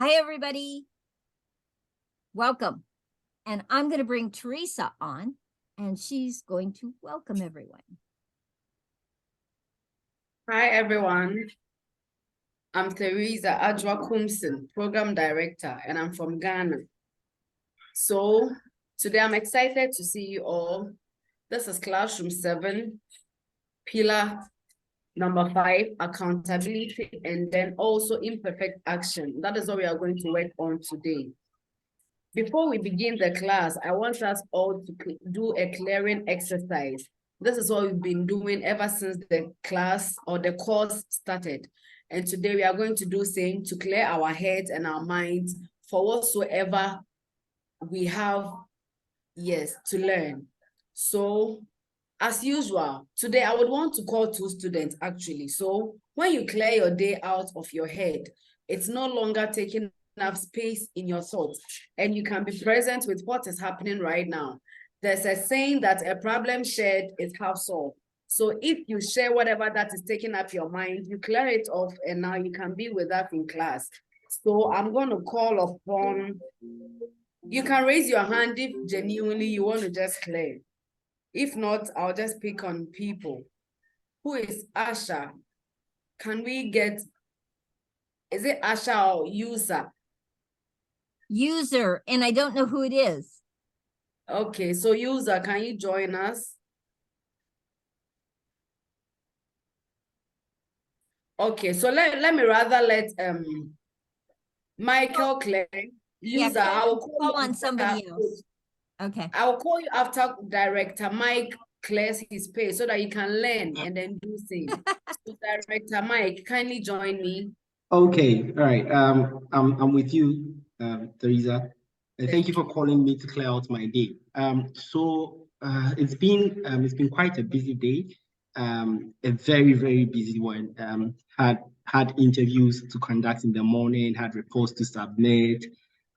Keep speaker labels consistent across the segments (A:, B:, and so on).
A: Hi, everybody. Welcome. And I'm going to bring Teresa on, and she's going to welcome everyone.
B: Hi, everyone. I'm Teresa Adwa-Kumson, Program Director, and I'm from Ghana. So today I'm excited to see you all. This is Classroom 7, Pillar number 5, Accountability, and then also Imperfect Action. That is what we are going to work on today. Before we begin the class, I want us all to do a clearing exercise. This is what we've been doing ever since the class or the course started. And today we are going to do same to clear our heads and our minds for whatsoever we have, yes, to learn. So as usual, today I would want to call 2 students actually. So when you clear your day out of your head, it's no longer taking enough space in your thoughts, and you can be present with what is happening right now. There's a saying that a problem shared is half solved. So if you share whatever that is taking up your mind, you clear it off, and now you can be with us in class. So I'm going to call upon, you can raise your hand if genuinely you want to just clear. If not, I'll just pick on people. Who is Asha? Can we get, is it Asha or User?
A: User, and I don't know who it is.
B: Okay, so User, can you join us? Okay, so let me rather let Michael clear. User,
A: yeah,
B: I will call
A: on somebody else. Okay.
B: I will call you after Director Mike clears his space so that you can learn and then do things. So Director Mike, kindly join me.
C: Okay, all right. I'm with you, Teresa. Thank you for calling me to clear out my day. It's been quite a busy day. A very, very busy one. Had interviews to conduct in the morning, had reports to submit,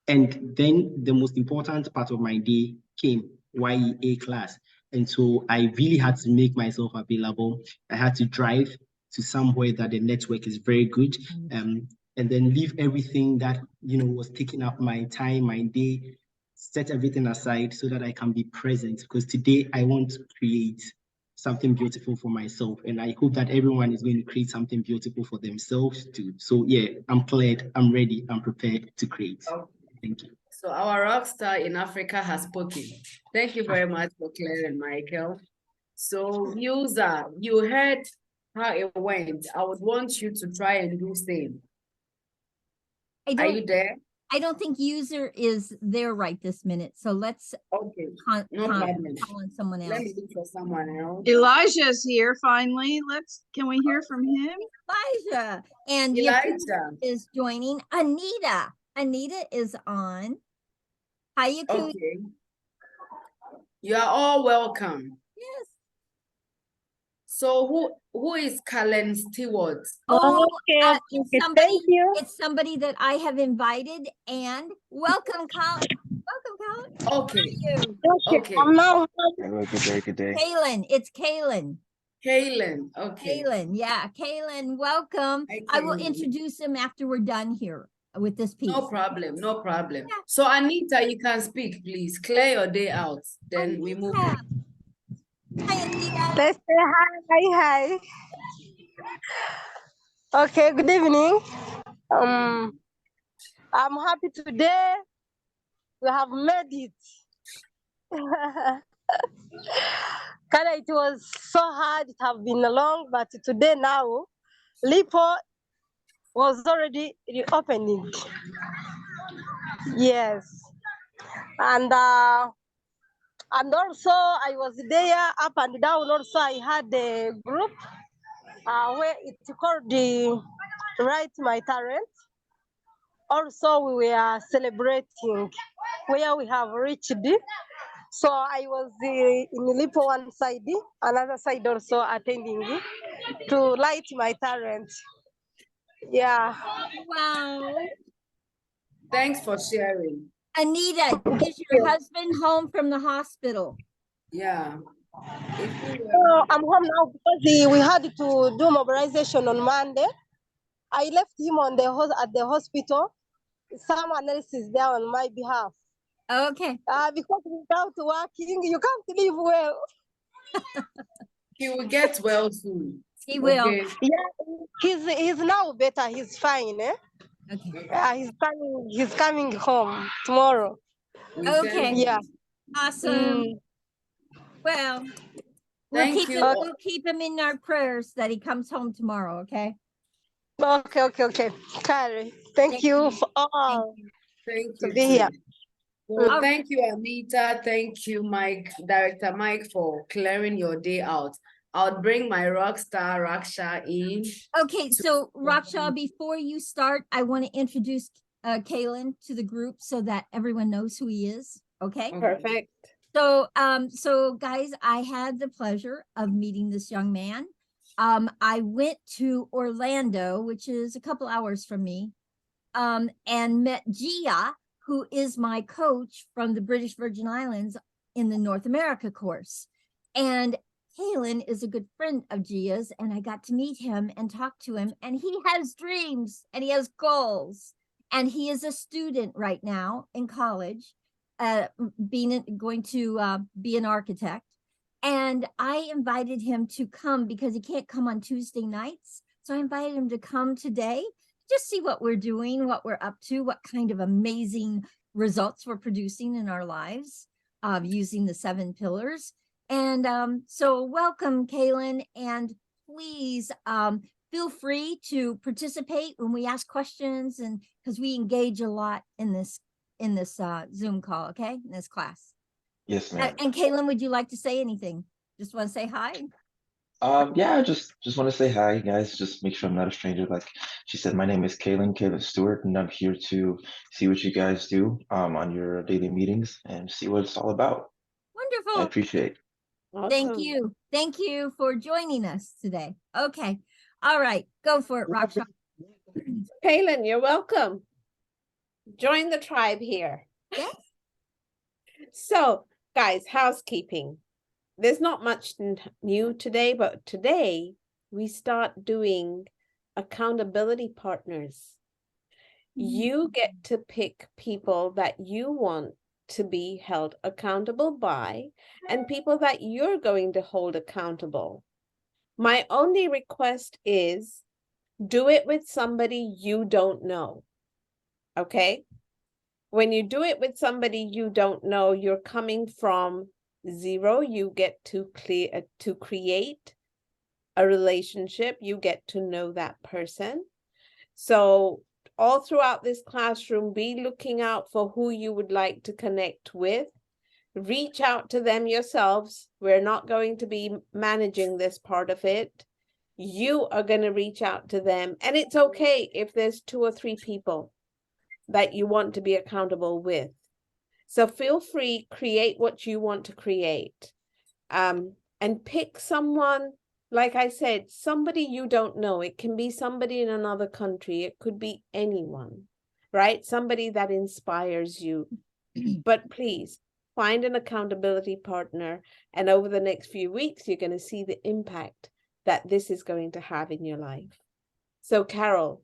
C: and then the most important part of my day came, YEA class. And so I really had to make myself available. I had to drive to somewhere that the network is very good, and then leave everything that was taking up my time, my day, set everything aside so that I can be present. Because today I want to create something beautiful for myself, and I hope that everyone is going to create something beautiful for themselves too. So yeah, I'm cleared, I'm ready, I'm prepared to create. Thank you.
B: So our rock star in Africa has spoken. Thank you very much for clearing, Michael. So User, you heard how it went. I would want you to try and do same. Are you there?
A: I don't think User is there right this minute. So let's
B: no problem.
A: Call on someone else.
B: Let me look for someone else.
D: Elijah's here finally. Can we hear from him?
A: Elijah. And
B: Elijah
A: is joining. Anita. Anita is on. Hi, you.
B: Okay. You are all welcome.
A: Yes.
B: So who is Cullen Stewart?
A: Okay, thank you. It's somebody that I have invited, and welcome, Colin. Welcome, Colin.
B: Okay.
A: Okay.
B: Hello,
E: good day.
A: Kaylin, it's Kaylin.
B: Kaylin, okay.
A: Kaylin, yeah, Kaylin, welcome.
B: Hi,
A: I will introduce him after we're done here with this piece.
B: No problem, no problem. Yeah. So Anita, you can speak, please. Clear your day out, then we move on.
A: Hi, Anita.
F: Let's say hi. Okay, good evening. I'm happy today. We have made it. It was so hard. It have been long, but today now, Lipo was already reopening. Yes, and also I was there up and down. Also, I had a group where it's called the Write My Talent. Also, we were celebrating where we have reached. So I was in Lipo one side, another side also attending to Light My Talent. Yeah.
A: Wow.
B: Thanks for sharing.
A: Anita, is your husband home from the hospital?
B: Yeah.
F: So I'm home now because we had to do mobilization on Monday. I left him at the hospital. someone else is there on my behalf.
A: Okay.
F: Because without working, you can't live well.
B: He will get well soon.
A: He will.
B: Okay.
F: Yeah, he's now better. He's fine.
A: Okay.
F: He's coming home tomorrow.
B: We thank
A: Okay.
F: Yeah.
B: you.
A: Awesome.
F: Mm.
A: Well,
B: Thank you.
A: we'll keep him in our prayers that he comes home tomorrow, okay?
F: Okay. Carrie, thank you for all
B: Thank
F: to
B: you
F: be here.
B: too. Well,
A: All
B: thank you, Anita. Thank you, Mike, Director Mike, for clearing your day out. I'll bring my rock star Raksha in.
A: Okay, so Raksha, before you start, I want to introduce Kalen to the group so that everyone knows who he is. Okay.
E: Perfect.
A: So guys, I had the pleasure of meeting this young man. I went to Orlando, which is a couple hours from me, and met Gia, who is my coach from the British Virgin Islands in the North America course. And Kalen is a good friend of Gia's, and I got to meet him and talk to him. And he has dreams and he has goals. And he is a student right now in college, going to be an architect. And I invited him to come because he can't come on Tuesday nights. So I invited him to come today, just see what we're doing, what we're up to, what kind of amazing results we're producing in our lives using the 7 pillars. And so welcome, Kalen, and please feel free to participate when we ask questions, and because we engage a lot in this Zoom call, okay, in this class.
G: Yes, ma'am.
A: And Kalen, would you like to say anything? Just want to say hi?
G: Yeah, just want to say hi, guys. Just make sure I'm not a stranger. Like she said, my name is Kaylin Stewart, and I'm here to see what you guys do on your daily meetings and see what it's all about. I
A: Wonderful.
G: appreciate.
A: Thank
E: Awesome.
A: you. Thank you for joining us today. Okay. All right. Go for it, Raksha.
E: Kaylin, you're welcome. Join the tribe here.
A: Yes.
E: So, guys, housekeeping. There's not much new today, but today we start doing accountability partners. You get to pick people that you want to be held accountable by and people that you're going to hold accountable. My only request is do it with somebody you don't know. Okay? When you do it with somebody you don't know, you're coming from zero. You get to create a relationship. You get to know that person. So all throughout this classroom, be looking out for who you would like to connect with. Reach out to them yourselves. We're not going to be managing this part of it. You are going to reach out to them. And it's okay if there's 2 or 3 people that you want to be accountable with. So feel free, create what you want to create. And pick someone, like I said, somebody you don't know. It can be somebody in another country. It could be anyone, right? Somebody that inspires you. But please find an accountability partner. And over the next few weeks, you're going to see the impact that this is going to have in your life. So Carol,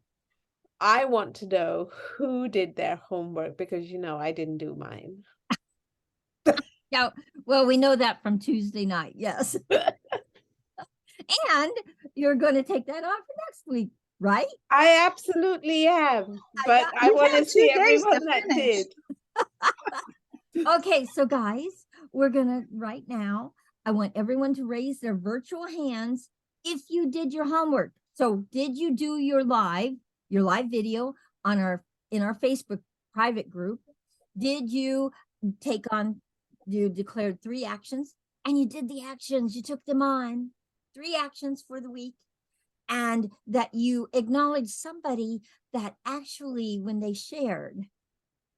E: I want to know who did their homework because, I didn't do mine.
A: Yeah, well, we know that from Tuesday night. Yes. And you're going to take that on for next week, right?
E: I absolutely am, but I
D: You
E: want to
D: have 2
E: see
D: days to
E: everyone that
D: finish.
E: did.
A: Okay, so guys, we're going to right now, I want everyone to raise their virtual hands if you did your homework. So did you do your live video in our Facebook private group? Did you you declared 3 actions and you did the actions, you took them on 3 actions for the week, and that you acknowledged somebody that actually, when they shared,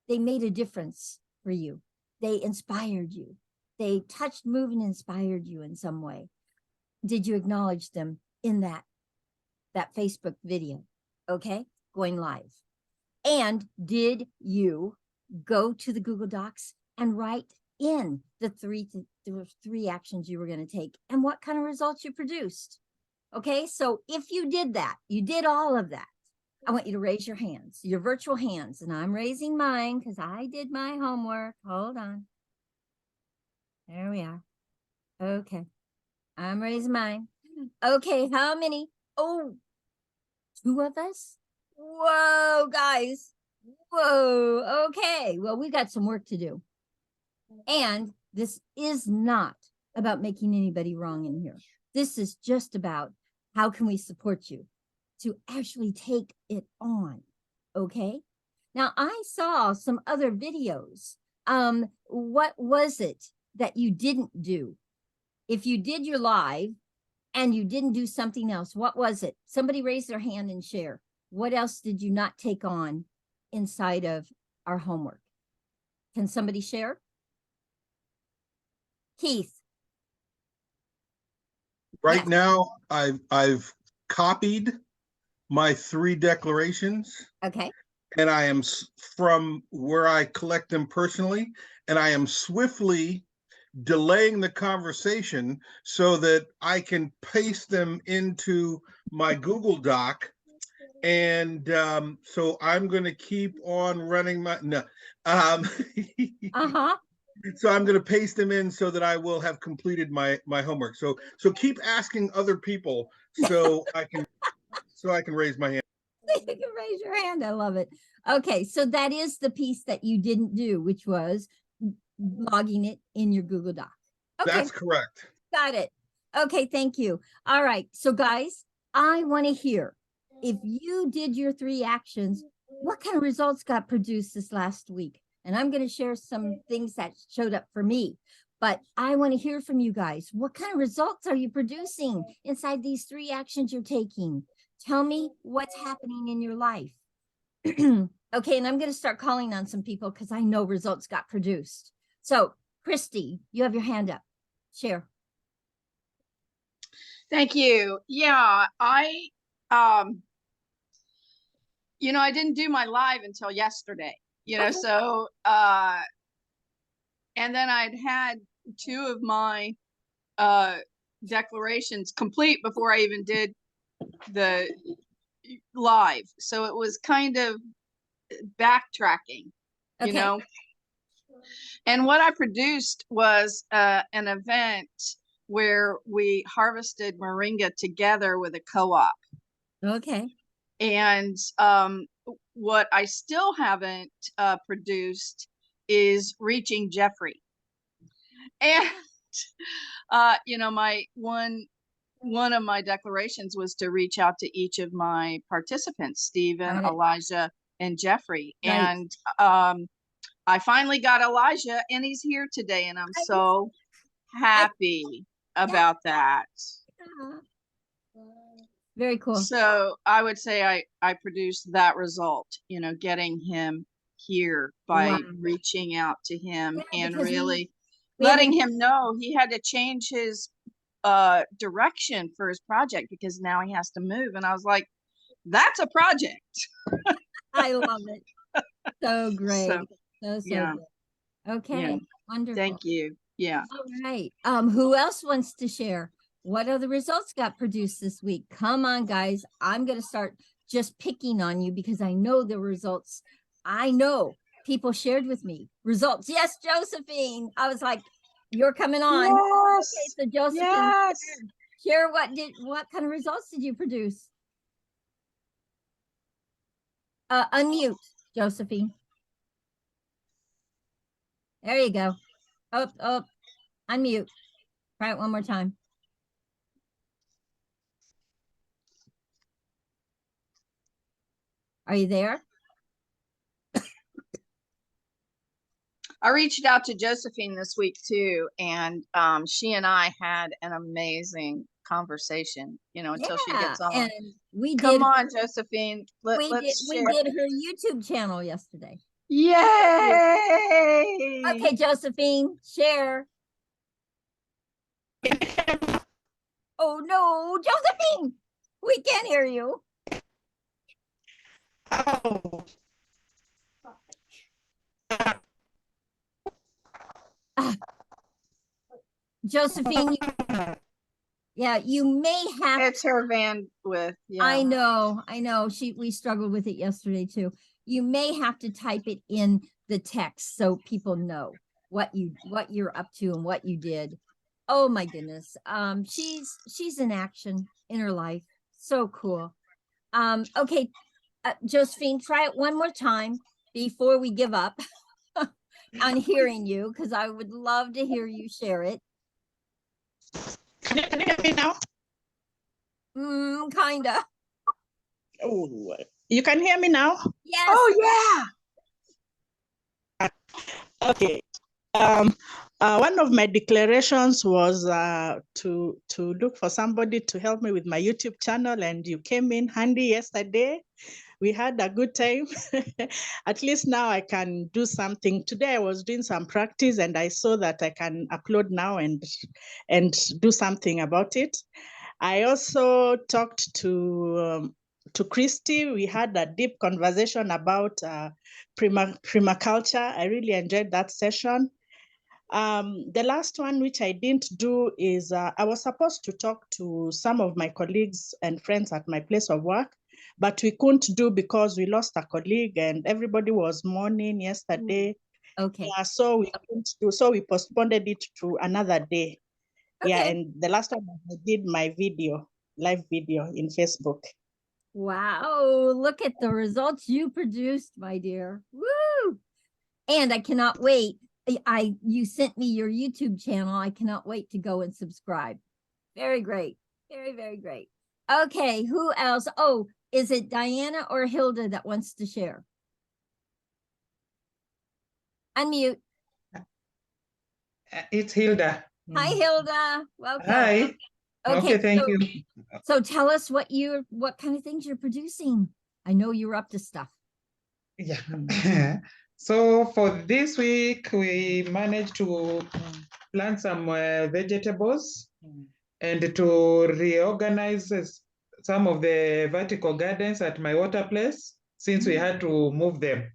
A: they made a difference for you. They inspired you. They touched, moved, and inspired you in some way. Did you acknowledge them in that Facebook video? Okay, going live. And did you go to the Google Docs and write in the 3 actions you were going to take and what kind of results you produced? Okay, so if you did that, you did all of that. I want you to raise your hands, your virtual hands, and I'm raising mine because I did my homework. Hold on. There we are. Okay. I'm raising mine. Okay, how many? Oh, 2 of us? Whoa, guys. Whoa. Okay. Well, we got some work to do. And this is not about making anybody wrong in here. This is just about how can we support you to actually take it on. Okay. Now I saw some other videos. What was it that you didn't do? If you did your live and you didn't do something else, what was it? Somebody raise their hand and share. What else did you not take on inside of our homework? Can somebody share? Keith.
H: Right
A: Yes.
H: now, I've copied my 3 declarations,
A: Okay.
H: and I am from where I collect them personally, and I am swiftly delaying the conversation so that I can paste them into my Google Doc. And so I'm going to keep on running my no.
A: Uh-huh.
H: So I'm going to paste them in so that I will have completed my homework. So keep asking other people so I can raise my hand.
A: You can raise your hand. I love it. Okay, so that is the piece that you didn't do, which was logging it in your Google Doc. Okay,
H: That's correct.
A: got it. Okay, thank you. All right, so guys, I want to hear if you did your 3 actions, what kind of results got produced this last week? And I'm going to share some things that showed up for me. But I want to hear from you guys. What kind of results are you producing inside these 3 actions you're taking? Tell me what's happening in your life. Okay, and I'm going to start calling on some people because I know results got produced. So, Christy, you have your hand up. Share.
D: Thank you. Yeah, I I didn't do my live until yesterday,
A: Okay.
D: so and then I'd had 2 of my declarations complete before I even did the live. So it was kind of backtracking,
A: Okay.
D: And what I produced was an event where we harvested moringa together with a co-op.
A: Okay.
D: And what I still haven't produced is reaching Jeffrey. And my one of my declarations was to reach out to each of my participants, Stephen,
A: Got it.
D: Elijah, and Jeffrey.
A: Right.
D: And I finally got Elijah, and he's here today, and I'm so happy about that.
A: Very cool.
D: So I would say I produced that result, getting him here by
A: Wow.
D: reaching out to him
A: Yeah,
D: and
A: because
D: really
A: we have
D: letting
A: a-
D: him know he had to change his direction for his project because now he has to move. And I was like, that's a project.
A: I love it. So great.
D: So
A: So
D: yeah.
A: good. Okay.
D: Yeah.
A: Wonderful.
D: Thank you. Yeah.
A: All right. Who else wants to share? What other results got produced this week? Come on, guys. I'm going to start just picking on you because I know the results. I know people shared with me results. Yes, Josephine. I was like, you're coming on.
D: Yes.
A: Okay, so Josephine,
D: Yes.
A: share what kind of results did you produce? Unmute, Josephine. There you go. Oh, unmute. Try it one more time. Are you there?
D: I reached out to Josephine this week too, and she and I had an amazing conversation, until she gets on.
A: And we
D: Come
A: did.
D: on, Josephine. Let's
A: We
D: share.
A: did her YouTube channel yesterday.
D: Yay!
A: Okay, Josephine, share. Oh no, Josephine, we can't hear you.
G: Oh.
A: Josephine, Yeah, you may have.
D: It's her bandwidth. Yeah.
A: I know. We struggled with it yesterday too. You may have to type it in the text so people know what you're up to and what you did. Oh my goodness. She's in action in her life. So cool. Okay, Josephine, try it one more time before we give up on hearing you, because I would love to hear you share it.
I: Can you hear me now?
A: Kinda.
I: Oh, you can hear me now?
A: Yes.
D: Oh yeah.
I: Okay. One of my declarations was to look for somebody to help me with my YouTube channel, and you came in handy yesterday. We had a good time. At least now I can do something. Today I was doing some practice, and I saw that I can upload now and do something about it. I also talked to Christy. We had a deep conversation about permaculture. I really enjoyed that session. The last one, which I didn't do, is I was supposed to talk to some of my colleagues and friends at my place of work, but we couldn't do because we lost a colleague and everybody was mourning yesterday.
A: Okay.
I: Yeah, so we couldn't do, so we postponed it to another day. Yeah,
A: Okay.
I: and the last time I did my live video in Facebook.
A: Wow, look at the results you produced, my dear. Woo! And I cannot wait. You sent me your YouTube channel. I cannot wait to go and subscribe. Very great. Very, very great. Okay, who else? Oh, is it Diana or Hilda that wants to share? Unmute.
J: It's Hilda.
A: Hi, Hilda. Welcome.
J: Hi. Okay, thank you.
A: So tell us what kind of things you're producing. I know you're up to stuff.
J: Yeah. So for this week, we managed to plant some vegetables and to reorganize some of the vertical gardens at my water place, since we had to move them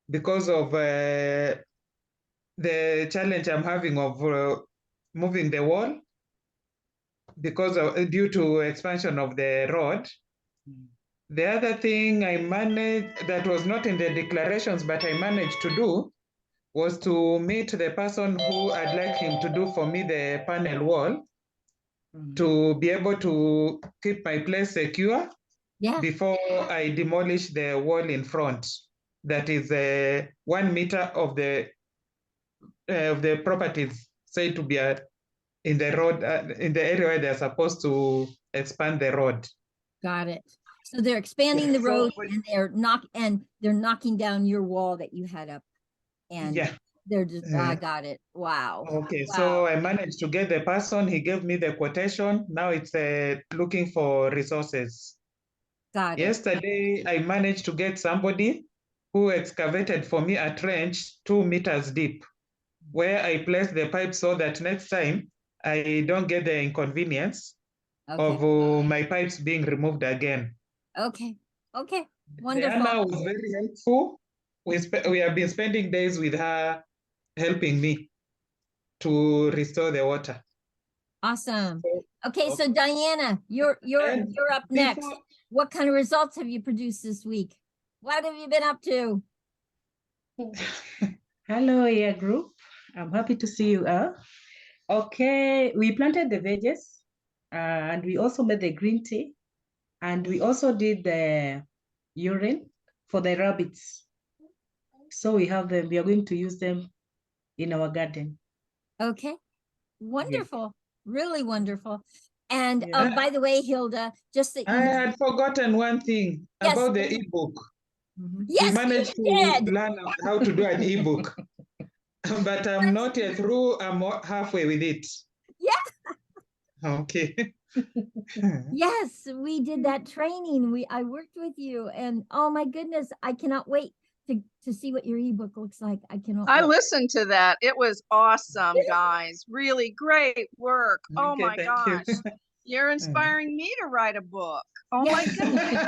J: because of the challenge I'm having of moving the wall because of due to expansion of the road. The other thing I managed that was not in the declarations, but I managed to do, was to meet the person who I'd like him to do for me the panel wall to be able to keep my place secure before I demolish the wall in front. That is 1 meter of the properties said to be in the road, in the area where they're supposed to expand the road.
A: Got it. So they're expanding the road and they're knocking down your wall that you had up. And they're just, I got it. Wow.
J: Okay,
A: wow.
J: So I managed to get the person, he gave me the quotation. Now it's looking for resources.
A: Got it.
J: Yesterday, I managed to get somebody who excavated for me a trench 2 meters deep, where I placed the pipe so that next time I don't get the inconvenience of my pipes being removed again.
A: Okay. Okay. Wonderful.
J: Diana was very helpful. We have been spending days with her helping me to restore the water.
A: Awesome. Okay, so Diana, you're up next. What kind of results have you produced this week? What have you been up to?
K: Hello, AIR group. I'm happy to see you all. Okay, we planted the veggies and we also made the green tea, and we also did the urine for the rabbits. So we have them, we are going to use them in our garden.
A: Okay, wonderful, really wonderful. And by the way, Hilda, just that
J: I had forgotten one thing about the ebook.
A: Yes,
J: we managed to learn how to do an ebook, but I'm not yet through. I'm halfway with it. Yeah. Okay.
A: Yes, we did that training. I worked with you, and oh my goodness, I cannot wait to see what your ebook looks like. I
D: listened to that. It was awesome, guys. Really great work. Oh my gosh. You're inspiring me to write a book. Oh my goodness.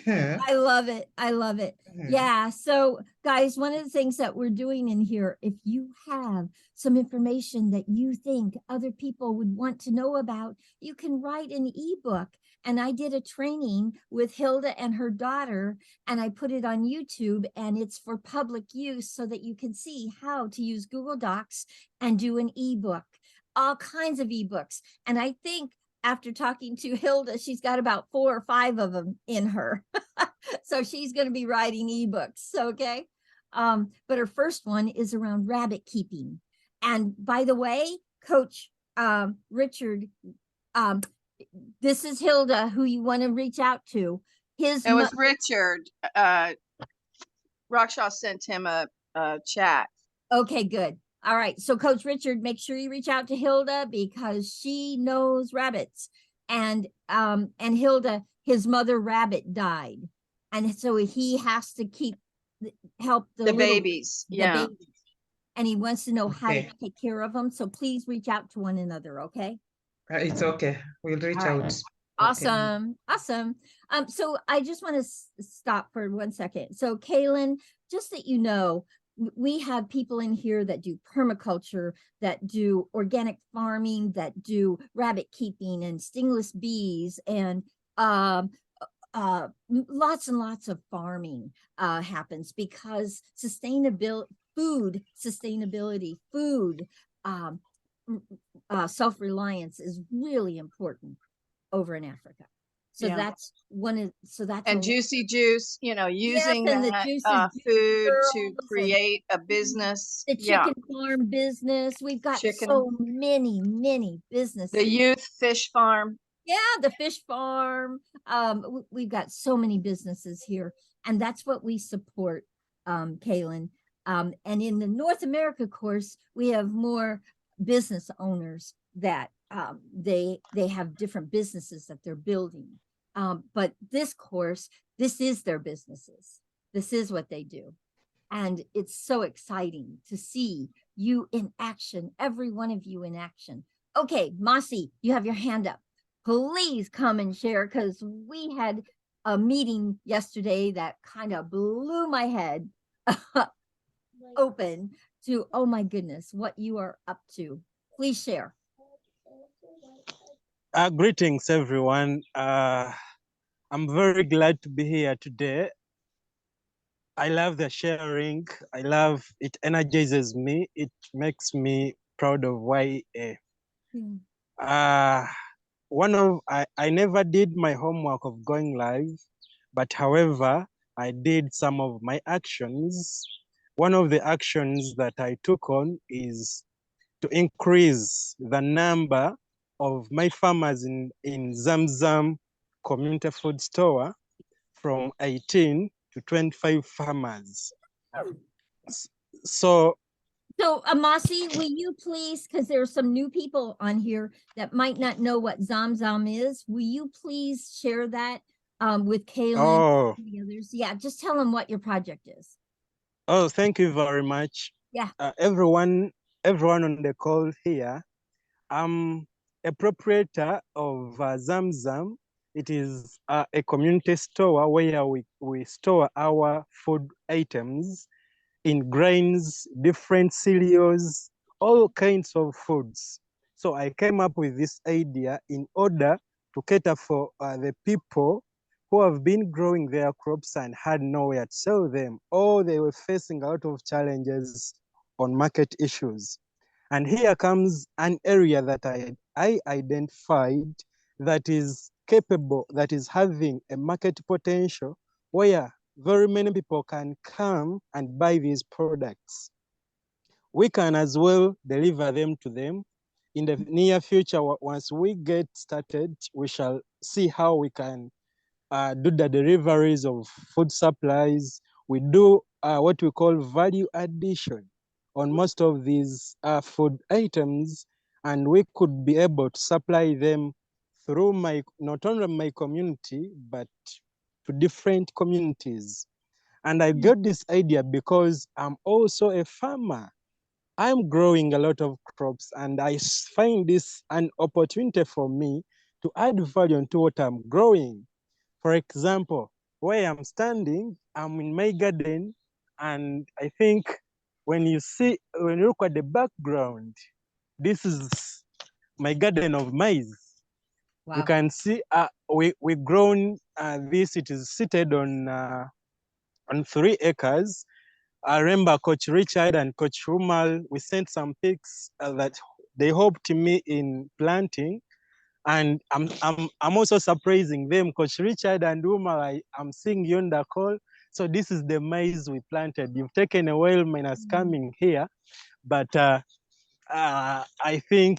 A: I love it. I love it. Yeah. So, guys, one of the things that we're doing in here, if you have some information that you think other people would want to know about, you can write an ebook. And I did a training with Hilda and her daughter, and I put it on YouTube, and it's for public use so that you can see how to use Google Docs and do an ebook, all kinds of ebooks. And I think after talking to Hilda, she's got about 4 or 5 of them in her. So she's going to be writing ebooks. Okay. But her first one is around rabbit keeping. And by the way, Coach Richard, this is Hilda who you want to reach out to.
D: It was Richard. Raksha sent him a chat.
A: Okay, good. All right. So Coach Richard, make sure you reach out to Hilda because she knows rabbits. And Hilda, his mother rabbit died. And so he has to help the
D: babies. Yeah.
A: Babies. And he wants to know how to take care of them. So please reach out to one another. Okay.
J: It's okay. We'll reach out.
A: Awesome. Okay. Awesome. So I just want to stop for 1 second. So Kaylin, just that you know, we have people in here that do permaculture, that do organic farming, that do rabbit keeping and stingless bees, and lots and lots of farming happens because food self-reliance is really important over in Africa. So that's
D: and juicy juice, using that food to create a business.
A: The chicken farm business. We've got so many businesses.
D: The youth fish farm.
A: Yeah, the fish farm. We've got so many businesses here, and that's what we support, Kaylin. And in the North America course, we have more business owners that they have different businesses that they're building. But this course, this is their businesses. This is what they do. And it's so exciting to see you in action, every one of you in action. Okay, Masi, you have your hand up. Please come and share, because we had a meeting yesterday that kind of blew my head open to, oh my goodness, what you are up to. Please share.
L: Greetings, everyone. I'm very glad to be here today. I love the sharing. I love it. Energizes me. It makes me proud of YA. I never did my homework of going live, but however, I did some of my actions. One of the actions that I took on is to increase the number of my farmers in Zamzam Community Food Store from 18 to 25 farmers. So
A: Amasi, will you please, because there are some new people on here that might not know what Zamzam is, will you please share that with Kaylin and the others? Yeah, just tell them what your project is.
L: Oh, thank you very much.
A: Yeah.
L: Everyone on the call here, I'm a proprietor of Zamzam. It is a community store where we store our food items in grains, different cereals, all kinds of foods. So I came up with this idea in order to cater for the people who have been growing their crops and had nowhere to sell them, or they were facing a lot of challenges on market issues. And here comes an area that I identified that is capable, that is having a market potential where very many people can come and buy these products. We can as well deliver them to them. In the near future, once we get started, we shall see how we can do the deliveries of food supplies. We do what we call value addition on most of these food items, and we could be able to supply them through not only my community, but to different communities. And I got this idea because I'm also a farmer. I'm growing a lot of crops, and I find this an opportunity for me to add value to what I'm growing. For example, where I'm standing, I'm in my garden, and I think when you look at the background, this is my garden of maize. You
A: Wow.
L: can see we grown this. It is seated on 3 acres. I remember Coach Richard and Coach Rumal, we sent some pics that they helped me in planting. And I'm also surprising them, Coach Richard and Rumal, I'm seeing you on the call. So this is the maize we planted. You've taken a while minus coming here, but I think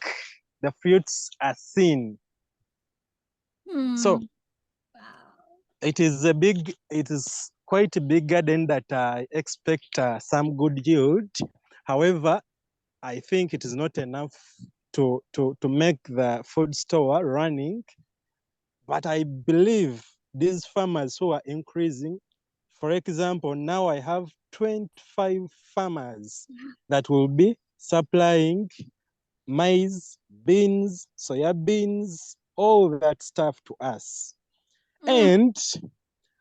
L: the fruits are seen. So it is quite a big garden that I expect some good yield. However, I think it is not enough to make the food store running. But I believe these farmers who are increasing, for example, now I have 25 farmers that will be supplying maize, beans, soya beans, all that stuff to us. And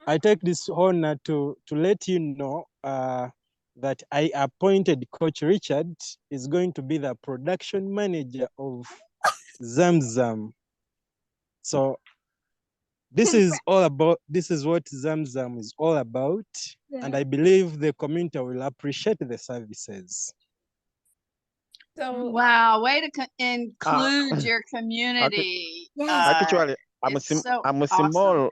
L: I take this honor to let you know that I appointed Coach Richard is going to be the production manager of Zamzam. So this is what Zamzam is all about. Yeah. And I believe the community will appreciate the services.
D: So wow, way to include your community.
M: Actually,
D: I'm awesome.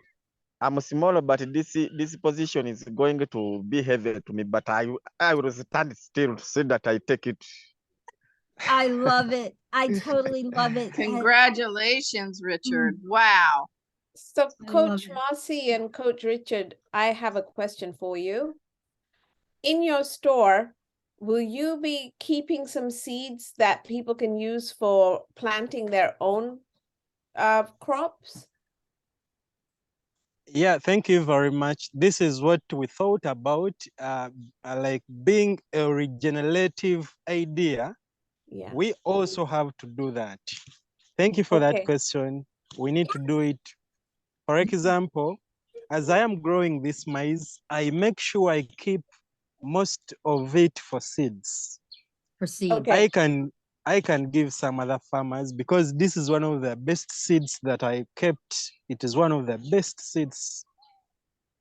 M: I'm small, but this position is going to be heavy to me. But I will stand still to see that I take it.
A: I love it. I totally love it.
D: Congratulations, Richard. Wow.
E: So Coach Marcy and Coach Richard, I have a question for you. In your store, will you be keeping some seeds that people can use for planting their own crops?
L: Yeah, thank you very much. This is what we thought about, like being a regenerative idea. Yeah. We also have to do that. Thank you for that question. We need to do it. For example, as I am growing this maize, I make sure I keep most of it for seeds.
A: For seeds.
L: Okay. I can give some other farmers because this is one of the best seeds that I kept. It is one of the best seeds.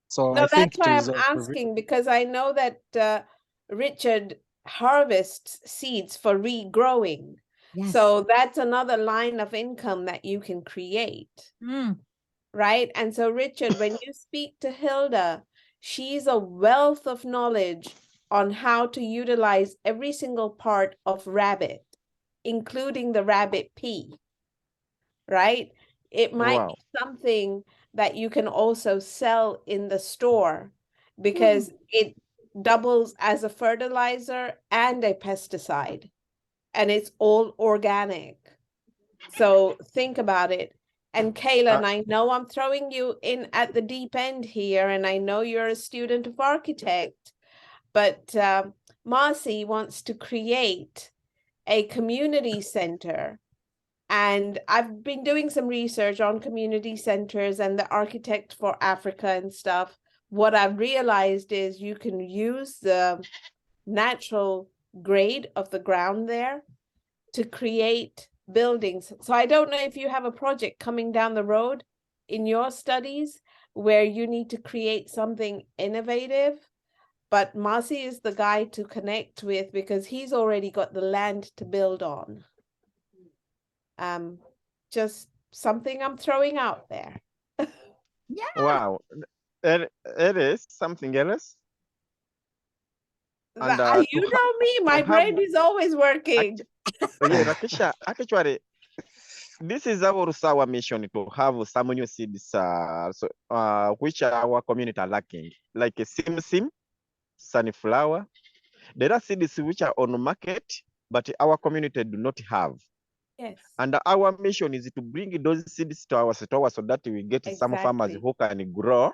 L: So
E: no,
L: I think
E: that's why I'm asking, because I know that Richard harvests seeds for regrowing. Yes. So that's another line of income that you can create. Right? And so Richard, when you speak to Hilda, she's a wealth of knowledge on how to utilize every single part of rabbit, including the rabbit pea, right? It might be something that you can also sell in the store because it doubles as a fertilizer and a pesticide, and it's all organic. So think about it. And Kaylin, I know I'm throwing you in at the deep end here, and I know you're a student of architect, but Marcy wants to create a community center. And I've been doing some research on community centers and the Architect for Africa and stuff. What I've realized is you can use the natural grade of the ground there to create buildings. So I don't know if you have a project coming down the road in your studies where you need to create something innovative, but Marcy is the guy to connect with because he's already got the land to build on. Just something I'm throwing out there.
A: Yeah.
M: Wow. It is something else.
E: And, you know me, my brain is always working.
M: Yeah, Rakisha, actually, this is our mission to have some new seeds which our community are lacking, like a sim, sunflower. There are seeds which are on the market, but our community do not have.
E: Yes.
M: And our mission is to bring those seeds to our store so that we get some farmers who can grow,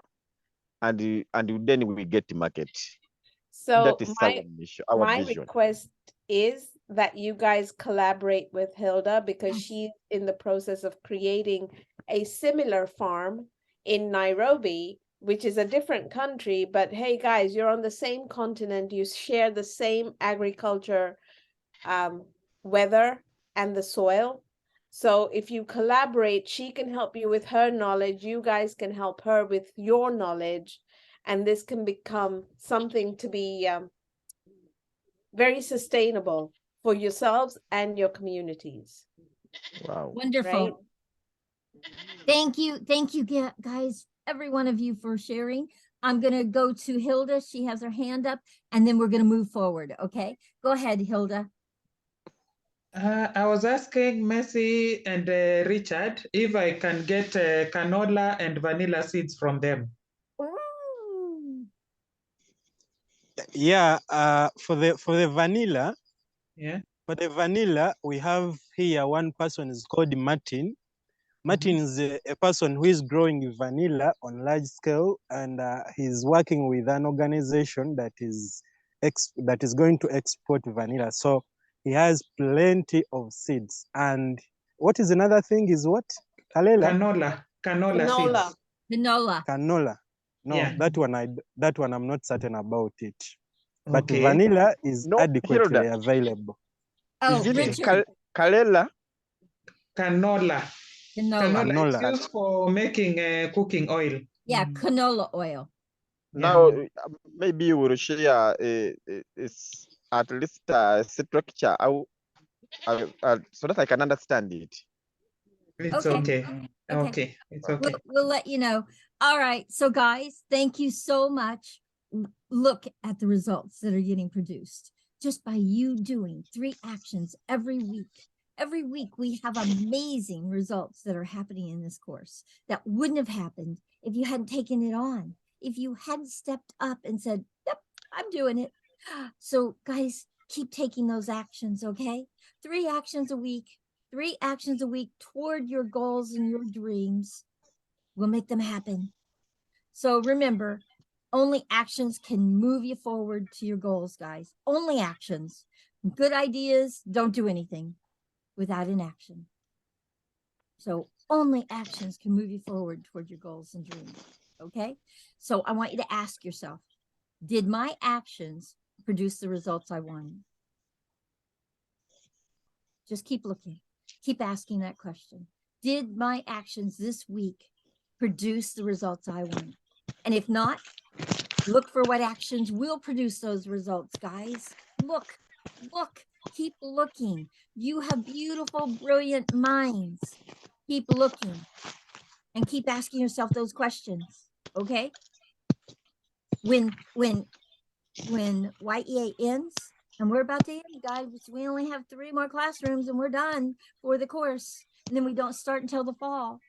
M: and then we get the market.
E: So
M: that is our mission, our vision.
E: Request is that you guys collaborate with Hilda because she's in the process of creating a similar farm in Nairobi which is a different country, but hey guys, you're on the same continent, you share the same agriculture, weather and the soil. So if you collaborate, she can help you with her knowledge, you guys can help her with your knowledge, and this can become something to be very sustainable for yourselves and your communities.
M: Wow.
A: Wonderful.
E: Right?
A: Thank you, guys, every one of you for sharing. I'm gonna go to Hilda. She has her hand up, and then we're gonna move forward. Okay, go ahead, Hilda.
J: I was asking Messi and Richard if I can get canola and vanilla seeds from them.
A: Ooh.
L: Yeah, for the vanilla,
J: Yeah.
L: for the vanilla, we have here one person is called Martin. Martin is a person who is growing vanilla on large scale, and he's working with an organization that is going to export vanilla. So he has plenty of seeds. And what is another thing is what?
J: Canola
E: Canola.
J: seeds.
A: Canola.
L: Canola. No,
J: Yeah.
L: that one I'm not certain about it. But
J: Okay.
L: vanilla is
M: No,
L: adequately
M: Hilda.
L: available.
A: Oh,
M: Is it
A: Richard.
M: Kalela?
J: Canola.
A: Canola.
J: Canola is
L: Canola.
J: used for making cooking oil.
A: Yeah, canola oil.
M: Now, maybe you will share it's at least a structure so that I can understand it.
J: It's
A: Okay.
J: okay.
A: Okay.
J: Okay. It's okay.
A: We'll let you know. All right. So guys, thank you so much. Look at the results that are getting produced just by you doing 3 actions every week. Every week we have amazing results that are happening in this course that wouldn't have happened if you hadn't taken it on. If you hadn't stepped up and said, yep, I'm doing it. So guys, keep taking those actions, okay? 3 actions a week. 3 actions a week toward your goals and your dreams will make them happen. So remember, only actions can move you forward to your goals, guys. Only actions. Good ideas don't do anything without an action. So only actions can move you forward toward your goals and dreams. Okay? So I want you to ask yourself, did my actions produce the results I wanted? Just keep looking. Keep asking that question. Did my actions this week produce the results I want? And if not, look for what actions will produce those results, guys. Look, keep looking. You have beautiful, brilliant minds. Keep looking and keep asking yourself those questions, okay? When YEA ends, and we're about to end, guys, we only have 3 more classrooms and we're done for the course. And then we don't start until the fall.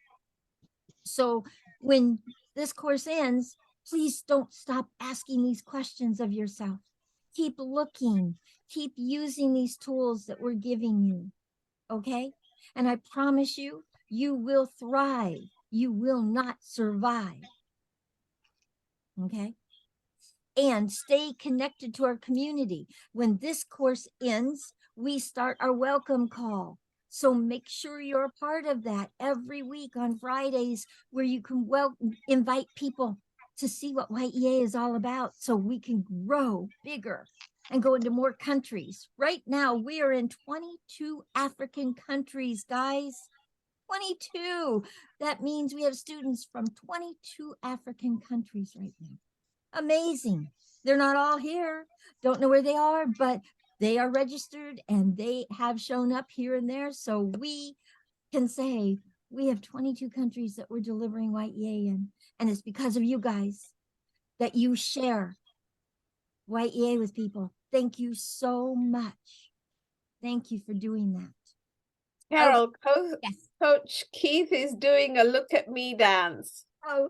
A: So when this course ends, please don't stop asking these questions of yourself. Keep looking, keep using these tools that we're giving you, okay? And I promise you, you will thrive. You will not survive, okay? And stay connected to our community. When this course ends, we start our welcome call. So make sure you're a part of that every week on Fridays, where you can invite people to see what YEA is all about, so we can grow bigger and go into more countries. Right now, we are in 22 African countries, guys. 22. That means we have students from 22 African countries right now. Amazing. They're not all here. Don't know where they are, but they are registered and they have shown up here and there. So we can say we have 22 countries that we're delivering YEA in. And it's because of you guys that you share YEA with people. Thank you so much. Thank you for doing that.
E: Carol,
A: Yes.
E: Coach Keith is doing a look at me dance.
A: Oh,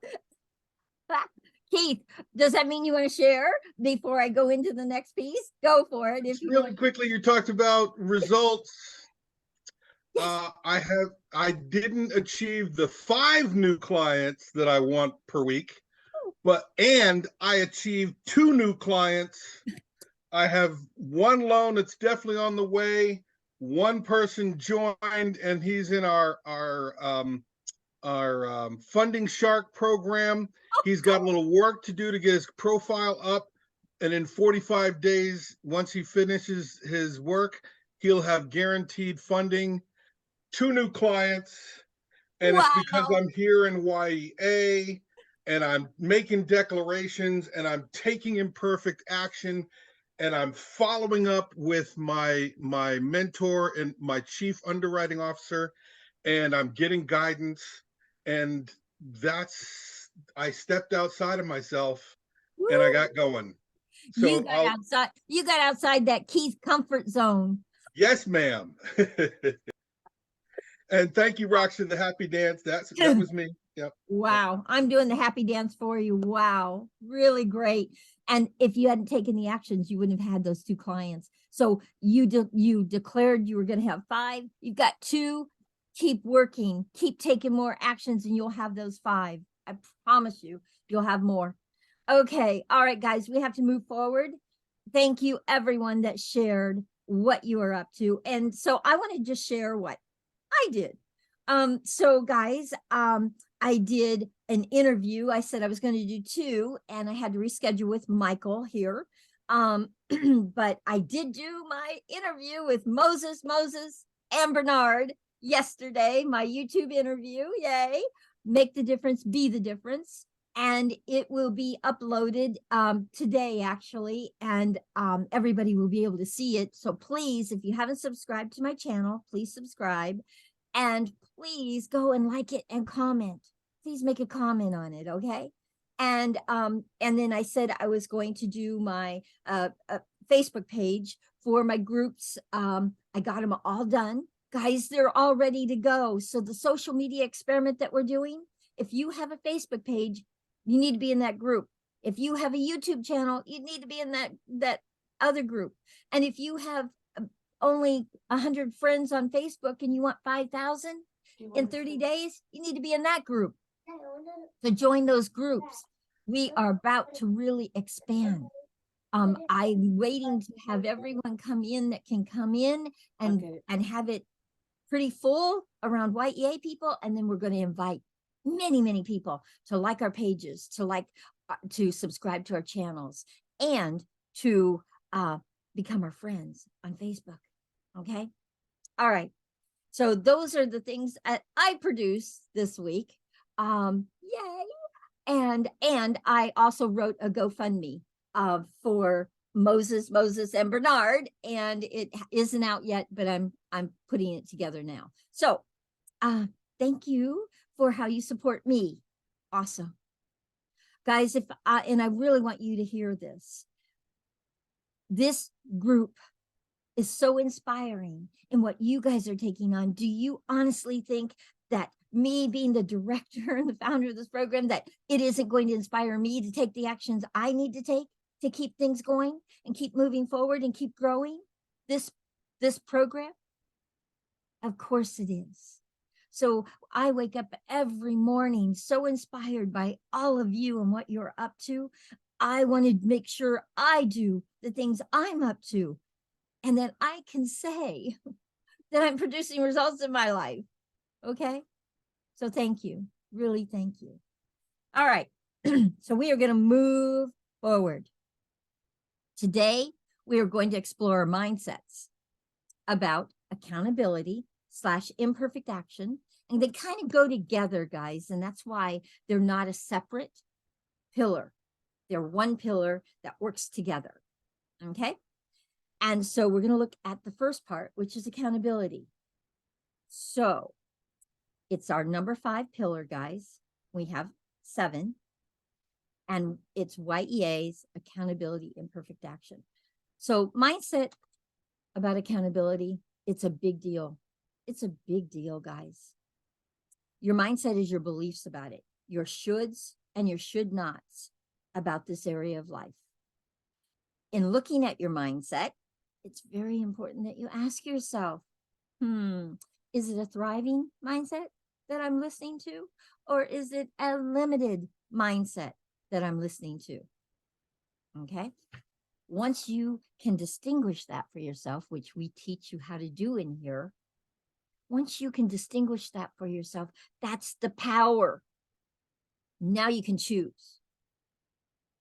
A: Keith, does that mean you want to share before I go into the next piece? Go for it. If you
H: Really
A: want.
H: quickly, you talked about results.
A: Yes.
H: I didn't achieve the 5 new clients that I want per week, and I achieved 2 new clients. I have 1 loan that's definitely on the way. 1 person joined, and he's in our Funding Shark program. He's got a little work to do to get his profile up. And in 45 days, once he finishes his work, he'll have guaranteed funding, 2 new clients. And it's because
A: Wow.
H: I'm here in YEA and I'm making declarations and I'm taking imperfect action and I'm following up with my mentor and my chief underwriting officer, and I'm getting guidance. And I stepped outside of myself and I
A: Woo.
H: got going.
A: You
H: So
A: got outside. You got outside that Keith comfort zone.
H: yes, ma'am. And thank you, Roxy, the happy dance. That was me. Yep.
A: Wow. I'm doing the happy dance for you. Wow. Really great. And if you hadn't taken the actions, you wouldn't have had those 2 clients. So you declared you were going to have 5. You've got 2. Keep working. Keep taking more actions and you'll have those 5. I promise you, you'll have more. Okay. All right, guys, we have to move forward. Thank you, everyone that shared what you are up to. And so I want to just share what I did. So guys, I did an interview. I said I was going to do 2 and I had to reschedule with Michael here. But I did do my interview with Moses and Bernard yesterday, my YouTube interview. Yay. Make the difference, be the difference. And it will be uploaded today, actually, and everybody will be able to see it. So please, if you haven't subscribed to my channel, please subscribe. And please go and like it and comment. Please make a comment on it, okay? And then I said I was going to do my Facebook page for my groups. I got them all done. Guys, they're all ready to go. So the social media experiment that we're doing, if you have a Facebook page, you need to be in that group. If you have a YouTube channel, you need to be in that other group. And if you have only 100 friends on Facebook and you want 5,000 in 30 days, you need to be in that group. So join those groups. We are about to really expand. I'm waiting to have everyone come in that can come in and have it pretty full around YEA people. And then we're going to invite many people to like our pages, to subscribe to our channels, and to become our friends on Facebook. Okay. All right. So those are the things that I produced this week. Yay. And I also wrote a GoFundMe for Moses and Bernard, and it isn't out yet, but I'm putting it together now. So thank you for how you support me. Awesome. Guys, and I really want you to hear this. This group is so inspiring in what you guys are taking on. Do you honestly think that me being the director and the founder of this program, that it isn't going to inspire me to take the actions I need to take to keep things going and keep moving forward and keep growing this program? Of course it is. So I wake up every morning so inspired by all of you and what you're up to. I want to make sure I do the things I'm up to, and that I can say that I'm producing results in my life. Okay. So thank you. Really, thank you. All right. So we are going to move forward. Today, we are going to explore mindsets about accountability / imperfect action. And they kind of go together, guys. And that's why they're not a separate pillar. They're one pillar that works together. Okay. And so we're going to look at the first part, which is accountability. So it's our number 5 pillar, guys. We have 7. And it's YEA's accountability, imperfect action. So mindset about accountability, it's a big deal. It's a big deal, guys. Your mindset is your beliefs about it, your shoulds and your should nots about this area of life. In looking at your mindset, it's very important that you ask yourself, is it a thriving mindset that I'm listening to? Or is it a limited mindset that I'm listening to? Okay. Once you can distinguish that for yourself, which we teach you how to do in here, once you can distinguish that for yourself, that's the power. Now you can choose.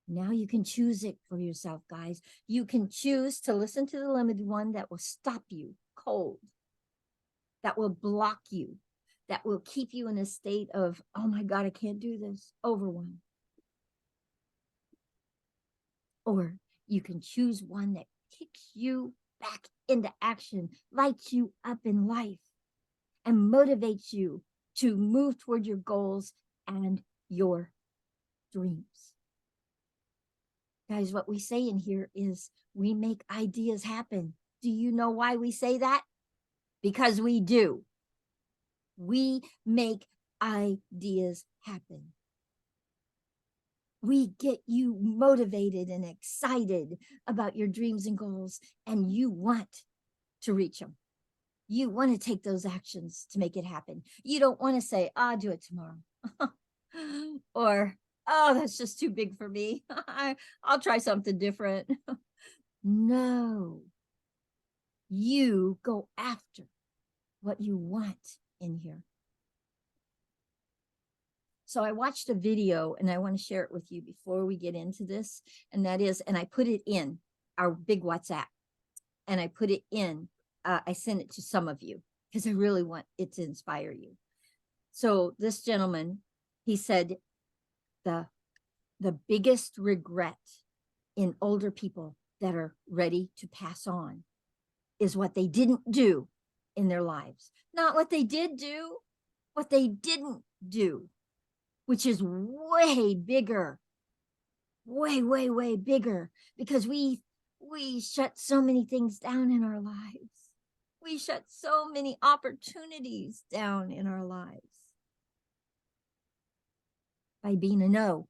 A: Now you can choose it for yourself, guys. You can choose to listen to the limited one that will stop you cold, that will block you, that will keep you in a state of, oh my God, I can't do this, overwhelmed. Or you can choose one that kicks you back into action, lights you up in life, and motivates you to move toward your goals and your dreams. Guys, what we say in here is we make ideas happen. Do you know why we say that? Because we do. We make ideas happen. We get you motivated and excited about your dreams and goals, and you want to reach them. You want to take those actions to make it happen. You don't want to say, I'll do it tomorrow. Or, oh, that's just too big for me. I'll try something different. No. You go after what you want in here. So I watched a video and I want to share it with you before we get into this. And that is, and I put it in our big WhatsApp, and I put it in, I sent it to some of you because I really want it to inspire you. So this gentleman, he said, the biggest regret in older people that are ready to pass on is what they didn't do in their lives. Not what they did do, what they didn't do, which is way bigger, way, way, way bigger, because we shut so many things down in our lives. We shut so many opportunities down in our lives by being a no.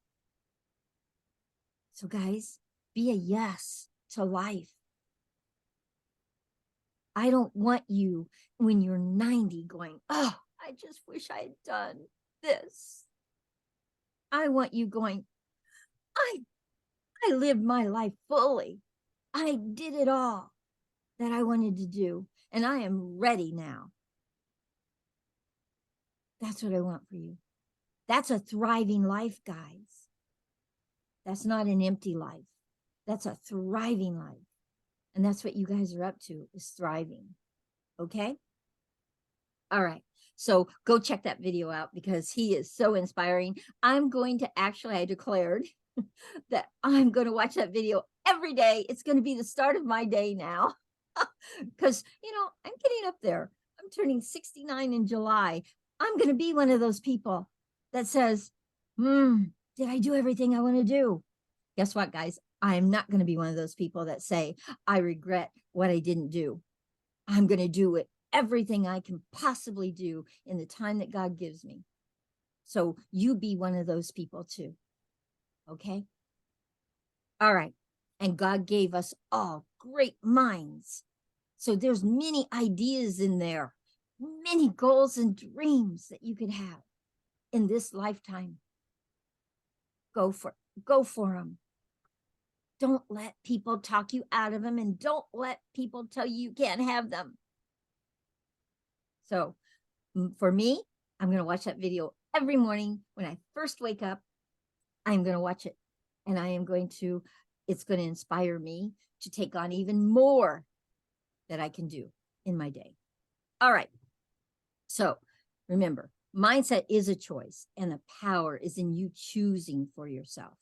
A: So guys, be a yes to life. I don't want you when you're 90 going, oh, I just wish I had done this. I want you going, I lived my life fully. I did it all that I wanted to do, and I am ready now. That's what I want for you. That's a thriving life, guys. That's not an empty life. That's a thriving life. And that's what you guys are up to, is thriving. Okay? All right. So go check that video out because he is so inspiring. I'm going to actually, I declared that I'm going to watch that video every day. It's going to be the start of my day now. Because, you know, I'm getting up there. I'm turning 69 in July. I'm going to be one of those people that says, did I do everything I want to do? Guess what, guys? I'm not going to be one of those people that say, I regret what I didn't do. I'm going to do it, everything I can possibly do in the time that God gives me. So you be one of those people too. Okay? All right. And God gave us all great minds. So there's many ideas in there, many goals and dreams that you could have in this lifetime. Go for them. Don't let people talk you out of them, and don't let people tell you can't have them. So for me, I'm going to watch that video every morning when I first wake up. I'm going to watch it, and it's going to inspire me to take on even more that I can do in my day. All right. So remember, mindset is a choice, and the power is in you choosing for yourself.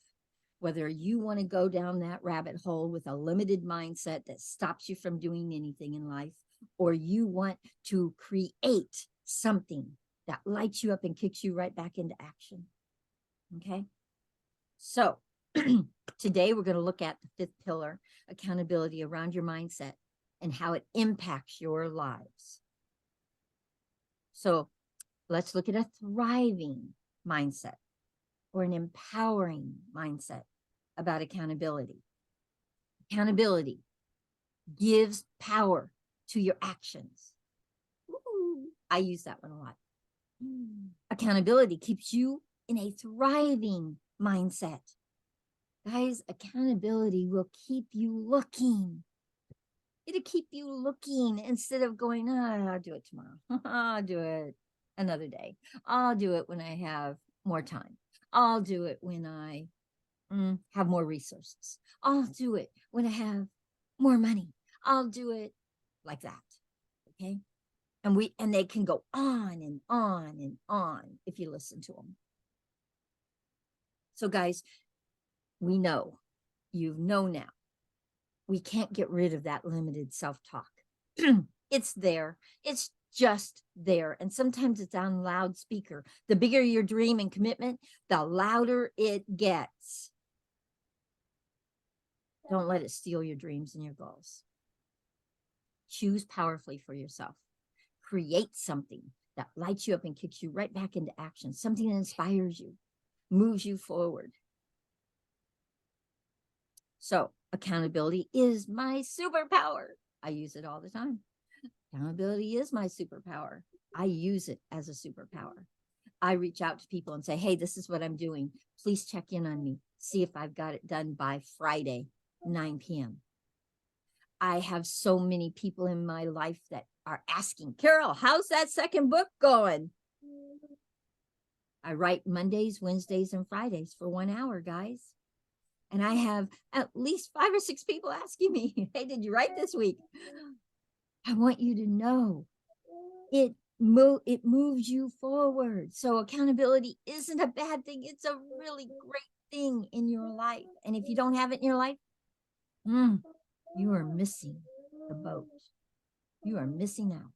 A: Whether you want to go down that rabbit hole with a limited mindset that stops you from doing anything in life, or you want to create something that lights you up and kicks you right back into action. Okay. So today we're going to look at the fifth pillar, accountability around your mindset and how it impacts your lives. So let's look at a thriving mindset or an empowering mindset about accountability. Accountability gives power to your actions. Ooh, I use that one a lot. Accountability keeps you in a thriving mindset. Guys, accountability will keep you looking. It'll keep you looking instead of going, I'll do it tomorrow. I'll do it another day. I'll do it when I have more time. I'll do it when I have more resources. I'll do it when I have more money. I'll do it like that. Okay. And they can go on and on and on if you listen to them. So guys, we know, you know now, we can't get rid of that limited self-talk. It's there. It's just there. And sometimes it's on loudspeaker. The bigger your dream and commitment, the louder it gets. Don't let it steal your dreams and your goals. Choose powerfully for yourself. Create something that lights you up and kicks you right back into action. Something that inspires you, moves you forward. So accountability is my superpower. I use it all the time. Accountability is my superpower. I use it as a superpower. I reach out to people and say, hey, this is what I'm doing. Please check in on me. See if I've got it done by Friday, 9 p.m. I have so many people in my life that are asking, Carol, how's that second book going? I write Mondays, Wednesdays, and Fridays for 1 hour, guys. And I have at least 5 or 6 people asking me, hey, did you write this week? I want you to know it moves you forward. So accountability isn't a bad thing. It's a really great thing in your life. And if you don't have it in your life, you are missing the boat. You are missing out.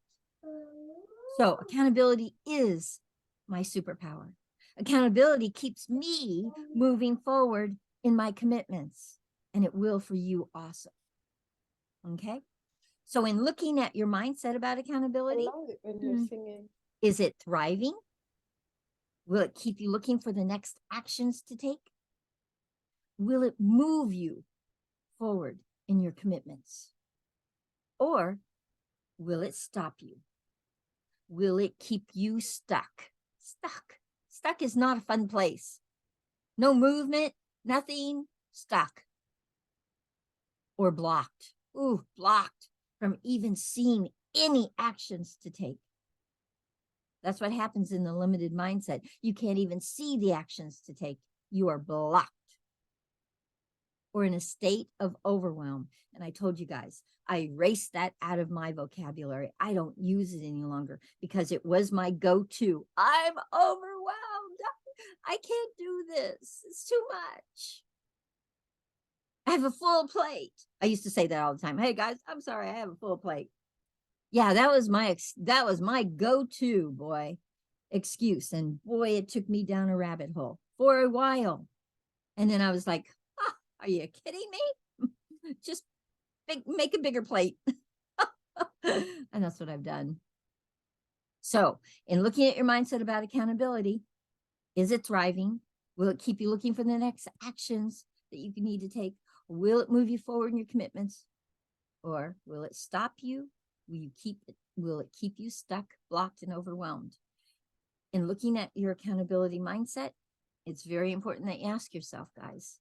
A: So accountability is my superpower. Accountability keeps me moving forward in my commitments, and it will for you also. Okay? So in looking at your mindset about accountability,
E: I love it when you're singing.
A: Is it thriving? Will it keep you looking for the next actions to take? Will it move you forward in your commitments? Or will it stop you? Will it keep you stuck? Stuck is not a fun place. No movement, nothing, stuck. Or blocked. Ooh, blocked from even seeing any actions to take. That's what happens in the limited mindset. You can't even see the actions to take. You are blocked or in a state of overwhelm. And I told you guys, I erased that out of my vocabulary. I don't use it any longer because it was my go-to. I'm overwhelmed. I can't do this. It's too much. I have a full plate. I used to say that all the time. Hey guys, I'm sorry, I have a full plate. Yeah, that was my go-to, boy, excuse. And boy, it took me down a rabbit hole for a while. And then I was like, are you kidding me? Just make a bigger plate. And that's what I've done. So in looking at your mindset about accountability, is it thriving? Will it keep you looking for the next actions that you need to take? Will it move you forward in your commitments? Or will it stop you? Will it keep you stuck, blocked, and overwhelmed? In looking at your accountability mindset, it's very important that you ask yourself, guys,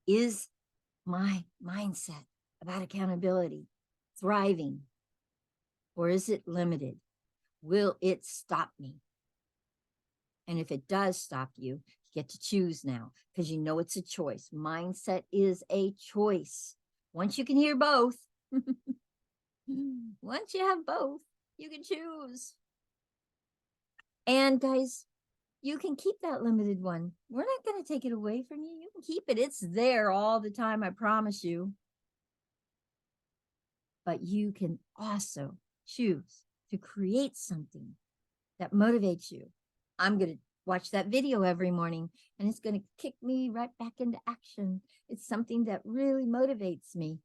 A: is my mindset about accountability thriving, or is it limited? Will it stop me? And if it does stop you, you get to choose now, because you know it's a choice. Mindset is a choice. Once you can hear both, once you have both, you can choose. And guys, you can keep that limited one. We're not going to take it away from you. You can keep it. It's there all the time, I promise you. But you can also choose to create something that motivates you. I'm going to watch that video every morning, and it's going to kick me right back into action. It's something that really motivates me.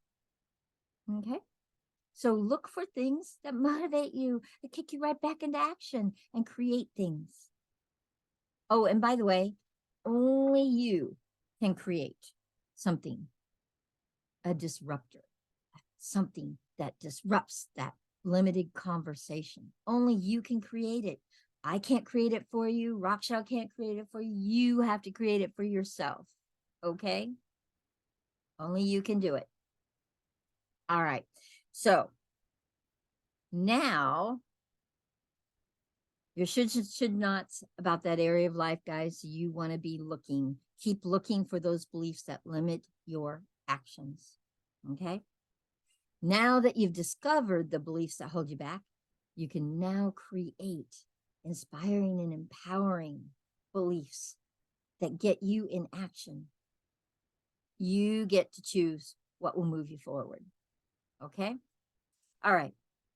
A: Okay? So look for things that motivate you, that kick you right back into action and create things. Oh, and by the way, only you can create something, a disruptor, something that disrupts that limited conversation. Only you can create it. I can't create it for you. Rockshell can't create it for you. You have to create it for yourself. Okay? Only you can do it. All right. So now Your should nots about that area of life, guys. You want to be looking, keep looking for those beliefs that limit your actions. Okay. Now that you've discovered the beliefs that hold you back, you can now create inspiring and empowering beliefs that get you in action. You get to choose what will move you forward. Okay. All right.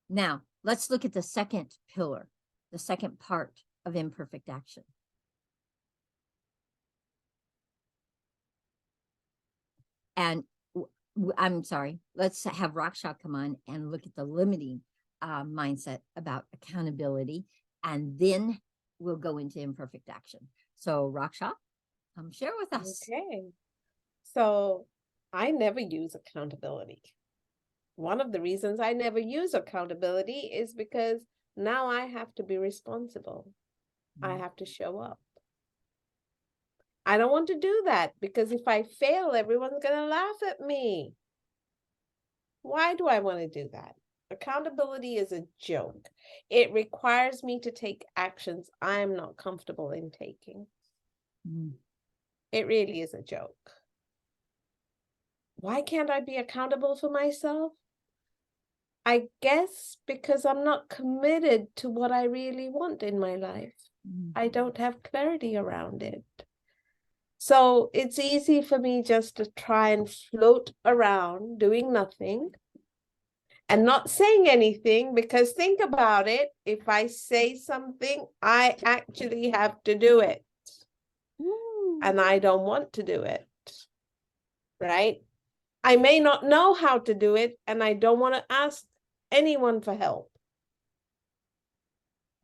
A: Now let's look at the second pillar, the second part of imperfect action. And I'm sorry, let's have Raksha come on and look at the limiting mindset about accountability, and then we'll go into imperfect action. So Raksha, share with us.
E: Okay. So I never use accountability. One of the reasons I never use accountability is because now I have to be responsible. I have to show up. I don't want to do that because if I fail, everyone's going to laugh at me. Why do I want to do that? Accountability is a joke. It requires me to take actions I'm not comfortable in taking. It really is a joke. Why can't I be accountable for myself? I guess because I'm not committed to what I really want in my life. I don't have clarity around it. So it's easy for me just to try and float around doing nothing and not saying anything, because think about it. If I say something, I actually have to do it. And I don't want to do it. Right? I may not know how to do it, and I don't want to ask anyone for help.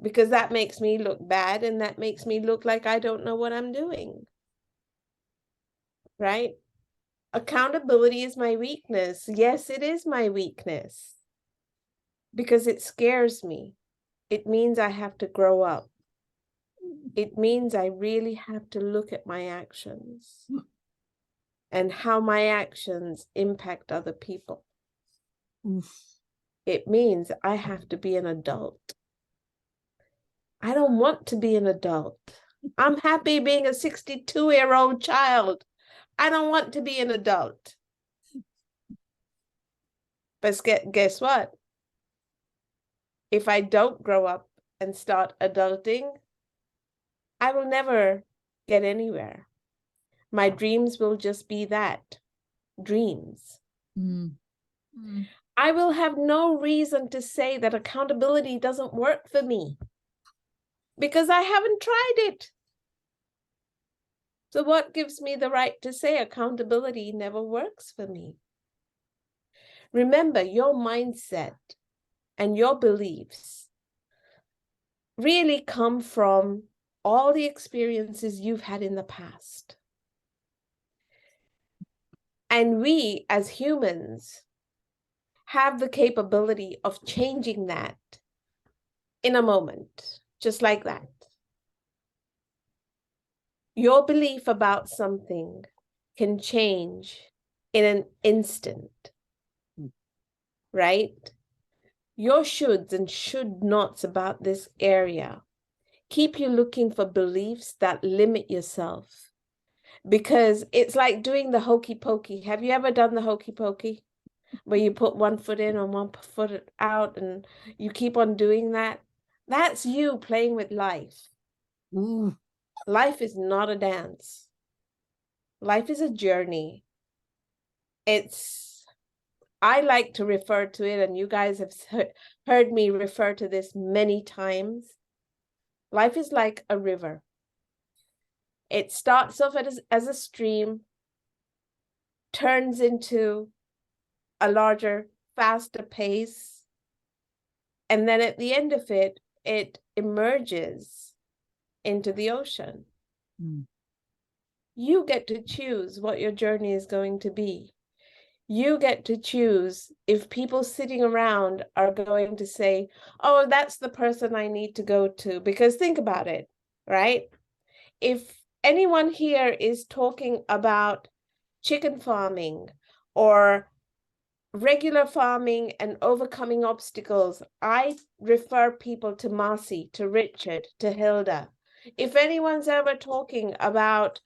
E: Because that makes me look bad, and that makes me look like I don't know what I'm doing. Right? Accountability is my weakness. Yes, it is my weakness. Because it scares me. It means I have to grow up. It means I really have to look at my actions and how my actions impact other people. It means I have to be an adult. I don't want to be an adult. I'm happy being a 62-year-old child. I don't want to be an adult. But guess what? If I don't grow up and start adulting, I will never get anywhere. My dreams will just be that, dreams. I will have no reason to say that accountability doesn't work for me because I haven't tried it. So what gives me the right to say accountability never works for me? Remember, your mindset and your beliefs really come from all the experiences you've had in the past. And we, as humans, have the capability of changing that in a moment, just like that. Your belief about something can change in an instant, right? Your shoulds and should nots about this area keep you looking for beliefs that limit yourself, because it's like doing the hokey pokey. Have you ever done the hokey pokey where you put one foot in and one foot out and you keep on doing that? That's you playing with life. Life is not a dance. Life is a journey. I like to refer to it, and you guys have heard me refer to this many times. Life is like a river. It starts off as a stream, turns into a larger, faster pace, and then at the end of it, it emerges into the ocean. You get to choose what your journey is going to be. You get to choose if people sitting around are going to say, oh, that's the person I need to go to. Because think about it, right? If anyone here is talking about chicken farming or regular farming and overcoming obstacles, I refer people to Marcy, to Richard, to Hilda. If anyone's ever talking about,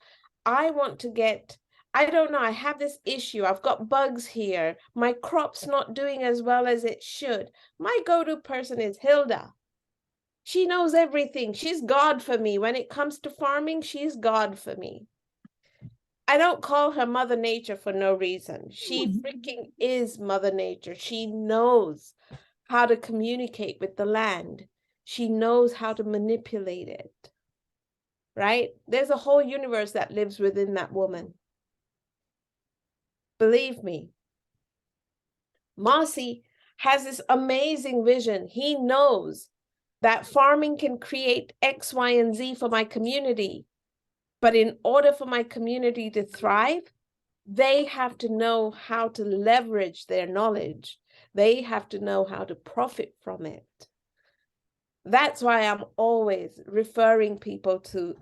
E: I want to get, I don't know, I have this issue, I've got bugs here, my crop's not doing as well as it should, my go-to person is Hilda. She knows everything. She's God for me. When it comes to farming, she's God for me. I don't call her Mother Nature for no reason. She freaking is Mother Nature. She knows how to communicate with the land. She knows how to manipulate it, right? There's a whole universe that lives within that woman. Believe me. Marcy has this amazing vision. He knows that farming can create X, Y, and Z for my community. But in order for my community to thrive, they have to know how to leverage their knowledge. They have to know how to profit from it. That's why I'm always referring people to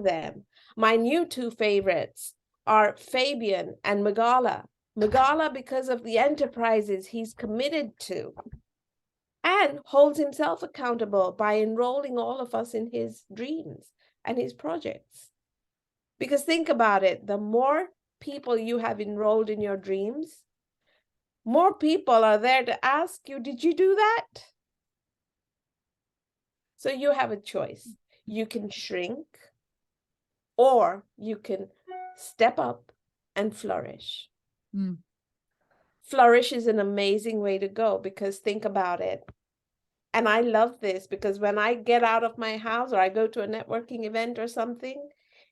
E: them. My new two favorites are Fabian and Magala. Magala, because of the enterprises he's committed to, and holds himself accountable by enrolling all of us in his dreams and his projects. Because think about it, the more people you have enrolled in your dreams, more people are there to ask you, did you do that? So you have a choice. You can shrink, or you can step up and flourish.
A: Mm.
E: Flourish is an amazing way to go, because think about it. And I love this because when I get out of my house or I go to a networking event or something,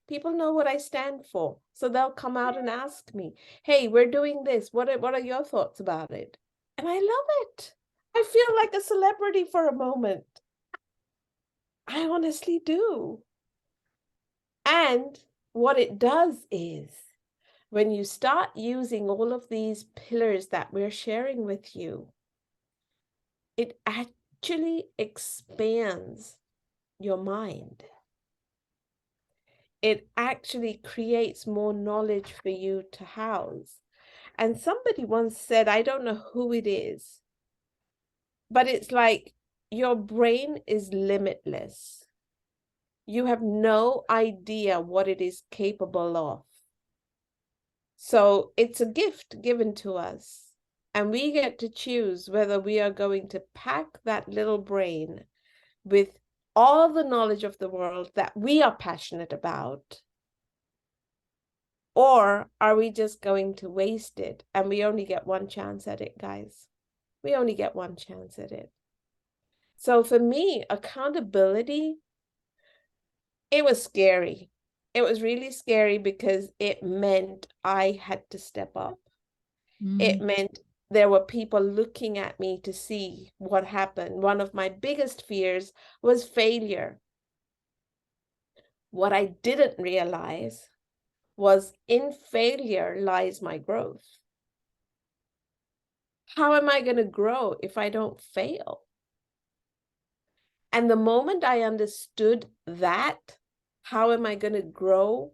E: people know what I stand for. So they'll come out and ask me, hey, we're doing this. What are your thoughts about it? And I love it. I feel like a celebrity for a moment. I honestly do. And what it does is, when you start using all of these pillars that we're sharing with you, it actually expands your mind. It actually creates more knowledge for you to house. And somebody once said, I don't know who it is, but it's like your brain is limitless. You have no idea what it is capable of. So it's a gift given to us. And we get to choose whether we are going to pack that little brain with all the knowledge of the world that we are passionate about, or are we just going to waste it? And we only get one chance at it, guys. We only get one chance at it. So for me, accountability, it was scary. It was really scary because it meant I had to step up. It meant there were people looking at me to see what happened. One of my biggest fears was failure. What I didn't realize was in failure lies my growth. How am I going to grow if I don't fail? And the moment I understood that, how am I going to grow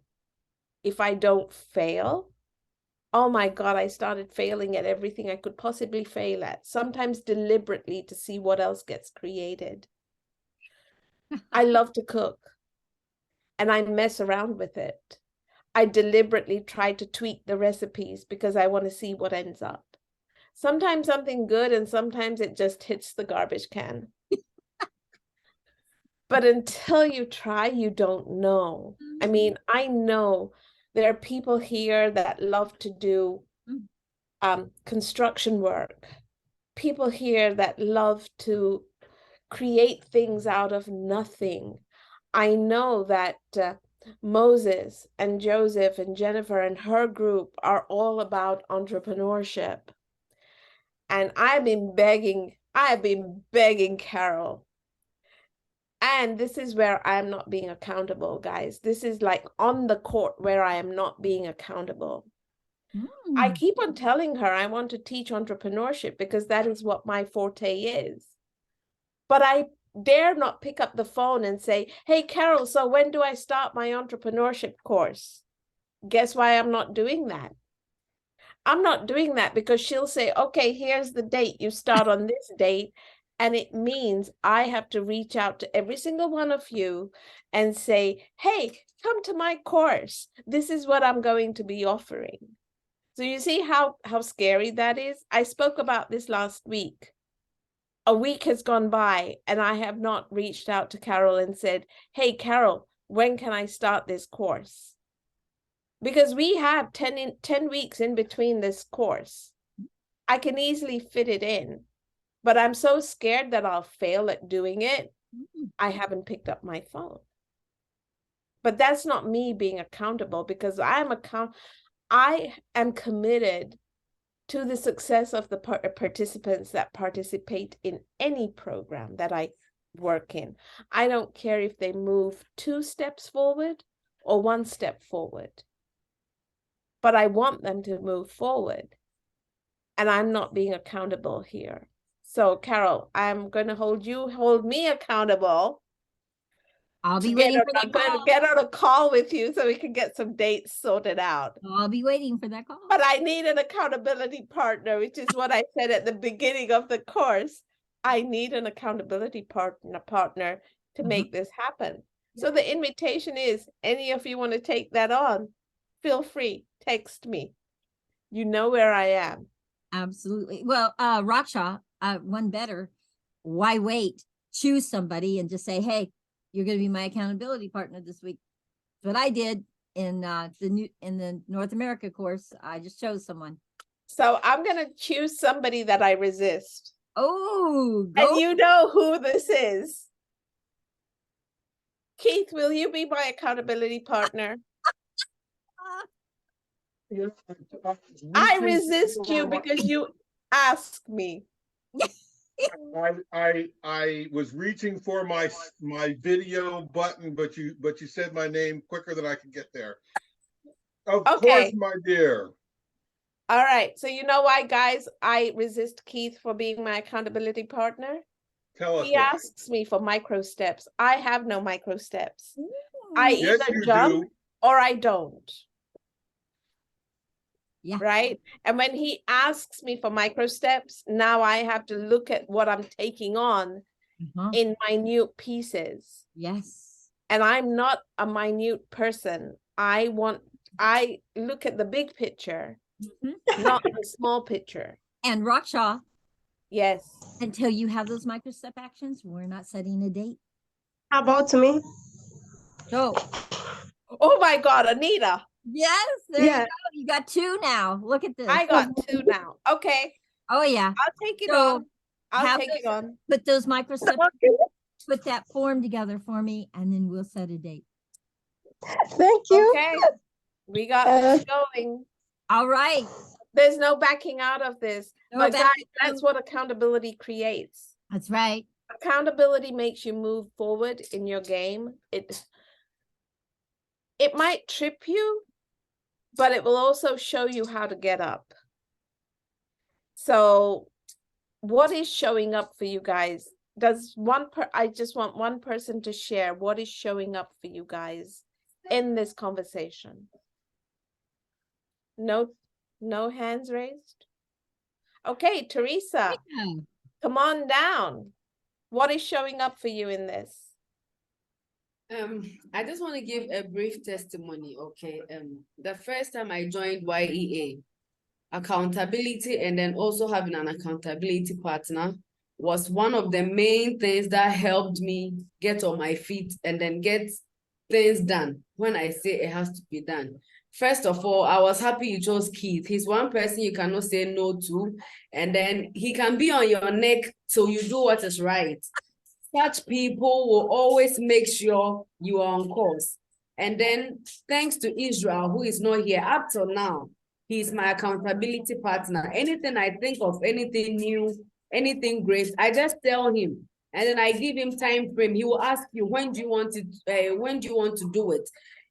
E: if I don't fail? Oh my God, I started failing at everything I could possibly fail at, sometimes deliberately to see what else gets created. I love to cook, and I mess around with it. I deliberately try to tweak the recipes because I want to see what ends up. Sometimes something good, and sometimes it just hits the garbage can. But until you try, you don't know. I mean, I know there are people here that love to do construction work. People here that love to create things out of nothing. I know that Moses and Joseph and Jennifer and her group are all about entrepreneurship. And I've been begging Carol. And this is where I am not being accountable, guys. This is like on the court where I am not being accountable. I keep on telling her I want to teach entrepreneurship because that is what my forte is. But I dare not pick up the phone and say, hey, Carol, so when do I start my entrepreneurship course? Guess why I'm not doing that? I'm not doing that because she'll say, okay, here's the date. You start on this date. And it means I have to reach out to every single one of you and say, hey, come to my course. This is what I'm going to be offering. So you see how scary that is? I spoke about this last week. A week has gone by and I have not reached out to Carol and said, hey, Carol, when can I start this course? Because we have 10 weeks in between this course. I can easily fit it in, but I'm so scared that I'll fail at doing it. I haven't picked up my phone. But that's not me being accountable, because I am committed to the success of the participants that participate in any program that I work in. I don't care if they move 2 steps forward or 1 step forward, but I want them to move forward. And I'm not being accountable here. So Carol, I'm going to hold me accountable.
A: I'll be waiting for
E: I'm
A: that
E: going to
A: call.
E: get on a call with you so we can get some dates sorted out.
A: I'll be waiting for that call.
E: But I need an accountability partner, which is what I said at the beginning of the course. I need an accountability partner to make this happen. So the invitation is, any of you want to take that on, feel free, text me. You know where I am.
A: Absolutely. Well, Raksha, one better. Why wait? Choose somebody and just say, hey, you're going to be my accountability partner this week. That's what I did in the North America course. I just chose someone.
E: So I'm going to choose somebody that I resist.
A: Oh,
E: and you know who this is. Keith, will you be my accountability partner? I resist you because you asked me.
H: I was reaching for my video button, but you said my name quicker than I could get there. Of course, my dear.
E: All right. So you know why, guys, I resist Keith for being my accountability partner?
H: Tell us
E: He asks me for micro steps. I have no micro steps. I
H: Yes,
E: either
H: you
E: jump
H: do.
E: or I don't.
A: Yeah.
E: Right. And when he asks me for micro steps, now I have to look at what I'm taking on in minute pieces.
A: Yes.
E: And I'm not a minute person. I look at the big picture, not the small picture.
A: And Raksha.
E: Yes.
A: Until you have those micro step actions, we're not setting a date.
F: How about me?
A: So.
E: Oh my God, Anita.
A: Yes, there you go. You got 2 now. Look at this.
E: I got 2 now. Okay.
A: Oh yeah.
E: I'll take it on. I'll take it on.
A: Put those micro steps, put that form together for me, and then we'll set a date.
F: Thank you.
E: Okay. We got this going.
A: All right.
E: There's no backing out of this.
A: No
E: but guys,
A: backing
E: that's what accountability creates.
A: That's right.
E: Accountability makes you move forward in your game. It might trip you, but it will also show you how to get up. So what is showing up for you guys? I just want one person to share what is showing up for you guys in this conversation. No hands raised. Okay, Teresa, come on down. What is showing up for you in this?
B: I just want to give a brief testimony, okay? The first time I joined YEA, accountability and then also having an accountability partner was one of the main things that helped me get on my feet and then get things done when I say it has to be done. First of all, I was happy you chose Keith. He's one person you cannot say no to, and then he can be on your neck till you do what is right. Such people will always make sure you are on course. And then thanks to Israel, who is not here up till now, he's my accountability partner. Anything I think of, anything new, anything great, I just tell him. And then I give him time frame. He will ask you, when do you want to do it?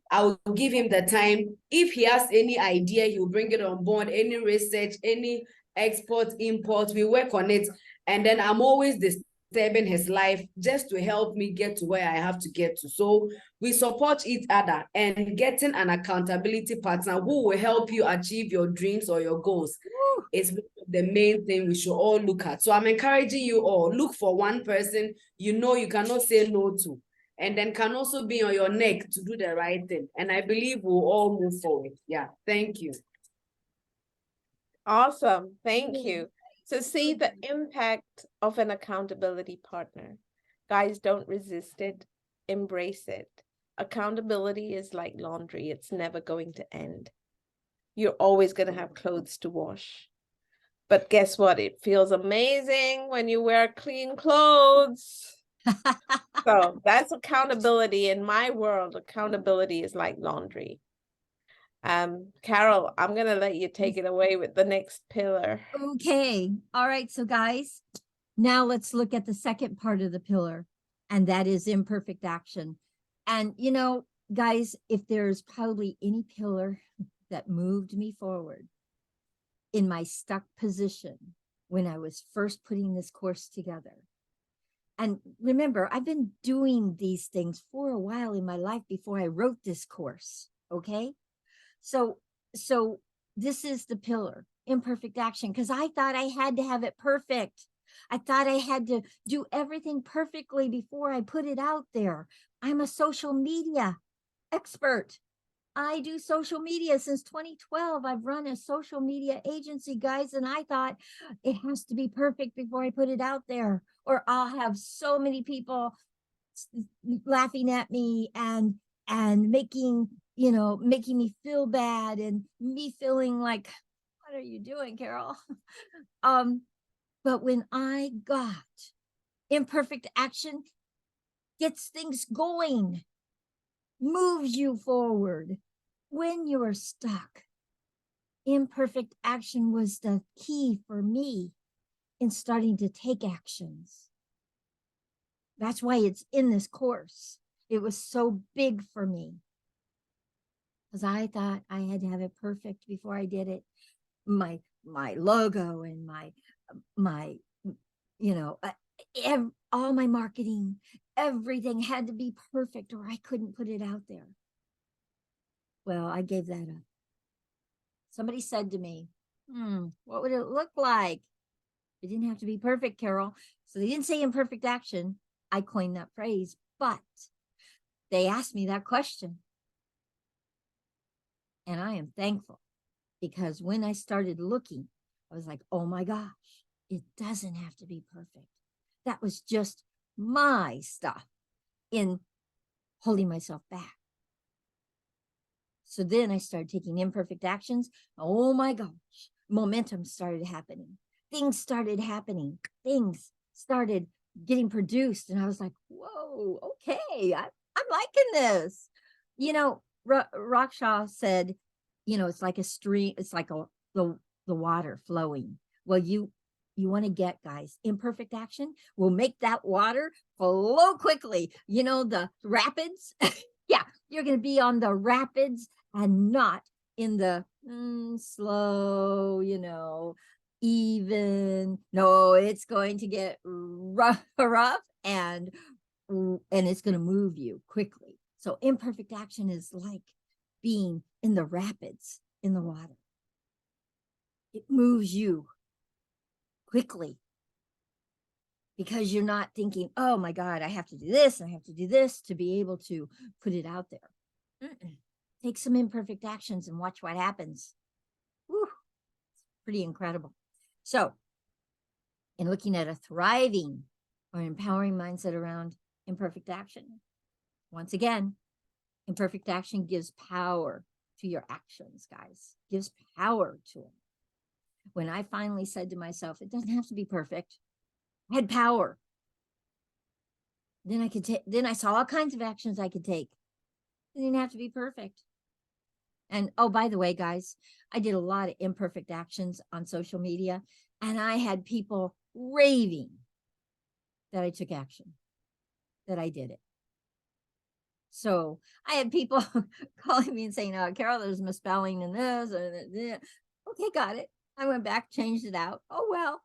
B: I will give him the time. If he has any idea, he will bring it on board, any research, any export, import, we work on it. And then I'm always the disturbing his life just to help me get to where I have to get to. So we support each other, and getting an accountability partner who will help you achieve your dreams or your goals is the main thing we should all look at. So I'm encouraging you all, look for one person you know you cannot say no to, and then can also be on your neck to do the right thing. And I believe we'll all move forward. Yeah, thank you.
E: Awesome. Thank you. So see the impact of an accountability partner. Guys, don't resist it. Embrace it. Accountability is like laundry. It's never going to end. You're always going to have clothes to wash. But guess what? It feels amazing when you wear clean clothes. So that's accountability. In my world, accountability is like laundry. Carol, I'm going to let you take it away with the next pillar.
A: Okay. All right. So guys, now let's look at the second part of the pillar, and that is imperfect action. And you know, guys, if there's probably any pillar that moved me forward in my stuck position when I was first putting this course together. And remember, I've been doing these things for a while in my life before I wrote this course. Okay. So this is the pillar, imperfect action, because I thought I had to have it perfect. I thought I had to do everything perfectly before I put it out there. I'm a social media expert. I do social media since 2012. I've run a social media agency, guys, and I thought it has to be perfect before I put it out there, or I'll have so many people laughing at me and making me feel bad, and me feeling like, what are you doing, Carol? But when I got imperfect action, gets things going, moves you forward when you're stuck. Imperfect action was the key for me in starting to take actions. That's why it's in this course. It was so big for me, because I thought I had to have it perfect before I did it. My logo and my all my marketing, everything had to be perfect or I couldn't put it out there. Well, I gave that up. Somebody said to me, what would it look like? It didn't have to be perfect, Carol. So they didn't say imperfect action. I coined that phrase, but they asked me that question. And I am thankful, because when I started looking, I was like, oh my gosh, it doesn't have to be perfect. That was just my stuff in holding myself back. So then I started taking imperfect actions. Oh my gosh, momentum started happening. Things started happening. Things started getting produced. And I was like, whoa, okay, I'm liking this. You know, Raksha said, it's like a stream, it's like the water flowing. Well, you want to get, guys, imperfect action will make that water flow quickly. The rapids. Yeah, you're going to be on the rapids and not in the slow, even. No, it's going to get rough and it's going to move you quickly. So imperfect action is like being in the rapids in the water. It moves you quickly, because you're not thinking, oh my God, I have to do this, and I have to do this to be able to put it out there. Take some imperfect actions and watch what happens. Whew, it's pretty incredible. So, in looking at a thriving or empowering mindset around imperfect action, once again, imperfect action gives power to your actions, guys. Gives power to them. When I finally said to myself, it doesn't have to be perfect, I had power. Then I could take. Then I saw all kinds of actions I could take. It didn't have to be perfect. And oh, by the way, guys, I did a lot of imperfect actions on social media, and I had people raving that I took action, that I did it. So I had people calling me and saying, "Oh, Carol, there's misspelling in this." Okay, got it. I went back, changed it out. Oh well.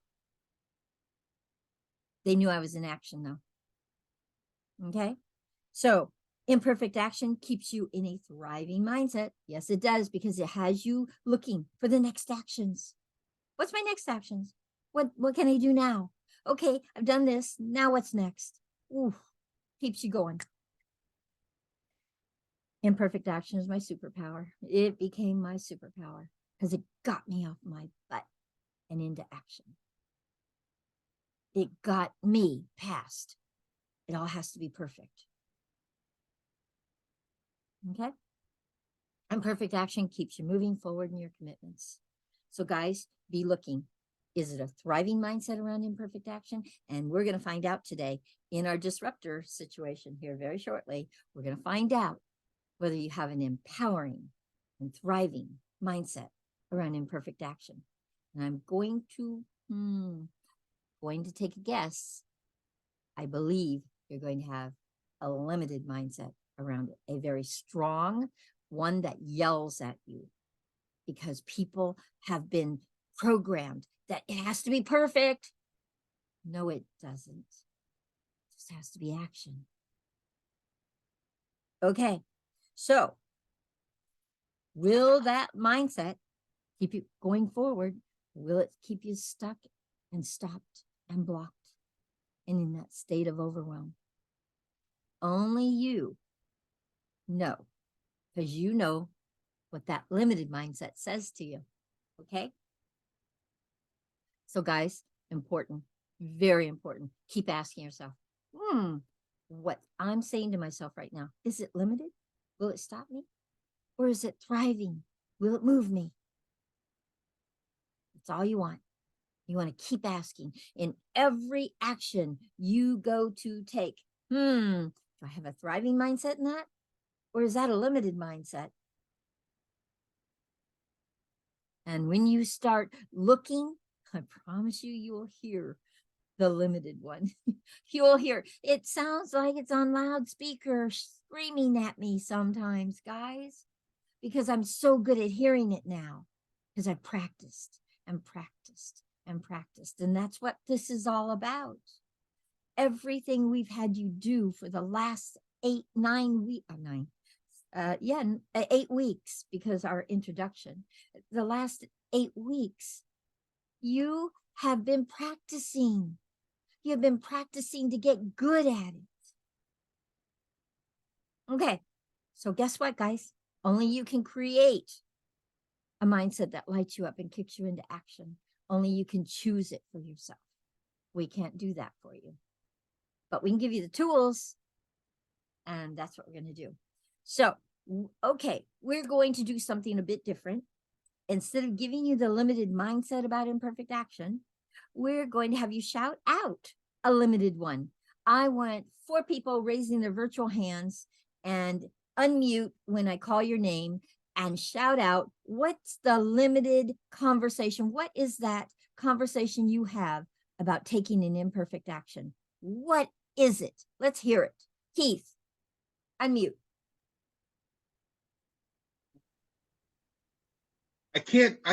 A: They knew I was in action though. Okay. So imperfect action keeps you in a thriving mindset. Yes, it does, because it has you looking for the next actions. What's my next actions? What can I do now? Okay, I've done this. Now what's next? Ooh, keeps you going. Imperfect action is my superpower. It became my superpower because it got me off my butt and into action. It got me past. It all has to be perfect. Okay? Imperfect action keeps you moving forward in your commitments. So guys, be looking. Is it a thriving mindset around imperfect action? And we're going to find out today in our disruptor situation here very shortly. We're going to find out whether you have an empowering and thriving mindset around imperfect action. And I'm going to take a guess. I believe you're going to have a limited mindset around it, a very strong one that yells at you because people have been programmed that it has to be perfect. No, it doesn't. It just has to be action. Okay, so will that mindset keep you going forward? Will it keep you stuck and stopped and blocked and in that state of overwhelm? Only you know, because you know what that limited mindset says to you. Okay? So guys, important, very important. Keep asking yourself, what I'm saying to myself right now, is it limited? Will it stop me? Or is it thriving? Will it move me? That's all you want. You want to keep asking in every action you go to take. Do I have a thriving mindset in that? Or is that a limited mindset? And when you start looking, I promise you, you will hear the limited one. You will hear, it sounds like it's on loudspeaker screaming at me sometimes, guys, because I'm so good at hearing it now because I practiced and practiced and practiced. And that's what this is all about. Everything we've had you do for the last 8 weeks, because our introduction, the last 8 weeks, you have been practicing. You have been practicing to get good at it. Okay, so guess what, guys? Only you can create a mindset that lights you up and kicks you into action. Only you can choose it for yourself. We can't do that for you, but we can give you the tools, and that's what we're going to do. So, okay, we're going to do something a bit different. Instead of giving you the limited mindset about imperfect action, we're going to have you shout out a limited one. I want 4 people raising their virtual hands and unmute when I call your name and shout out, what's the limited conversation? What is that conversation you have about taking an imperfect action? What is it? Let's hear it. Keith, unmute.
H: I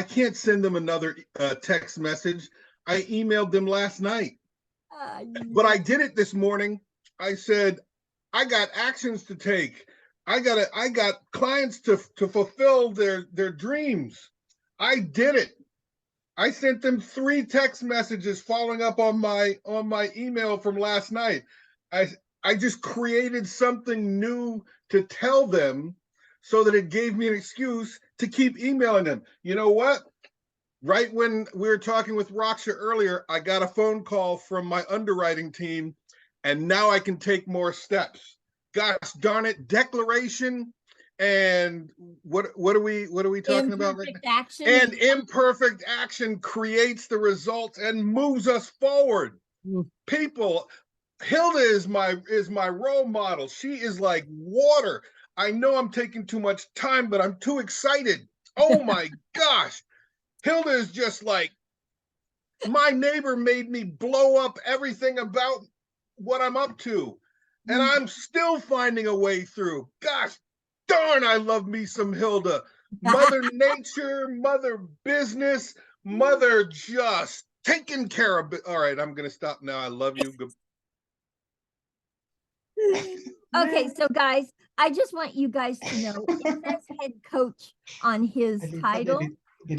H: can't send them another text message. I emailed them last night, but I did it this morning. I said, I got actions to take. I got clients to fulfill their dreams. I did it. I sent them 3 text messages following up on my email from last night. I just created something new to tell them so that it gave me an excuse to keep emailing them. You know what? Right when we were talking with Raksha earlier, I got a phone call from my underwriting team, and now I can take more steps. Gosh darn it, declaration and what are we talking about right now?
A: Action.
H: And imperfect action creates the results and moves us forward. People, Hilda is my role model. She is like water. I know I'm taking too much time, but I'm too excited. Oh my gosh. Hilda is just like, my neighbor made me blow up everything about what I'm up to. And I'm still finding a way through. Gosh darn, I love me some Hilda. Mother nature, mother business, mother just taken care of. All right, I'm gonna stop now. I love you.
A: Okay, so guys, I just want you guys to know it says head coach on his title.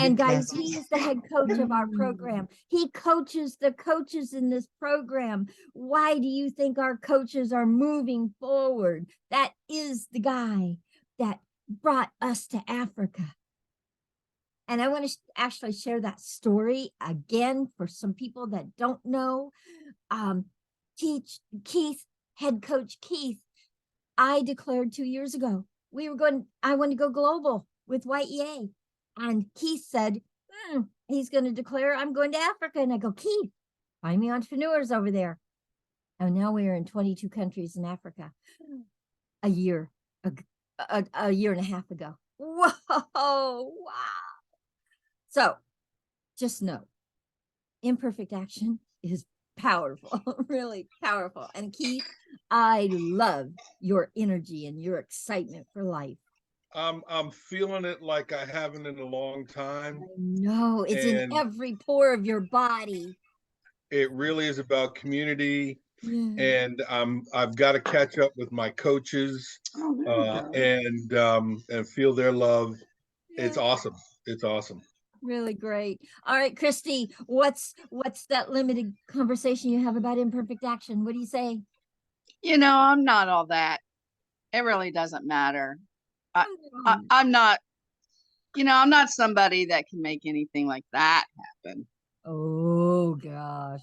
A: And guys, he is the head coach of our program. He coaches the coaches in this program. Why do you think our coaches are moving forward? That is the guy that brought us to Africa. And I want to actually share that story again for some people that don't know. Keith, head coach Keith, I declared 2 years ago, I want to go global with YEA. And Keith said, he's going to declare I'm going to Africa. And I go, Keith, find me entrepreneurs over there. And now we are in 22 countries in Africa a year and a half ago. Whoa, wow. So just know, imperfect action is powerful, really powerful. And Keith, I love your energy and your excitement for life.
H: I'm feeling it like I haven't in a long time.
A: No, it's in every pore of your body.
H: It really is about community. And I've got to catch up with my coaches and feel their love. It's awesome. It's awesome.
A: Really great. All right, Christy, what's that limited conversation you have about imperfect action? What do you say?
D: You know, I'm not all that. It really doesn't matter. I'm not, I'm not somebody that can make anything like that happen.
A: Oh gosh.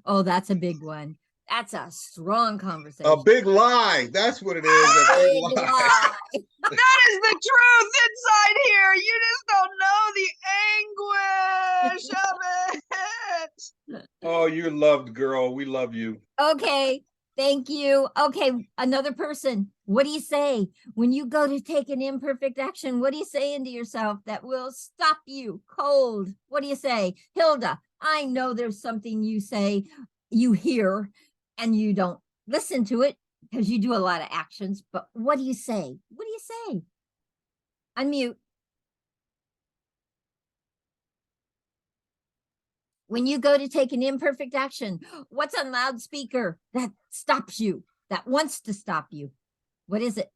A: Oh, that's a big one. That's a strong conversation.
H: A big lie. That's what it is. A big lie.
D: That is the truth inside here. You just don't know the anguish of it.
H: Oh, you're loved, girl. We love you.
A: Okay. Thank you. Okay, another person. What do you say when you go to take an imperfect action? What do you say into yourself that will stop you cold? What do you say? Hilda, I know there's something you say, you hear, and you don't listen to it because you do a lot of actions. But what do you say? What do you say? Unmute. When you go to take an imperfect action, what's on loudspeaker that stops you, that wants to stop you? What is it?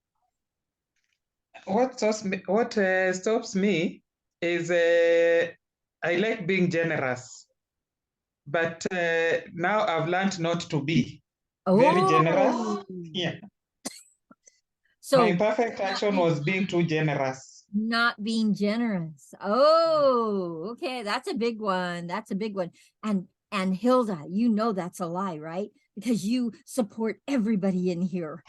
J: What stops me is I like being generous, but now I've learned not to be very generous. Yeah.
A: So
J: my imperfect action was being too generous.
A: Not being generous. Oh, okay. That's a big one. That's a big one. And Hilda, you know that's a lie, right? Because you support everybody in here.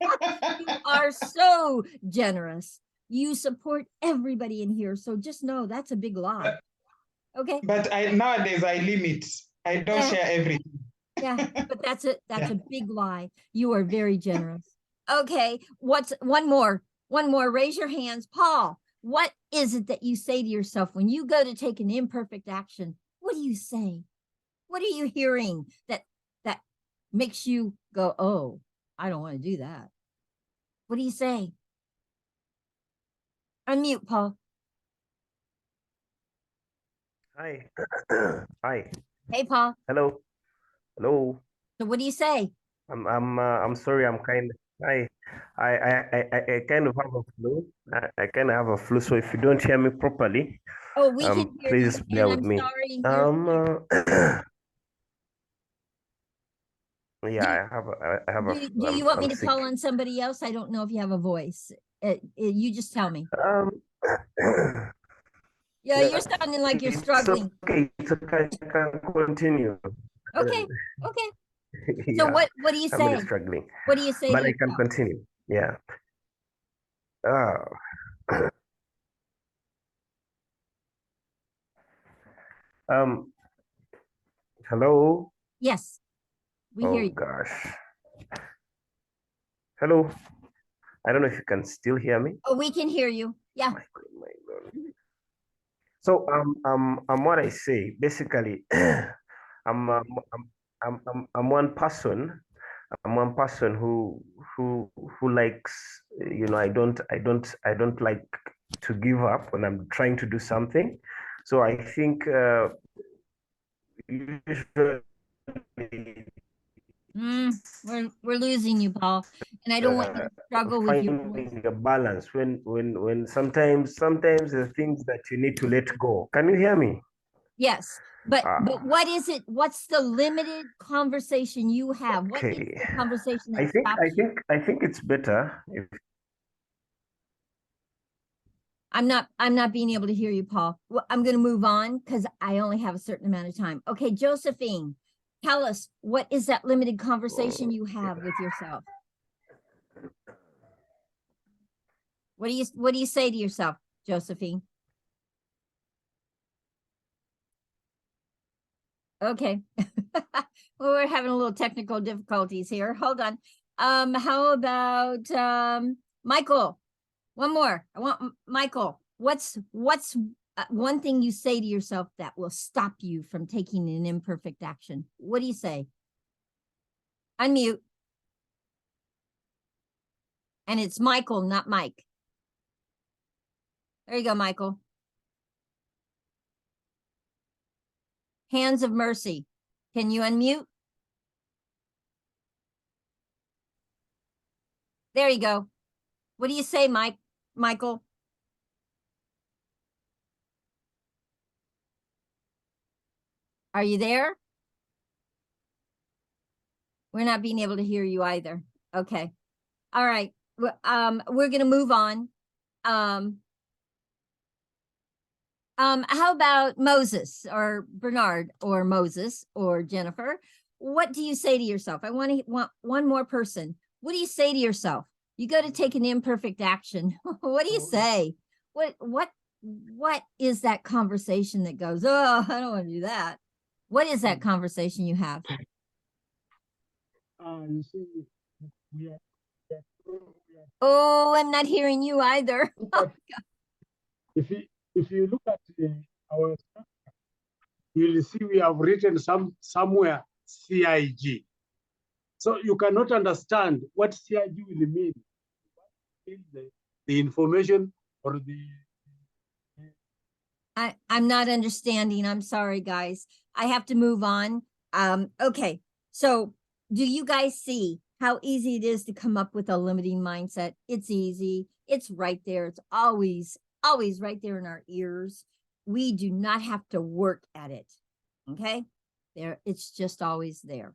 A: You are so generous. You support everybody in here. So just know that's a big lie. Okay.
J: But nowadays I limit. I don't share everything.
A: Yeah, but that's a big lie. You are very generous. Okay, what's one more? One more. Raise your hands. Paul, what is it that you say to yourself when you go to take an imperfect action? What do you say? What are you hearing that makes you go, oh, I don't want to do that? What do you say? Unmute, Paul.
N: Hi. Hi.
A: Hey, Paul.
N: Hello. Hello.
A: So what do you say?
N: I'm sorry. I'm kind. I kind of have a flu. I kind of have a flu. So if you don't hear me properly,
A: Oh, we can hear
N: please
A: you,
N: bear
A: and
N: with
A: I'm
N: me.
A: sorry.
N: Yeah, I have a.
A: Do you want me to
N: sick.
A: call on somebody else? I don't know if you have a voice. You just tell me. Yeah, you're sounding like you're struggling.
N: It's okay. I can continue.
A: Okay. Okay.
N: Yeah,
A: So what do you
N: I'm really
A: say?
N: struggling.
A: What do you say
N: But
A: to
N: I can
A: yourself?
N: continue. Yeah. Hello.
A: Yes, we hear
N: Oh
A: you.
N: gosh. Hello. I don't know if you can still hear me.
A: Oh, we can hear you. Yeah.
N: My God. So what I say basically, I'm one person. I'm one person who likes, I don't like to give up when I'm trying to do something. So I think usually
A: We're losing you, Paul, and I don't want you to struggle with your voice.
N: finding a balance when sometimes the things that you need to let go. Can you hear me?
A: Yes, but what is it? What's the limited conversation you have? What is
N: Okay.
A: the conversation
N: I
A: that
N: think
A: stops you?
N: I think it's better if
A: I'm not being able to hear you, Paul. Well, I'm going to move on because I only have a certain amount of time. Okay, Josephine, tell us, what is that limited conversation you have with yourself? What do you say to yourself, Josephine? Okay. Well, we're having a little technical difficulties here. Hold on. How about Michael? One more. I want Michael. What's one thing you say to yourself that will stop you from taking an imperfect action? What do you say? Unmute. And it's Michael, not Mike. There you go, Michael. Hands of Mercy. Can you unmute? There you go. What do you say, Michael? Are you there? We're not being able to hear you either. Okay. All right. We're going to move on. How about Moses or Bernard or Moses or Jennifer? What do you say to yourself? I want one more person. What do you say to yourself? You go to take an imperfect action. What do you say? What is that conversation that goes, oh, I don't want to do that? What is that conversation you have?
L: You see, we are,
A: Oh, I'm not hearing you either.
L: if you look at our structure, you'll see we have written somewhere CIG. So you cannot understand what CIG will mean. The information or the
A: I'm not understanding. I'm sorry, guys. I have to move on. Okay. So do you guys see how easy it is to come up with a limiting mindset? It's easy. It's right there. It's always right there in our ears. We do not have to work at it. Okay. It's just always there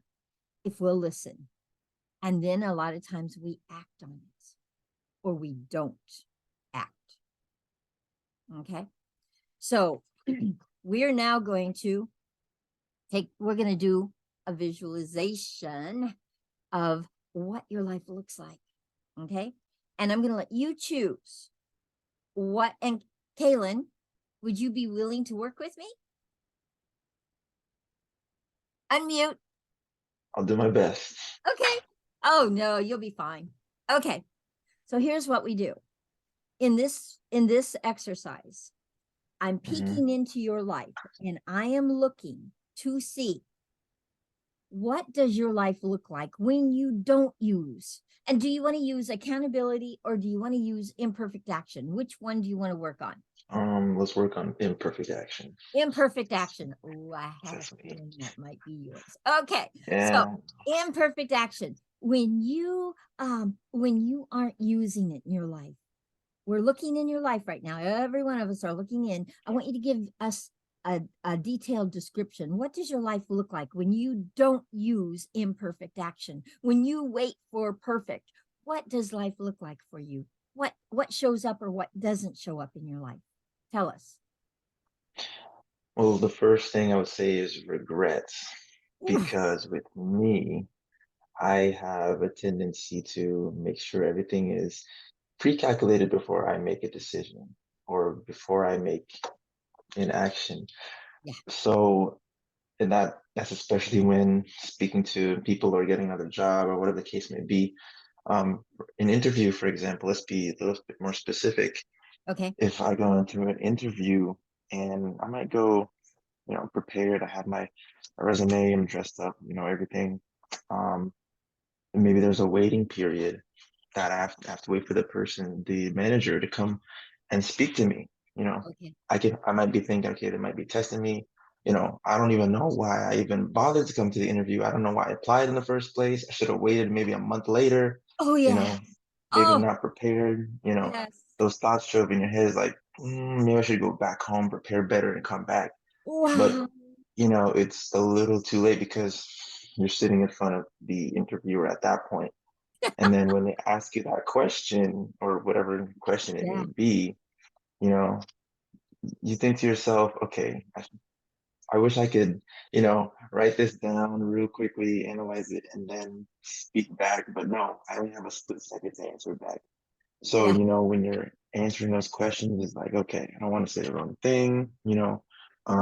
A: if we'll listen. And then a lot of times we act on it or we don't act. Okay. So we're now going to we're going to do a visualization of what your life looks like. Okay. And I'm going to let you choose and Kaylin, would you be willing to work with me? Unmute.
G: I'll do my best.
A: Okay. Oh no, you'll be fine. Okay. So here's what we do. In this exercise, I'm peeking into your life and I am looking to see what does your life look like when you don't use, and do you want to use accountability or do you want to use imperfect action? Which one do you want to work on?
G: Let's work on imperfect action.
A: Imperfect action. Oh, I have a feeling that might be yours. Okay.
G: Yeah.
A: So imperfect action. When you aren't using it in your life, we're looking in your life right now. Every one of us are looking in. I want you to give us a detailed description. What does your life look like when you don't use imperfect action? When you wait for perfect, what does life look like for you? What shows up or what doesn't show up in your life? Tell us.
G: Well, the first thing I would say is regrets, because with me, I have a tendency to make sure everything is pre-calculated before I make a decision or before I make an action.
A: Yeah.
G: So, and that's especially when speaking to people or getting another job or whatever the case may be. An interview, for example, let's be a little bit more specific.
A: Okay.
G: If I go into an interview and I might go, prepared, I have my resume, I'm dressed up, everything. And maybe there's a waiting period that I have to wait for the manager to come and speak to me.
A: Okay.
G: I might be thinking, okay, they might be testing me. you know, I don't even know why I even bothered to come to the interview. I don't know why I applied in the first place. I should have waited maybe a month later,
A: Oh
G: you
A: yeah.
G: know, maybe I'm
A: Oh
G: not prepared, you know,
A: yes.
G: those thoughts show up in your head is like, maybe I should go back home, prepare better and come back. But,
A: Wow.
G: you know, it's a little too late because you're sitting in front of the interviewer at that point. And then when they ask you that question or whatever question it
A: Yeah.
G: may be, you know, you think to yourself, okay, I wish I could, you know, write this down real quickly, analyze it, and then speak back. But no, I only have a split second to answer back. So,
A: Yeah.
G: you know, when you're answering those questions, it's like, okay, I don't want to say the wrong thing, you know. I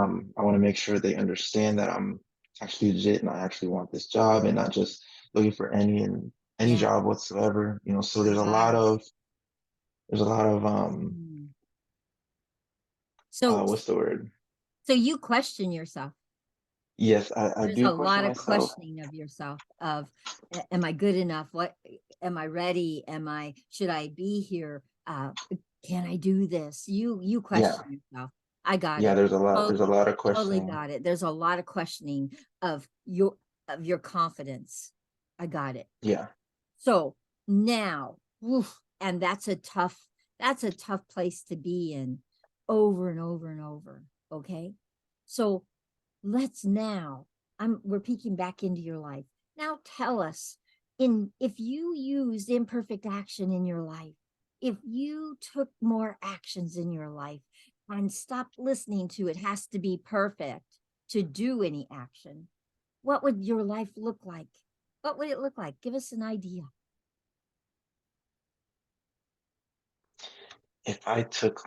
G: want to make sure they understand that I'm actually legit and I actually want this job and not just looking for any
A: Yeah.
G: job whatsoever, you know. So
A: I got it.
G: there's a lot of
A: So
G: what's the word?
A: so you question yourself.
G: Yes, I
A: There's
G: do
A: a
G: question
A: lot of
G: myself.
A: questioning of yourself of am I good enough? What am I ready? Should I be here? Can I do this? You
G: Yeah,
A: question yourself. I got
G: yeah,
A: it.
G: there's a lot of
A: Totally
G: questioning.
A: got it. There's a lot of questioning of your confidence. I got it.
G: Yeah.
A: So now, oof, and that's a tough place to be in over and over and over. Okay. So let's now, we're peeking back into your life. Now tell us if you used imperfect action in your life, if you took more actions in your life and stopped listening to it has to be perfect to do any action, what would your life look like? What would it look like? Give us an idea.
G: If I took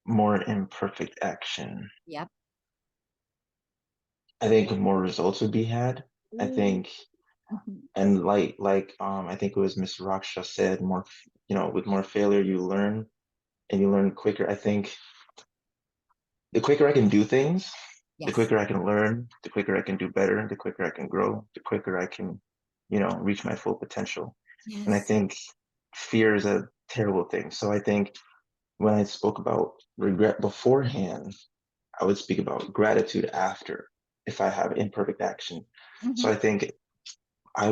G: more imperfect action,
A: Yep.
G: I think more results would be had. I
A: Ooh.
G: think,
A: Mhm.
G: and I think it was Miss Raksha said, more, you know, with more failure you learn and you learn quicker. I think the quicker I can do things, the
A: Yes.
G: quicker I can learn, the quicker I can do better, the quicker I can grow, the quicker I can, you know, reach my full potential. And I
A: Yes.
G: think fear is a terrible thing. So I think when I spoke about regret beforehand, I would speak about gratitude after if I have imperfect action. So
A: Mhm.
G: I think I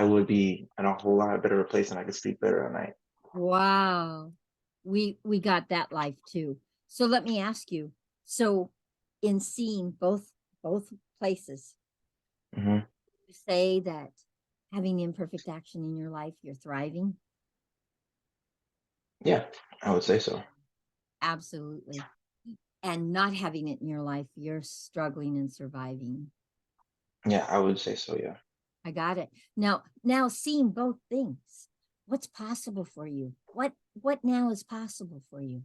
G: would be in a whole lot better place and I could sleep better at night.
A: Wow. We got that life too. So let me ask you. So in seeing both places,
G: Hmm.
A: you say that having imperfect action in your life, you're thriving?
G: Yeah, I would say so.
A: Absolutely. And not having it in your life, you're struggling and surviving.
G: Yeah, I would say so. Yeah.
A: I got it. Now seeing both things, what's possible for you? What now is possible for you?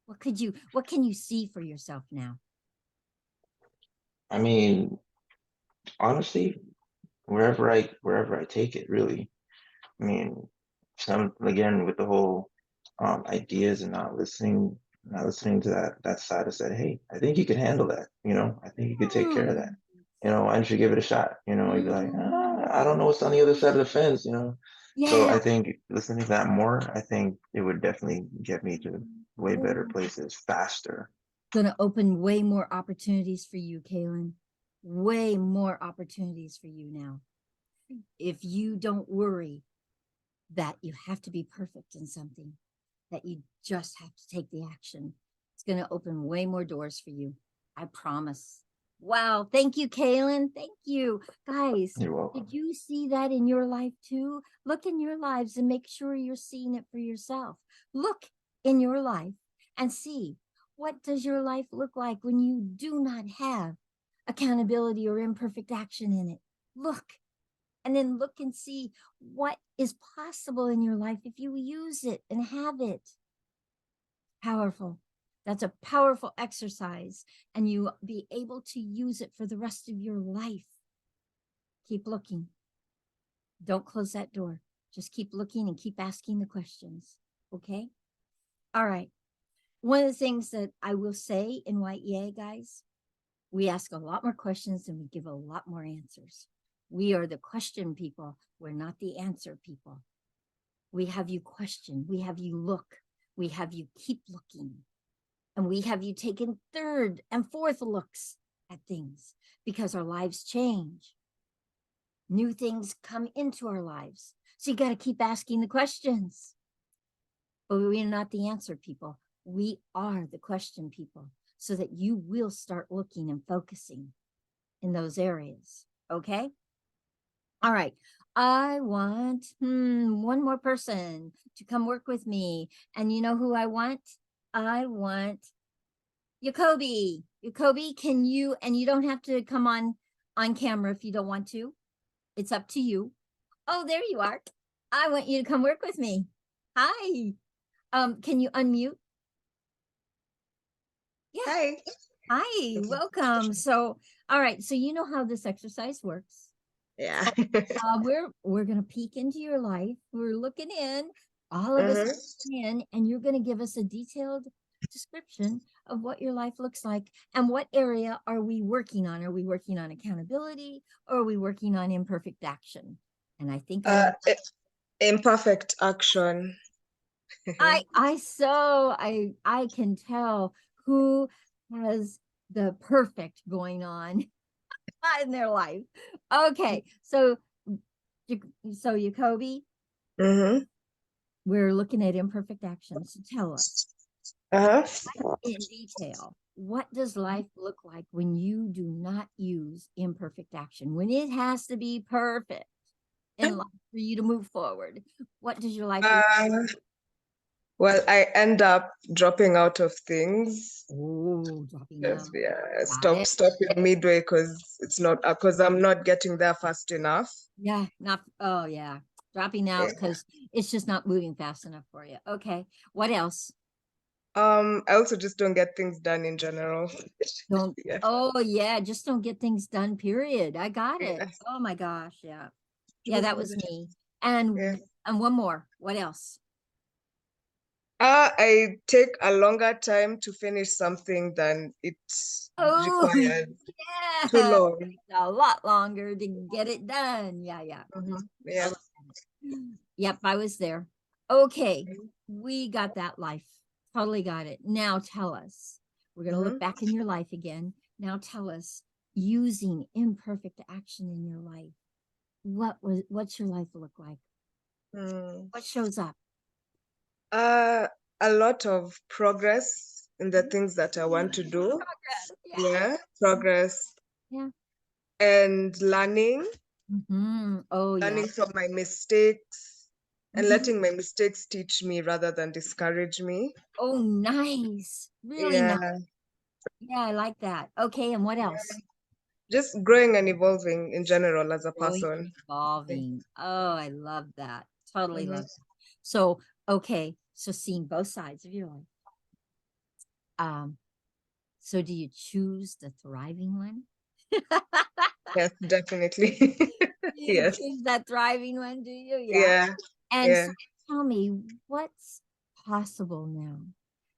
A: What can you see for yourself now?
G: I mean, honestly, wherever I take it, really. I mean, some again with the whole ideas and not listening to that side. I said, hey, I think you could handle that. You know, I think you could take care of that. You know, why don't you give it a shot? You know, you'd be like, I don't know what's on the other side of the fence. You know, so
A: Yeah.
G: I think listening to that more, I think it would definitely get me to way better places faster.
A: Going to open way more opportunities for you, Kaylin. Way more opportunities for you now. If you don't worry that you have to be perfect in something, that you just have to take the action, it's going to open way more doors for you. I promise. Wow. Thank you, Kaylin. Thank you. Guys,
G: You're welcome.
A: did you see that in your life too? Look in your lives and make sure you're seeing it for yourself. Look in your life and see, what does your life look like when you do not have accountability or imperfect action in it? Look, and then look and see what is possible in your life if you use it and have it. Powerful. That's a powerful exercise, and you be able to use it for the rest of your life. Keep looking. Don't close that door. Just keep looking and keep asking the questions. Okay? All right. One of the things that I will say in YEA, guys, we ask a lot more questions and we give a lot more answers. We are the question people. We're not the answer people. We have you question. We have you look. We have you keep looking. And we have you taken third and fourth looks at things because our lives change. New things come into our lives. So you got to keep asking the questions. But we're not the answer people. We are the question people, so that you will start looking and focusing in those areas. Okay? All right. I want one more person to come work with me. And you know who I want? I want Jacoby. Jacoby, can you, and you don't have to come on camera if you don't want to. It's up to you. Oh, there you are. I want you to come work with me. Hi. Can you unmute? Yeah.
O: Hi.
A: Hi, welcome. So, all right. So you know how this exercise works.
O: Yeah.
A: We're gonna peek into your life. We're looking in. All of us are looking in, and you're gonna give us a detailed description of what your life looks like and what area are we working on? Are we working on accountability or are we working on imperfect action? And I think
O: Imperfect action.
A: I can tell who has the perfect going on in their life. Okay, so Jacoby, we're looking at imperfect action. So tell us in detail, what does life look like when you do not use imperfect action? When it has to be perfect in life for you to move forward, what does your life look like?
O: Well, I end up dropping out of things.
A: Oh, dropping out.
O: Yeah, stopping midway because I'm not getting there fast enough.
A: Yeah, oh yeah, dropping out because it's just not moving fast enough for you. Okay, what else?
O: I also just don't get things done in general.
A: Oh yeah, just don't get things done, period. I got it. Oh my gosh, yeah. Yeah, that was me. And one more. What else?
O: I take a longer time to finish something than it requires.
A: Yeah.
O: Too long.
A: A lot longer to get it done. Yeah.
O: Yeah.
A: Yep, I was there. Okay, we got that life. Totally got it. Now tell us. We're going to look back in your life again. Now tell us, using imperfect action in your life, what's your life look like? What shows up?
O: A lot of progress in the things that I want to do. Progress.
A: Yeah.
O: And learning.
A: Oh,
O: learning from my mistakes and letting my mistakes teach me rather than discourage me.
A: Oh, nice. Really nice. Yeah, I like that. Okay, and what else?
O: Just growing and evolving in general as a person.
A: Evolving. Oh, I love that. Totally love that. So, okay, so seeing both sides of your life. So do you choose the thriving one?
O: Yes, definitely.
A: You choose that thriving one, do you?
O: Yeah.
A: And so tell me, what's possible now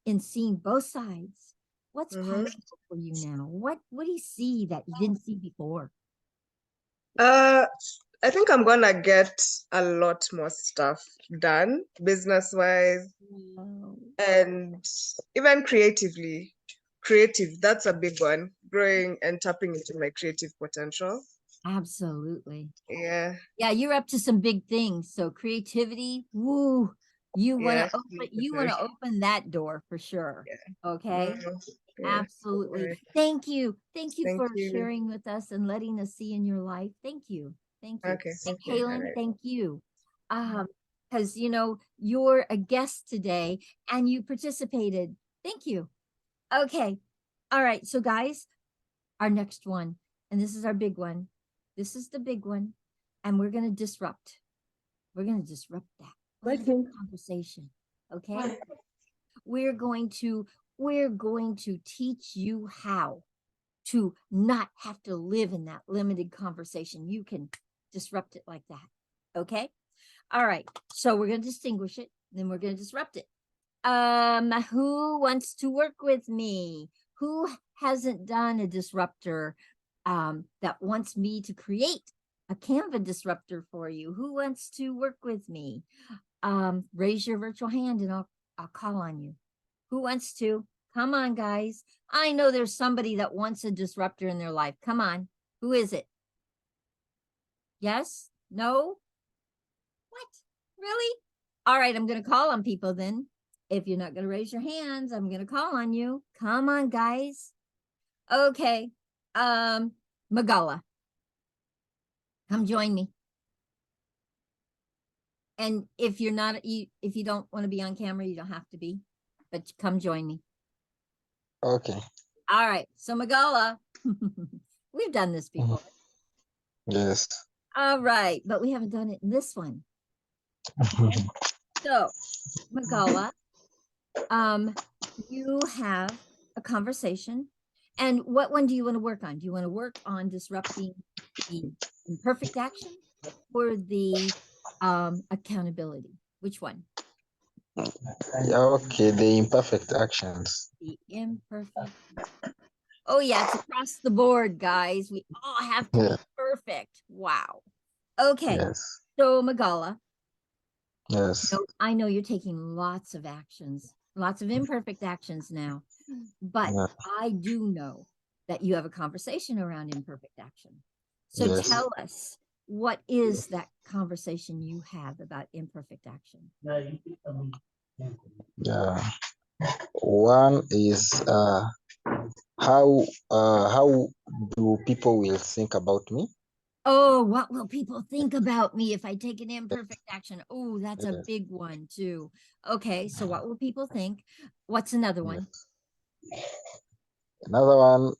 A: in seeing both sides? What's possible for you now? What do you see that you didn't see before?
O: I think I'm gonna get a lot more stuff done, business-wise, and even creatively. That's a big one. Growing and tapping into my creative potential.
A: Absolutely.
O: Yeah.
A: Yeah, you're up to some big things. So creativity, woo, you want to open that door for sure. Okay. Absolutely. Thank you. Thank you for sharing with us and letting us see in your life. Thank you. Thank you.
O: Okay.
A: And Kaylin, thank you. Because you're a guest today and you participated. Thank you. Okay. All right. So guys, our next one, and this is our big one. This is the big one. And we're going to disrupt. We're going to disrupt that conversation. Okay. We're going to teach you how to not have to live in that limited conversation. You can disrupt it like that. Okay. All right. So we're going to distinguish it. Then we're going to disrupt it. Who wants to work with me? Who hasn't done a disruptor that wants me to create a Canva disruptor for you? Who wants to work with me? Raise your virtual hand and I'll call on you. Who wants to? Come on, guys. I know there's somebody that wants a disruptor in their life. Come on. Who is it? Yes? No? What? Really? All right, I'm going to call on people then. If you're not going to raise your hands, I'm going to call on you. Come on, guys. Okay. Magala. Come join me. And if you're not, if you don't want to be on camera, you don't have to be, but come join me.
P: Okay.
A: All right. So Magala, we've done this before.
P: Yes.
A: All right. But we haven't done it in this one. So Magala, you have a conversation. And what one do you want to work on? Do you want to work on disrupting the imperfect action or the accountability? Which one?
P: Yeah, okay, the imperfect actions.
A: The imperfect. Oh yeah, it's across the board, guys. We all have to be perfect. Wow. Okay.
P: Yes.
A: So Magala.
P: Yes.
A: So I know you're taking lots of actions, lots of imperfect actions now, but
P: Yeah.
A: I do know that you have a conversation around imperfect action. So
P: Yes.
A: tell us, what is that conversation you have about imperfect action?
P: Yeah. One is how do people will think about me?
A: Oh, what will people think about me if I take an imperfect action? Oh, that's a
P: Yes.
A: big one too. Okay, so what will people think? What's another one?
P: Another one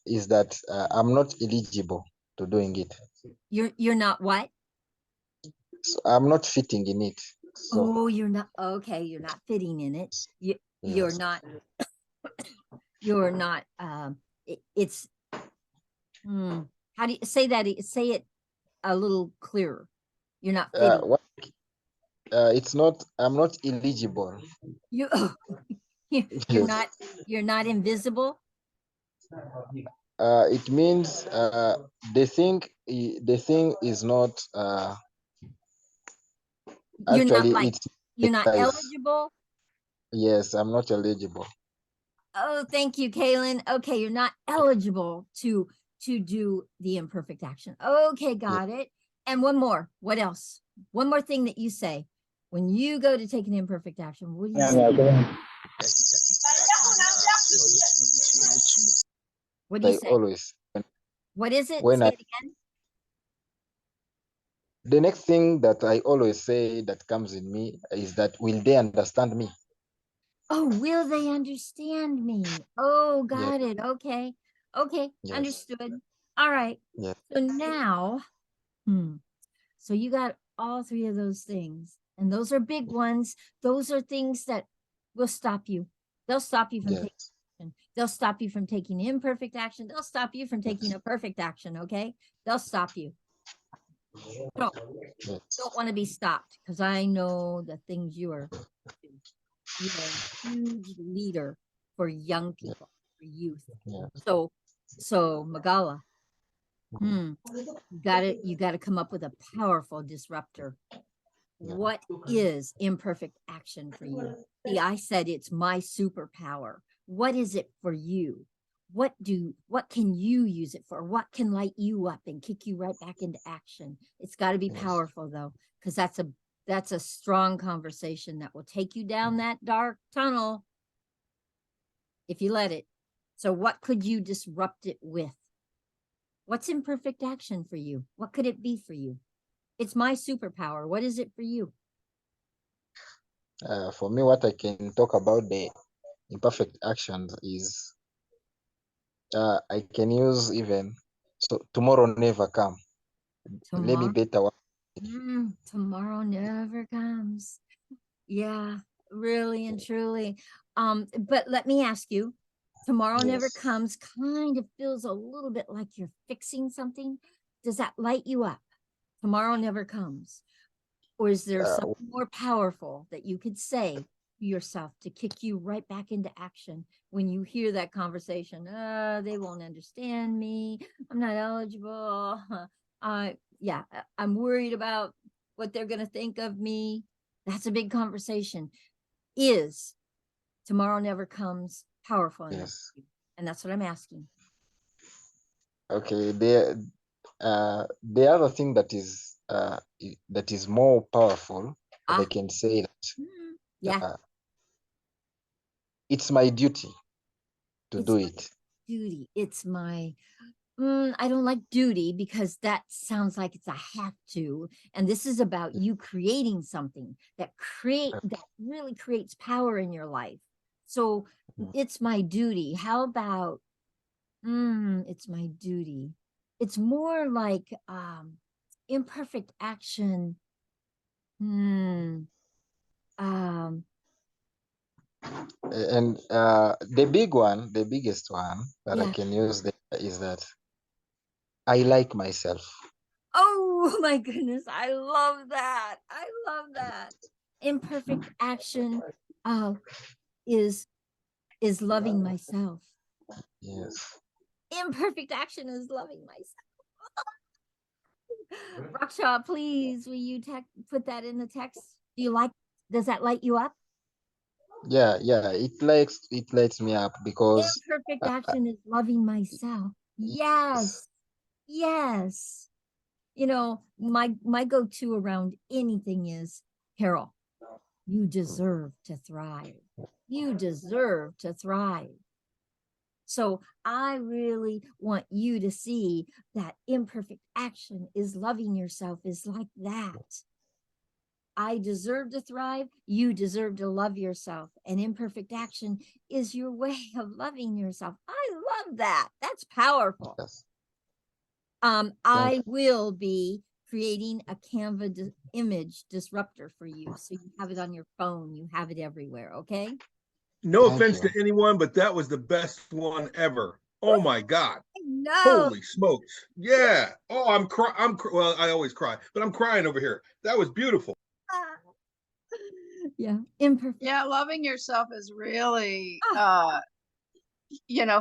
P: is that I'm not eligible to doing it.
A: You're not what?
P: So I'm not fitting in it. So
A: Oh, you're not okay, you're not fitting in it. You're
P: yes.
A: not you're not it's how do you say that? Say it a little clearer. You're not fitting.
P: What, it's not. I'm not eligible.
A: You're
P: Yes.
A: you're not invisible.
P: It means the thing is not
A: You're not
P: actually
A: like
P: it's
A: you're not
P: guys.
A: eligible.
P: Yes, I'm not eligible.
A: Oh, thank you, Kaylin. Okay, you're not eligible to do the imperfect action. Okay, got it. And one more. What else? One more thing that you say when you go to take an imperfect action. What do you say? What do you
P: I
A: say?
P: always
A: What is it?
P: when
A: Say
P: I
A: it again.
P: the next thing that I always say that comes in me is that will they understand me?
A: Oh, will they understand me? Oh,
P: Yes.
A: got it. Okay. Okay.
P: Yes.
A: Understood. All right.
P: Yes.
A: So now, so you got all three of those things, and those are big ones. Those are things that will stop you. They'll stop you from
P: Yes.
A: taking action. They'll stop you from taking imperfect action. They'll stop you from taking a perfect action. Okay. They'll stop you. So don't want to be stopped because I know the things you are. You are a huge leader for young people, for youth.
P: Yeah.
A: So Magala, you gotta come up with a powerful disruptor. What is imperfect action for you? See, I said it's my superpower. What is it for you? What can you use it for? What can light you up and kick you right back into action? It's got to be powerful though, because that's a strong conversation that will take you down that dark tunnel if you let it. So what could you disrupt it with? What's imperfect action for you? What could it be for you? It's my superpower. What is it for you?
P: For me, what I can talk about the imperfect actions is I can use even so tomorrow never come. Let me
A: Tomorrow,
P: better one.
A: tomorrow never comes. Yeah, really and truly. But let me ask you, tomorrow never
P: Yes.
A: comes kind of feels a little bit like you're fixing something. Does that light you up? Tomorrow never comes. Or is there something more powerful that you could say to yourself to kick you right back into action when you hear that conversation? They won't understand me. I'm not eligible. Yeah, I'm worried about what they're going to think of me. That's a big conversation. Is tomorrow never comes powerful enough.
P: Yes.
A: And that's what I'm asking.
P: Okay. The other thing that is more powerful, if I can say that,
A: Yeah.
P: it's my duty to
A: It's
P: do
A: my
P: it.
A: duty. It's my I don't like duty because that sounds like it's a have to. And this is about you creating something that really creates power in your life. So it's my duty. How about it's my duty. It's more like imperfect action. Um
P: And the biggest one that I
A: yeah.
P: can use there is that I like myself.
A: Oh my goodness, I love that. I love that. Imperfect action is loving myself.
P: Yes.
A: Imperfect action is loving myself. Raksha, please, will you put that in the text? Does that light you up?
P: Yeah, it lights me up because
A: Imperfect action is loving myself. Yes. Yes. You know, my go-to around anything is Carol, you deserve to thrive. You deserve to thrive. So I really want you to see that imperfect action is loving yourself is like that. I deserve to thrive. You deserve to love yourself. And imperfect action is your way of loving yourself. I love that. That's powerful.
P: Yes.
A: I will be creating a Canva image disruptor for you. So you have it on your phone. You have it everywhere. Okay.
H: No
P: Thank
H: offense
P: you.
H: to anyone, but that was the best one ever. Oh my God.
A: No.
H: Holy smokes. Yeah. Oh, well, I always cry, but I'm crying over here. That was beautiful.
A: Yeah. Imperfect.
D: Yeah, loving yourself is really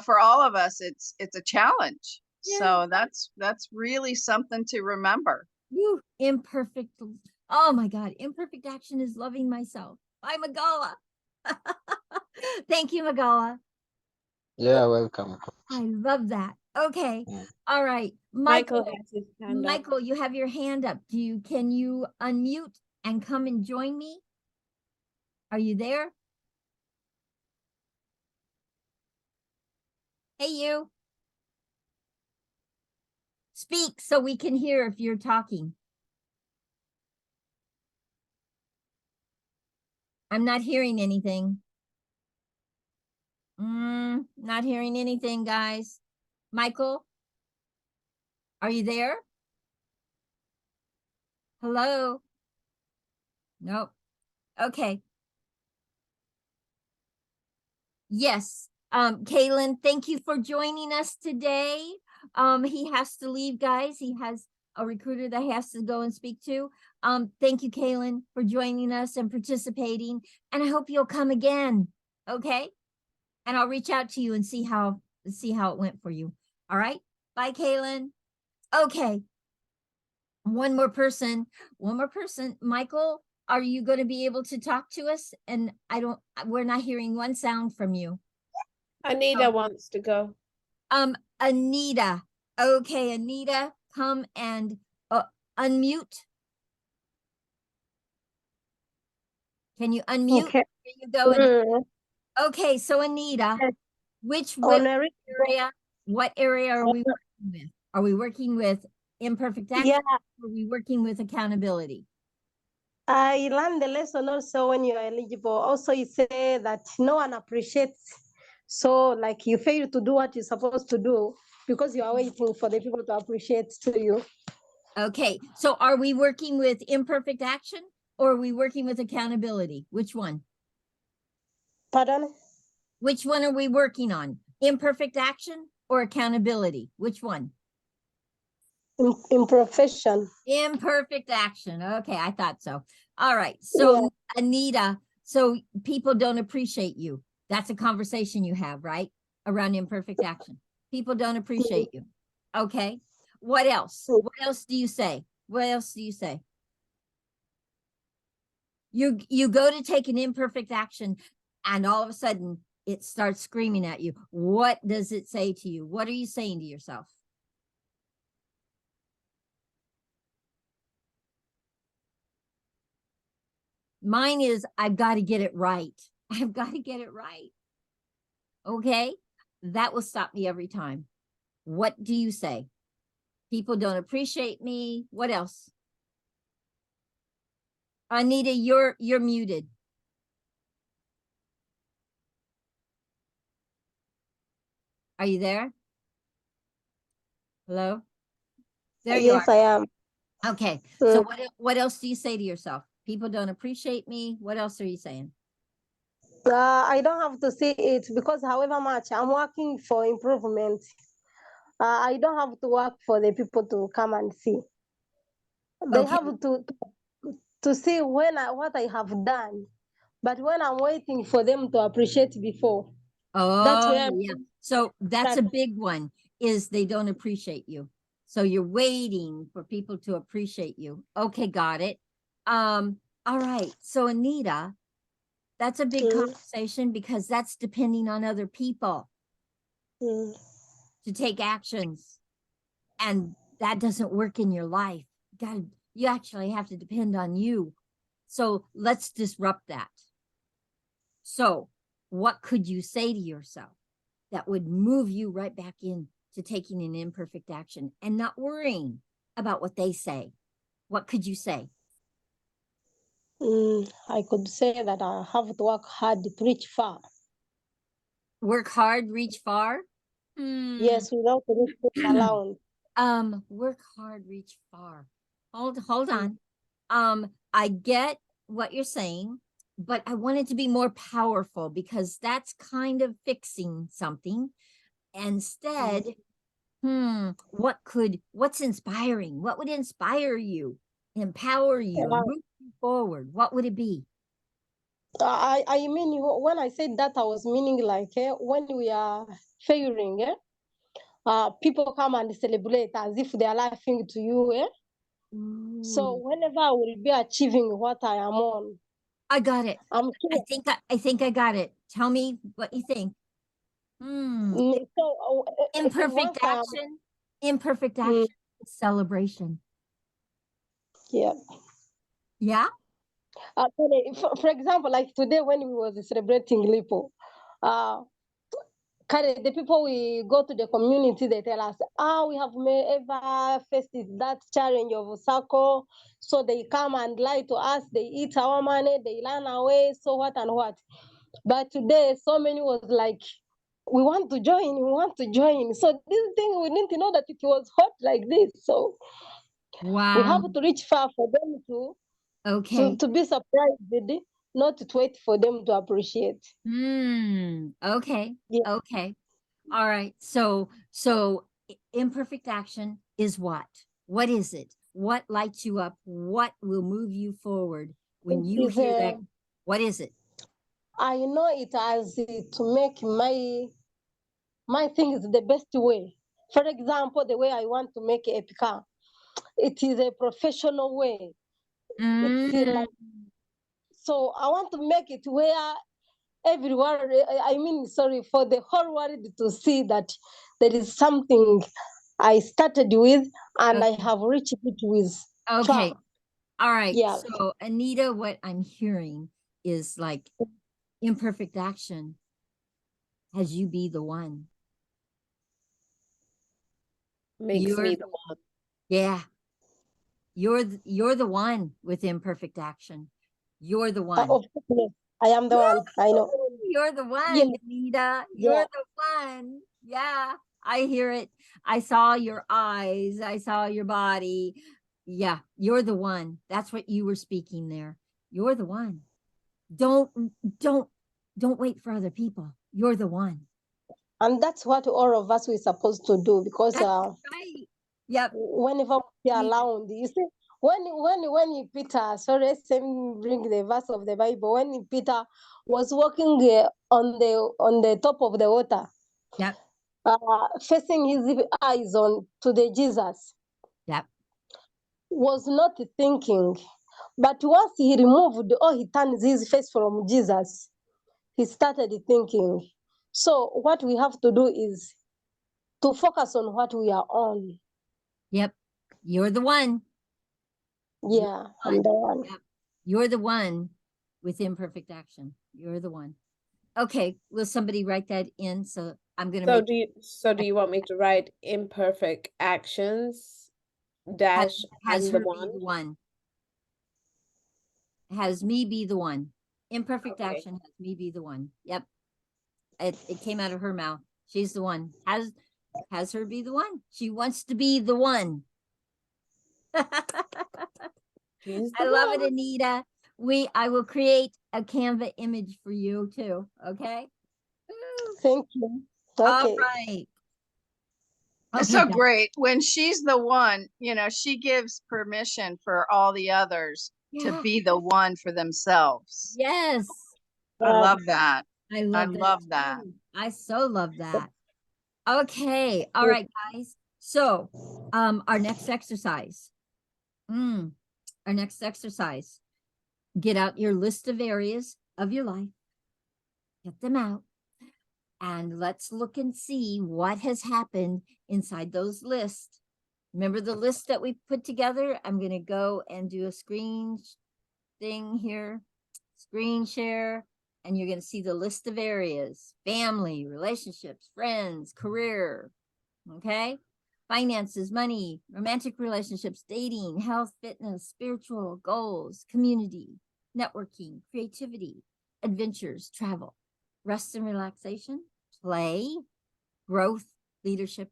D: for all of us it's a challenge. So that's really something to remember.
A: Woo, imperfect. Oh my God. Imperfect action is loving myself. Bye, Magala. Thank you, Magala.
P: Yeah, welcome.
A: I love that. Okay. All right.
E: Michael
A: Michael,
E: has his hand up.
A: Michael, you have your hand up. Can you unmute and come and join me? Are you there? Hey, you. Speak so we can hear if you're talking. I'm not hearing anything. Not hearing anything, guys. Michael, are you there? Hello? Nope. Okay. Yes. Kaylin, thank you for joining us today. He has to leave, guys. He has a recruiter that he has to go and speak to. Thank you, Kaylin, for joining us and participating. And I hope you'll come again. Okay. And I'll reach out to you and see how it went for you. All right. Bye, Kaylin. Okay. One more person. Michael, are you going to be able to talk to us? And we're not hearing one sound from you.
E: Anita wants to go.
A: Anita. Okay, Anita, come and unmute. Can you unmute?
F: Okay.
A: Here you go. Anita. Okay, so Anita, what area are we working with? Are we working with imperfect action?
F: Yeah.
A: Or are we working with accountability?
F: I learned the lesson also when you're eligible. Also, you say that no one appreciates. So, like, you fail to do what you're supposed to do because you are waiting for the people to appreciate to you.
A: Okay, so are we working with imperfect action or are we working with accountability? Which one?
F: Pardon?
A: Which one are we working on? Imperfect action or accountability? Which one?
F: Imperfection.
A: Imperfect action. Okay, I thought so. All right. So Anita, so people don't appreciate you. That's a conversation you have, right? Around imperfect action. People don't appreciate you. Okay. What else? What else do you say? What else do you say? You go to take an imperfect action and all of a sudden it starts screaming at you. What does it say to you? What are you saying to yourself? Mine is, I've got to get it right. I've got to get it right. Okay, that will stop me every time. What do you say? People don't appreciate me. What else? Anita, you're muted. Are you there? Hello? There you
F: Yes,
A: are.
F: I am.
A: Okay. So what else do you say to yourself? People don't appreciate me. What else are you saying?
F: I don't have to say it because however much I'm working for improvement, I don't have to work for the people to come and see. They
A: Okay.
F: have to see what I have done, but when I'm waiting for them to appreciate before, that's
A: Oh,
F: where
A: yeah. So that's a big one, is they don't appreciate you. So you're waiting for people to appreciate you. Okay, got it. All right. So Anita, that's a big conversation because that's depending on other people to take actions. And that doesn't work in your life. God, you actually have to depend on you. So let's disrupt that. So what could you say to yourself that would move you right back in to taking an imperfect action and not worrying about what they say? What could you say?
F: I could say that I have to work hard to reach far.
A: Work hard, reach far?
F: Yes, without reaching alone.
A: Work hard, reach far. Hold on. I get what you're saying, but I want it to be more powerful because that's kind of fixing something. Instead, what's inspiring? What would inspire you, empower you, move you forward? What would it be?
F: I mean, when I said that, I was meaning like when we are failing, people come and celebrate as if they are laughing to you. So whenever I will be achieving what I am on,
A: I got it.
F: I'm sure.
A: I think I got it. Tell me what you think.
F: So
A: Imperfect action. Imperfect action. Celebration.
F: Yeah.
A: Yeah.
F: For example, like today when we was celebrating Lipo, the people we go to the community, they tell us, we have ever faced that challenge of circle. So they come and lie to us, they eat our money, they run away, so what and what. But today, so many was like, we want to join, we want to join. So this thing, we need to know that it was hot like this. So
A: wow,
F: we have to reach far for them to be surprised, not to wait for them to appreciate.
A: Okay.
F: Yeah.
A: Okay. All right. So imperfect action is what? What is it? What lights you up? What will move you forward when you hear that? What is it?
F: I know it as to make my things the best way. For example, the way I want to make a car, it is a professional way. So I want to make it where everyone, for the whole world to see that there is something I started with and I have reached it with.
A: Okay. All right.
F: Yeah.
A: So Anita, what I'm hearing is like imperfect action has you be the one.
E: Makes me the one.
A: Yeah. You're the one with imperfect action. You're the one.
F: Of course, I am the one. I know.
A: You're the one,
F: Yes.
A: Anita. You're the one. Yeah, I hear it. I saw your eyes. I saw your body. Yeah, you're the one. That's what you were speaking there. You're the one. Don't wait for other people. You're the one.
F: And that's what all of us we're supposed to do because
A: right. Yep.
F: Whenever we are around, you see, when Peter, sorry, bring the verse of the Bible, when Peter was walking on the top of the water,
A: yep,
F: facing his eyes on to the Jesus,
A: yep,
F: was not thinking, but once he turns his face from Jesus, he started thinking. So what we have to do is to focus on what we are on.
A: Yep. You're the one.
F: Yeah, I'm the one.
A: Yep. You're the one with imperfect action. You're the one. Okay. Will somebody write that in? So I'm going to
E: So
A: make.
E: do you want me to write imperfect actions dash
A: Has
E: I'm the
A: her be the one. Has me be the one. Imperfect
E: Okay.
A: action has me be the one. Yep. It came out of her mouth. She's the one. Has her be the one. She wants to be the one.
E: She's
A: I
E: the
A: love
E: one.
A: it, Anita. I will create a Canva image for you too. Okay.
F: Thank you.
A: All
F: Okay.
A: right.
D: It's
A: Okay,
D: so
A: guys.
D: great when she's the one, you know, she gives permission for all the others to
A: Yeah.
D: be the one for themselves.
A: Yes.
D: I love that.
A: I
D: I
A: love that.
D: love that.
A: too. I so love that. Okay. All right, guys. So, our next exercise. Our next exercise. Get out your list of areas of your life. Get them out. And let's look and see what has happened inside those lists. Remember the list that we put together? I'm going to go and do a screen thing here, screen share, and you're going to see the list of areas: family, relationships, friends, career, okay? Finances, money, romantic relationships, dating, health, fitness, spiritual, goals, community, networking, creativity, adventures, travel, rest and relaxation, play, growth, leadership,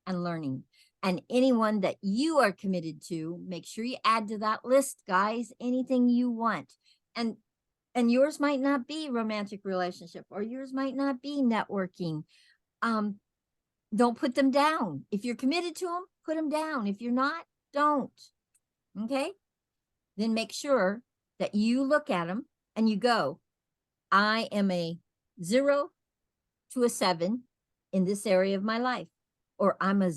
A: and learning. And anyone that you are committed to, make sure you add to that list, guys, anything you want. And yours might not be romantic relationship, or yours might not be networking. Don't put them down. If you're committed to them, put them down. If you're not, don't. Okay? Then make sure that you look at them and you go, I am a 0 to a 7 in this area of my life, or I'm a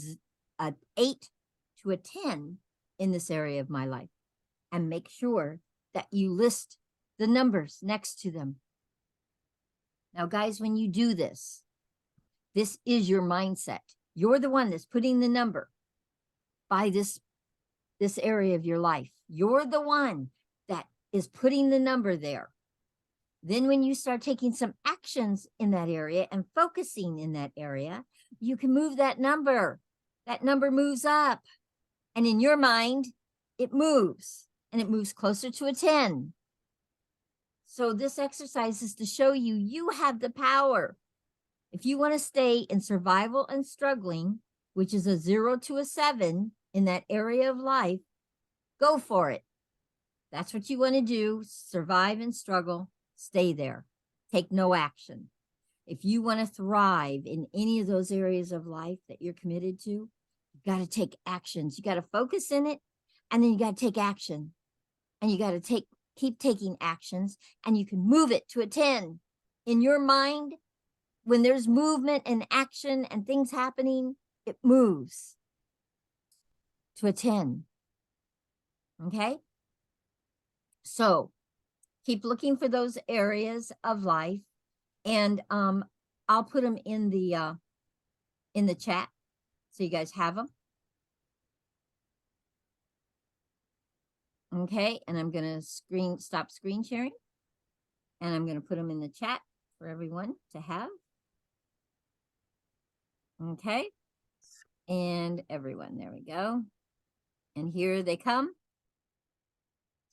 A: 8 to a 10 in this area of my life. And make sure that you list the numbers next to them. Now, guys, when you do this, this is your mindset. You're the one that's putting the number by this area of your life. You're the one that is putting the number there. Then when you start taking some actions in that area and focusing in that area, you can move that number. That number moves up. And in your mind, it moves. And it moves closer to a 10. So this exercise is to show you, you have the power. If you want to stay in survival and struggling, which is a 0 to a 7 in that area of life, go for it. That's what you want to do. Survive and struggle. Stay there. Take no action. If you want to thrive in any of those areas of life that you're committed to, you got to take actions. You got to focus in it, and then you got to take action. And you got to keep taking actions, and you can move it to a 10. In your mind, when there's movement and action and things happening, it moves to a 10. Okay? So keep looking for those areas of life, and I'll put them in the chat so you guys have them. Okay, and I'm going to stop screen sharing, and I'm going to put them in the chat for everyone to have. Okay, and everyone, there we go. And here they come.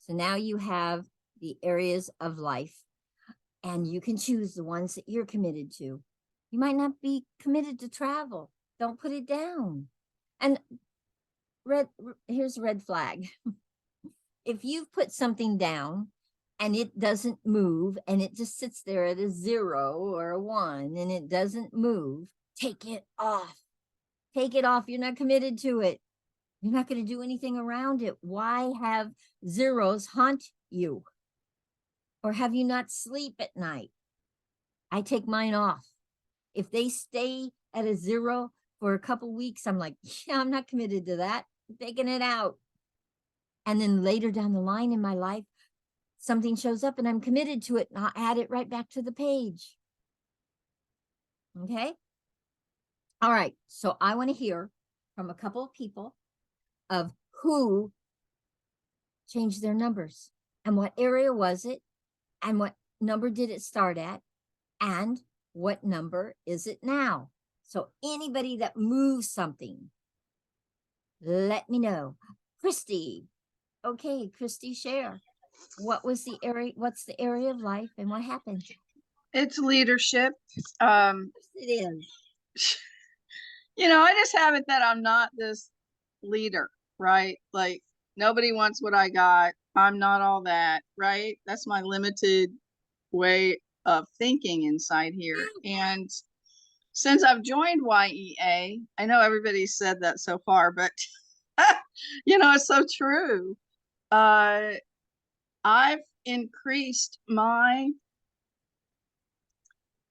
A: So now you have the areas of life, and you can choose the ones that you're committed to. You might not be committed to travel. Don't put it down. And here's a red flag. If you've put something down and it doesn't move, and it just sits there at a 0 or a 1 and it doesn't move, take it off. Take it off. You're not committed to it. You're not going to do anything around it. Why have zeros haunt you? Or have you not sleep at night? I take mine off. If they stay at a 0 for a couple weeks, I'm like, yeah, I'm not committed to that. I'm taking it out. And then later down the line in my life, something shows up and I'm committed to it, and I'll add it right back to the page. Okay. All right. So I want to hear from a couple of people of who changed their numbers and what area was it and what number did it start at and what number is it now? So anybody that moves something, let me know. Christy. Okay, Christy, share. What was the area? What's the area of life and what happened?
D: It's leadership.
A: It is.
D: You know, I just have it that I'm not this leader, right? Like nobody wants what I got. I'm not all that, right? That's my limited way of thinking inside here. And since I've joined YEA, I know everybody said that so far, but you know, it's so true. I've increased my,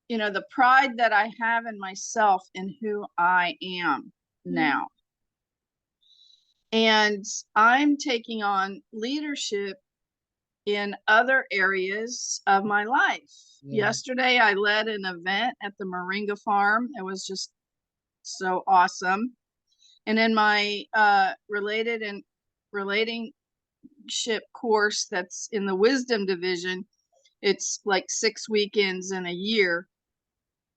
D: you know, the pride that I have in myself and who I am now. And I'm taking on leadership in other areas of my life.
A: Yeah.
D: Yesterday, I led an event at the Moringa farm. It was just so awesome. And in my relating ship course that's in the wisdom division, it's like 6 weekends in a year.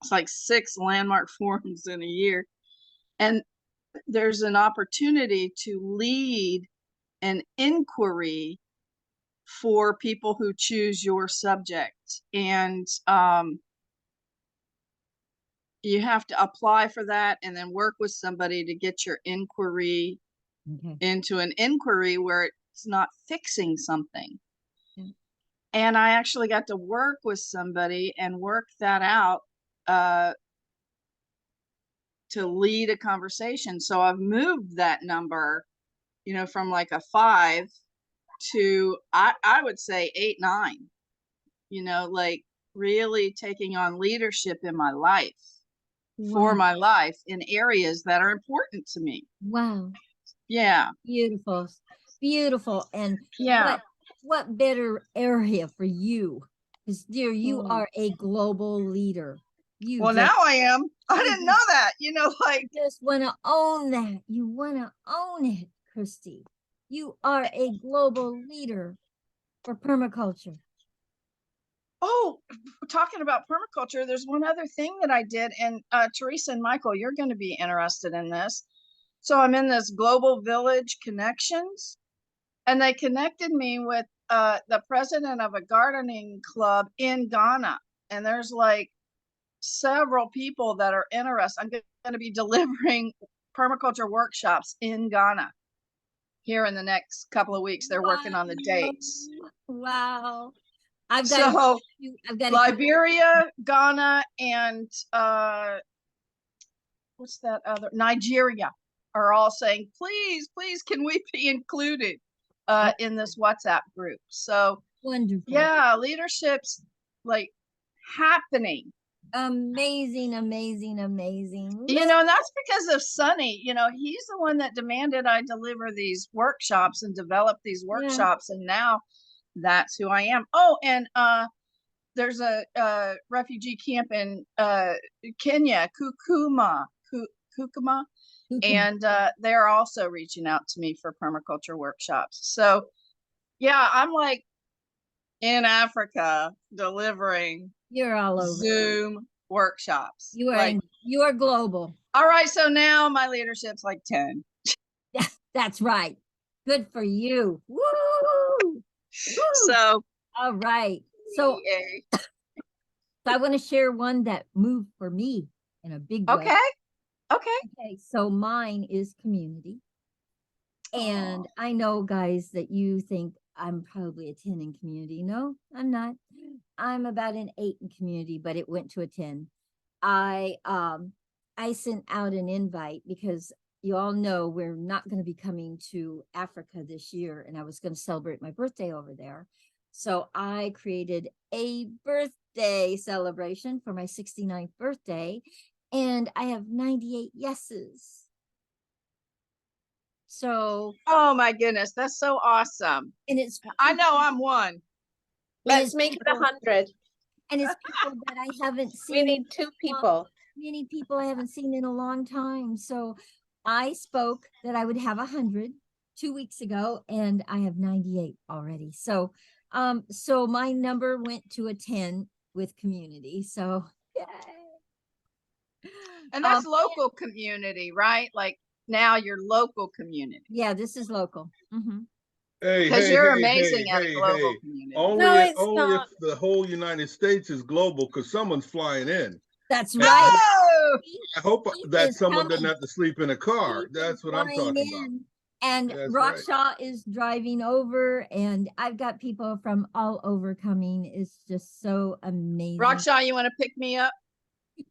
D: It's like 6 landmark forums in a year. And there's an opportunity to lead an inquiry for people who choose your subject. And you have to apply for that and then work with somebody to get your inquiry into an inquiry where it's not fixing something. And I actually got to work with somebody and work that out to lead a conversation. So I've moved that number, you know, from like a 5 to I would say 8, 9, you know, like really taking on leadership in my life, for my life in areas that are important to me.
A: Wow.
D: Yeah.
A: Beautiful. Beautiful. And
D: yeah,
A: what better area for you? Because dear, you are a global leader. You
D: well,
A: just,
D: now I am. I
A: you
D: didn't know
A: just-
D: that, you know, like
A: just want to own that. You want to own it, Christy. You are a global leader for permaculture.
D: oh, talking about permaculture, there's one other thing that I did. And Teresa and Michael, you're going to be interested in this. So I'm in this Global Village Connections, and they connected me with the president of a gardening club in Ghana. And there's like several people that are interested. I'm going to be delivering permaculture workshops in Ghana here in the next couple of weeks. They're working on the dates.
A: Wow. I've
D: So
A: got
D: Liberia, Ghana, and what's that other? Nigeria are all saying, please, please, can we be included in this WhatsApp group? So
A: wonderful.
D: Yeah, leadership's like happening.
A: Amazing, amazing, amazing.
D: You know, and that's because of Sonny. You know, he's the one that demanded I deliver these workshops and develop these workshops. And now that's who I am. Oh, and there's a refugee camp in Kenya, Kukuma, and they're also reaching out to me for permaculture workshops. So yeah, I'm like in Africa delivering
A: You're all over
D: Zoom workshops.
A: You are
D: like,
A: you are global.
D: All right, so now my leadership's like 10.
A: Yeah, that's right. Good for you. Woo! Woo!
D: So
A: all right. So I want to share one that moved for me in a big way.
D: Okay.
A: So mine is community. And I know, guys, that you think I'm probably a 10 in community. No, I'm not. I'm about an 8 in community, but it went to a 10. I sent out an invite because you all know we're not going to be coming to Africa this year, and I was going to celebrate my birthday over there. So I created a birthday celebration for my 69th birthday, and I have 98 yeses. So,
D: oh my goodness, that's so awesome.
A: And it's,
D: I know I'm one.
E: Let's make it 100.
A: And it's people that I haven't seen.
E: We need 2 people.
A: many people I haven't seen in a long time. So I spoke that I would have 100 2 weeks ago, and I have 98 already. So so my number went to a 10 with community. So yay.
D: And that's local community, right? Like now your local community.
A: Yeah, this is local.
H: Hey,
D: Because
H: hey,
D: you're
H: hey,
D: amazing
H: hey,
D: at
H: hey,
D: global
H: hey.
D: community.
H: Only if the whole United States is global, because someone's flying in.
A: That's
H: And
A: right.
H: I hope
A: Keith
H: that
A: is
H: someone doesn't
A: coming.
H: have to sleep in a car. That's what I'm
A: Flying
H: talking about.
A: in. And
H: That's right.
A: Raksha is driving over, and I've got people from all over coming. It's just so amazing.
D: Raksha, you want to pick me up?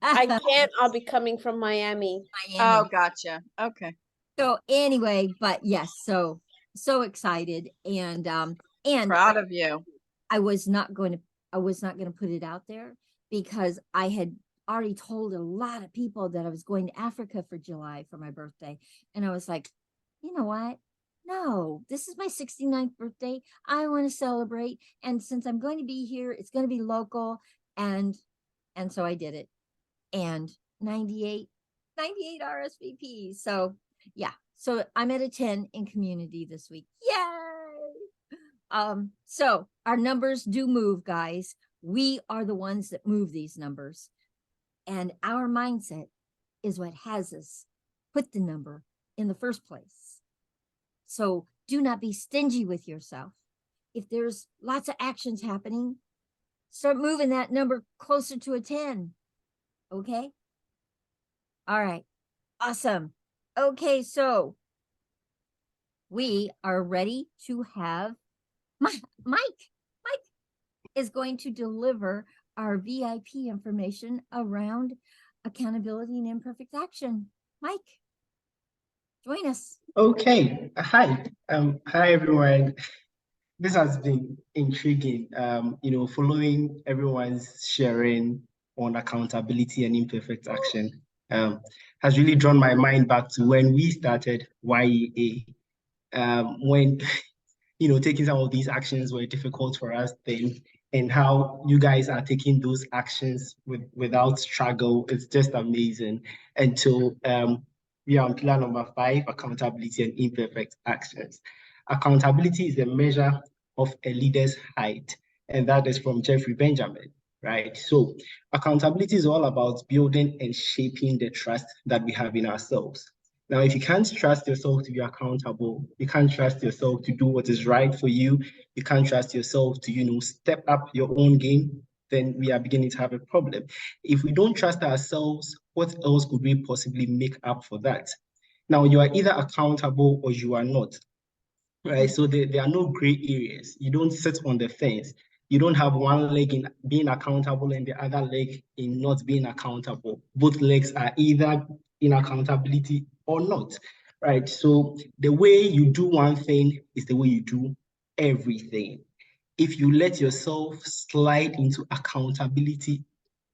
E: I can't. I'll be coming from Miami.
D: Oh, gotcha. Okay.
A: So anyway, but yes, so excited, and
D: proud of you.
A: I was not going to put it out there because I had already told a lot of people that I was going to Africa for July for my birthday. And I was like, you know what? No, this is my 69th birthday. I want to celebrate. And since I'm going to be here, it's going to be local. And so I did it. And 98 RSVP. So yeah. So I'm at a 10 in community this week. Yay! So our numbers do move, guys. We are the ones that move these numbers. And our mindset is what has us put the number in the first place. So do not be stingy with yourself. If there's lots of actions happening, start moving that number closer to a 10. Okay? All right. Awesome. Okay, so we are ready to have Mike. Mike is going to deliver our VIP information around accountability and imperfect action. Mike, join us.
C: Okay. Hi. Hi everyone. This has been intriguing. Following everyone's sharing on accountability and imperfect action has really drawn my mind back to when we started YEA. When taking some of these actions were difficult for us then, and how you guys are taking those actions without struggle. It's just amazing. And so we are on pillar number 5, accountability and imperfect actions. Accountability is a measure of a leader's height, and that is from Jeffrey Benjamin, right? So accountability is all about building and shaping the trust that we have in ourselves. Now, if you can't trust yourself to be accountable, you can't trust yourself to do what is right for you, you can't trust yourself to, step up your own game, then we are beginning to have a problem. If we don't trust ourselves, what else could we possibly make up for that? Now, you are either accountable or you are not, right? So there are no gray areas. You don't sit on the fence. You don't have one leg in being accountable and the other leg in not being accountable. Both legs are either in accountability or not, right? So the way you do one thing is the way you do everything. If you let yourself slide into accountability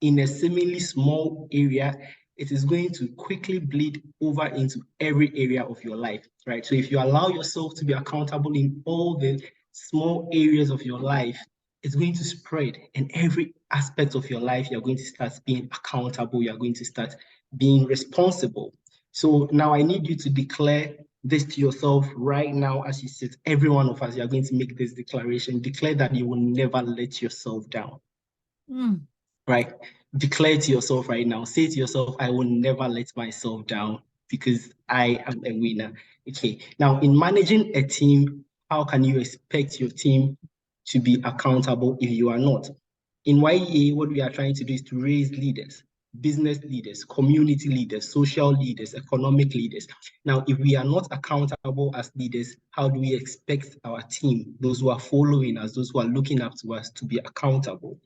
C: in a seemingly small area, it is going to quickly bleed over into every area of your life, right? So if you allow yourself to be accountable in all the small areas of your life, it's going to spread, and every aspect of your life, you're going to start being accountable, you're going to start being responsible. So now I need you to declare this to yourself right now as you sit. Every one of us, you are going to make this declaration. Declare that you will never let yourself down. Right? Declare to yourself right now. Say to yourself, I will never let myself down because I am a winner. Okay. Now, in managing a team, how can you expect your team to be accountable if you are not? In YEA, what we are trying to do is to raise leaders, business leaders, community leaders, social leaders, economic leaders. Now, if we are not accountable as leaders, how do we expect our team, those who are following us, those who are looking up to us, to be accountable?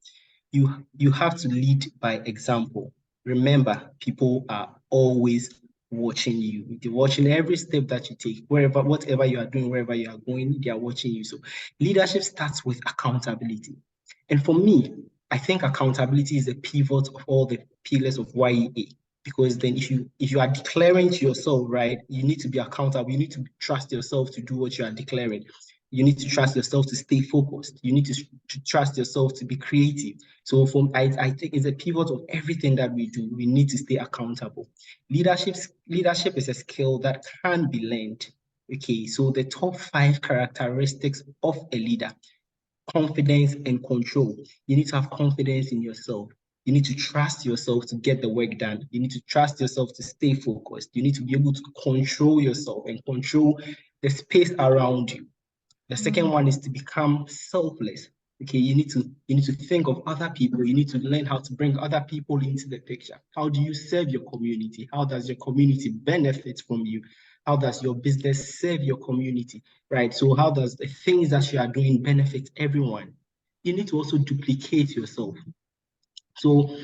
C: You have to lead by example. Remember, people are always watching you. They're watching every step that you take, whatever you are doing, wherever you are going, they are watching you. So leadership starts with accountability. And for me, I think accountability is the pivot of all the pillars of YEA. Because then if you are declaring to yourself, right, you need to be accountable, you need to trust yourself to do what you are declaring. You need to trust yourself to stay focused. You need to trust yourself to be creative. So I think it's a pivot of everything that we do. We need to stay accountable. Leadership is a skill that can be learned. Okay, so the top 5 characteristics of a leader: confidence and control. You need to have confidence in yourself. You need to trust yourself to get the work done. You need to trust yourself to stay focused. You need to be able to control yourself and control the space around you. The second one is to become selfless. Okay, you need to think of other people. You need to learn how to bring other people into the picture. How do you serve your community? How does your community benefit from you? How does your business serve your community? Right? So how does the things that you are doing benefit everyone? You need to also duplicate yourself. So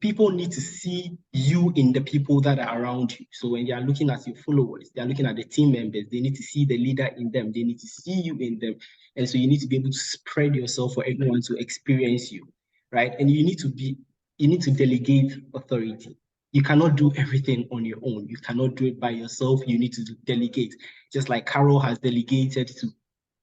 C: people need to see you in the people that are around you. So when they are looking at your followers, they are looking at the team members, they need to see the leader in them, they need to see you in them. And so you need to be able to spread yourself for everyone to experience you, right? And you need to delegate authority. You cannot do everything on your own. You cannot do it by yourself. You need to delegate. Just like Carol has delegated to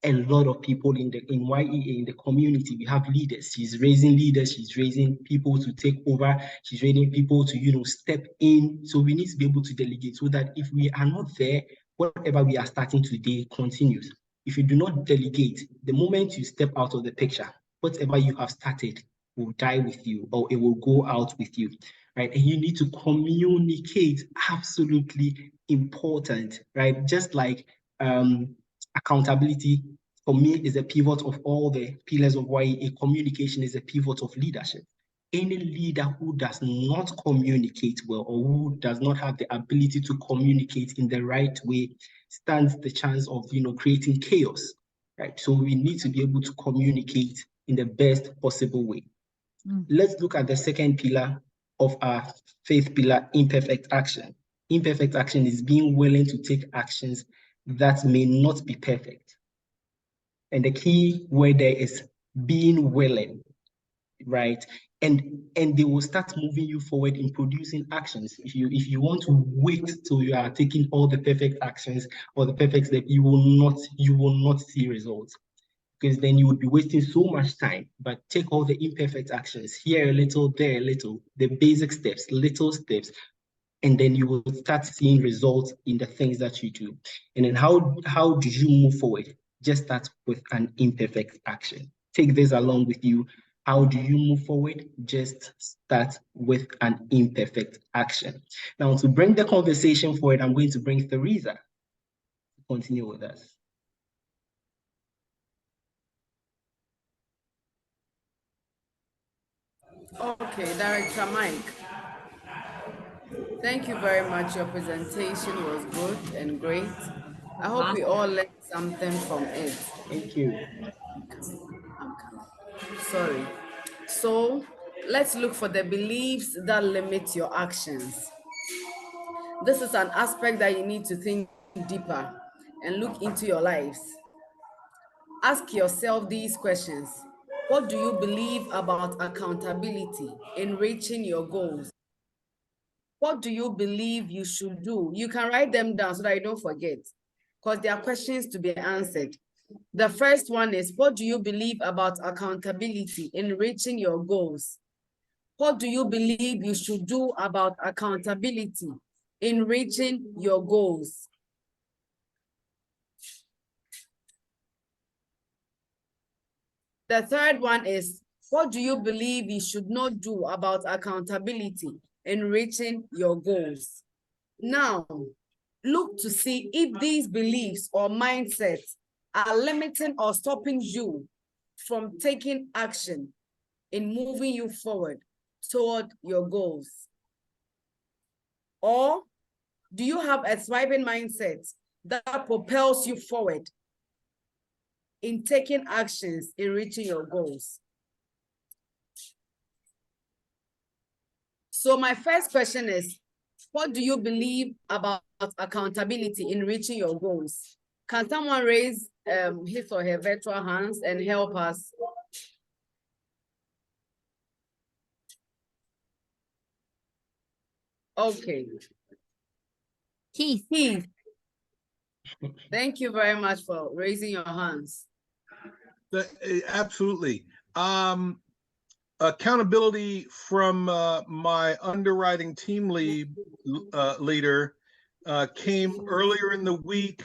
C: a lot of people in YEA, in the community. We have leaders. She's raising leaders. She's raising people to take over. She's raising people to, step in. So we need to be able to delegate so that if we are not there, whatever we are starting today continues. If you do not delegate, the moment you step out of the picture, whatever you have started will die with you, or it will go out with you, right? And you need to communicate. Absolutely important, right? Just like accountability, for me, is a pivot of all the pillars of YEA. Communication is a pivot of leadership. Any leader who does not communicate well, or who does not have the ability to communicate in the right way, stands the chance of creating chaos, right? So we need to be able to communicate in the best possible way. Let's look at the second pillar of our faith pillar: imperfect action. Imperfect action is being willing to take actions that may not be perfect. And the key word there is being willing, right? And they will start moving you forward in producing actions. If you want to wait till you are taking all the perfect actions or the perfect step, you will not see results, because then you would be wasting so much time. But take all the imperfect actions, here a little, there a little, the basic steps, little steps, and then you will start seeing results in the things that you do. And then how do you move forward? Just start with an imperfect action. Take this along with you. How do you move forward? Just start with an imperfect action. Now, to bring the conversation forward, I'm going to bring Theresa to continue with us.
B: Okay, Director Mike. Thank you very much. Your presentation was good and great. I hope we all learned something from it.
C: Thank you.
B: Sorry. So let's look for the beliefs that limit your actions. This is an aspect that you need to think deeper and look into your lives. Ask yourself these questions. What do you believe about accountability in reaching your goals? What do you believe you should do? You can write them down so that you don't forget, because there are questions to be answered. The first one is, what do you believe about accountability in reaching your goals? What do you believe you should do about accountability in reaching your goals? The third one is, what do you believe you should not do about accountability in reaching your goals? Now, look to see if these beliefs or mindsets are limiting or stopping you from taking action in moving you forward toward your goals. Or do you have a thriving mindset that propels you forward in taking actions in reaching your goals? So my first question is, what do you believe about accountability in reaching your goals? Can someone raise his or her virtual hands and help us? Okay.
A: Keith.
B: Thank you very much for raising your hands.
H: Absolutely. Accountability from my underwriting team leader came earlier in the week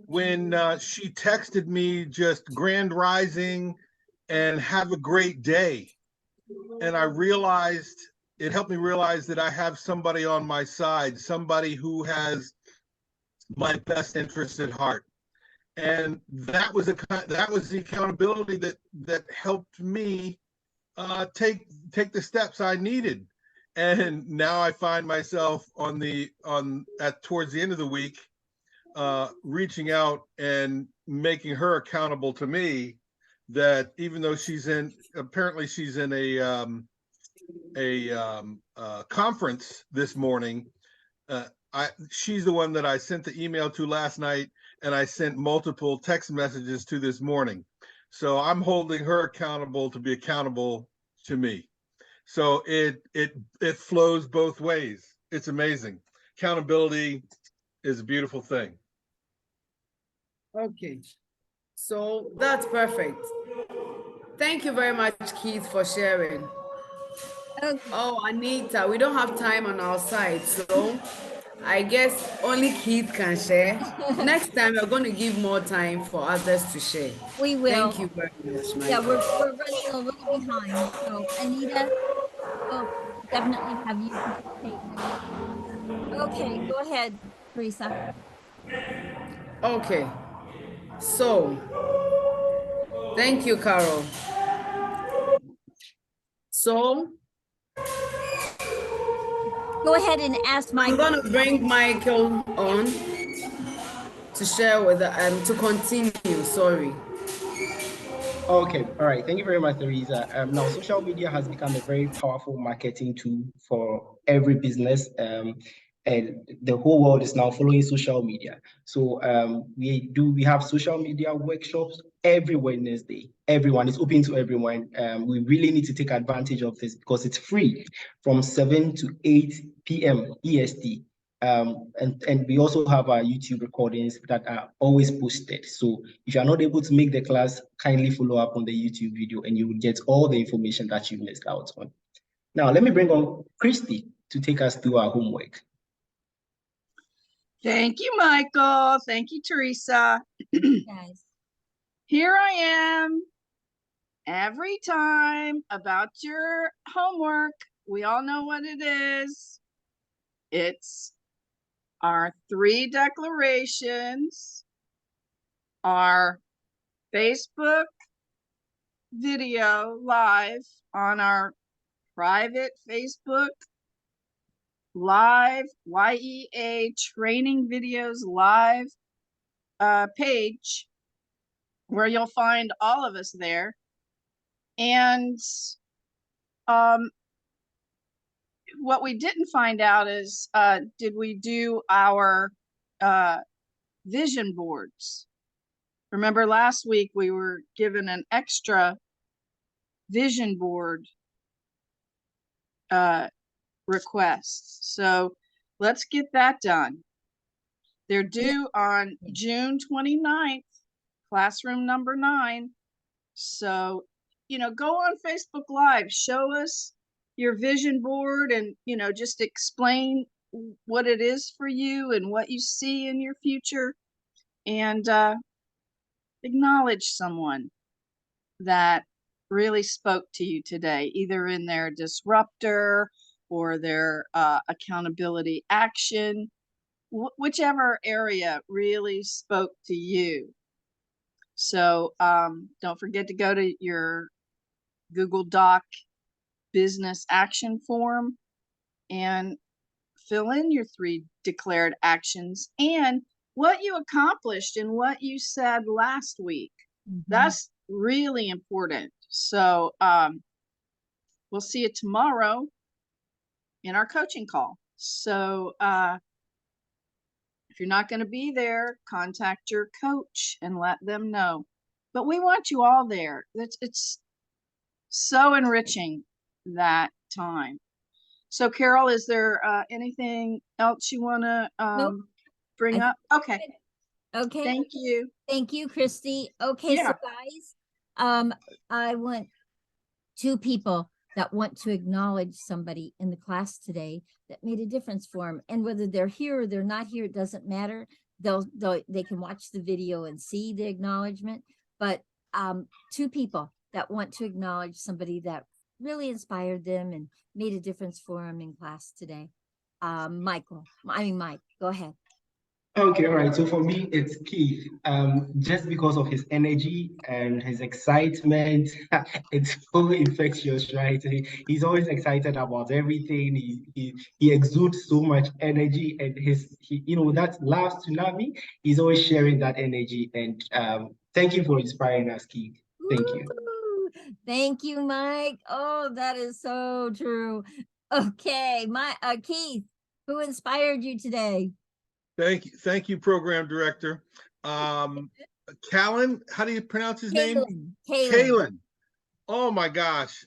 H: when she texted me just grand rising and have a great day. And I realized, it helped me realize that I have somebody on my side, somebody who has my best interest at heart. And that was the accountability that helped me take the steps I needed. And now I find myself towards the end of the week reaching out and making her accountable to me, that even though apparently she's in a conference this morning, she's the one that I sent the email to last night, and I sent multiple text messages to this morning. So I'm holding her accountable to be accountable to me. So it flows both ways. It's amazing. Accountability is a beautiful thing.
B: Okay, so that's perfect. Thank you very much, Keith, for sharing.
A: Okay.
B: Oh, Anita, we don't have time on our side, so I guess only Keith can share. Next time, we're going to give more time for others to share.
A: We will.
B: Thank you very much,
A: Yeah,
B: Michael.
A: we're running a little behind. So Anita, we'll definitely have you participate more. Okay, go ahead, Teresa.
B: Okay, so thank you, Carol. So
A: go ahead and ask Michael.
B: I'm going to bring Michael on to share with to continue. Sorry.
C: Okay, all right. Thank you very much, Teresa. Now, social media has become a very powerful marketing tool for every business, and the whole world is now following social media. So we have social media workshops every Wednesday. Everyone is open to everyone. We really need to take advantage of this because it's free from 7 to 8 p.m. EST. And we also have our YouTube recordings that are always posted. So if you are not able to make the class, kindly follow up on the YouTube video and you will get all the information that you missed out on. Now, let me bring on Christy to take us through our homework.
D: Thank you, Michael. Thank you, Teresa.
A: Guys.
D: Here I am every time about your homework. We all know what it is. It's our 3 declarations, our Facebook video live on our private Facebook live YEA training videos live page, where you'll find all of us there. And what we didn't find out is, did we do our vision boards? Remember last week we were given an extra vision board request. So let's get that done. They're due on June 29th, classroom number 9. So, go on Facebook Live, show us your vision board and, just explain what it is for you and what you see in your future, and acknowledge someone that really spoke to you today, either in their disruptor or their accountability action, whichever area really spoke to you. So don't forget to go to your Google Doc business action form and fill in your 3 declared actions and what you accomplished and what you said last week. That's really important. So we'll see you tomorrow in our coaching call. So if you're not going to be there, contact your coach and let them know. But we want you all there. It's so enriching, that time. So Carol, is there anything else you want to bring up? Okay.
A: Okay.
D: Thank you.
A: Thank you, Christy. Okay, so
D: Yeah.
A: guys, I want 2 people that want to acknowledge somebody in the class today that made a difference for them. And whether they're here or they're not here, it doesn't matter. They can watch the video and see the acknowledgement. But 2 people that want to acknowledge somebody that really inspired them and made a difference for them in class today. Mike, go ahead.
C: Okay, all right. So for me, it's Keith. Just because of his energy and his excitement, it's so infectious, right? He's always excited about everything. He exudes so much energy, and that last tsunami, he's always sharing that energy. And thank you for inspiring us, Keith. Thank you.
A: Woo! Thank you, Mike. Oh, that is so true. Okay, Keith, who inspired you today?
H: Thank you, program director. Callan, how do you pronounce his name? Kalen. Oh my gosh,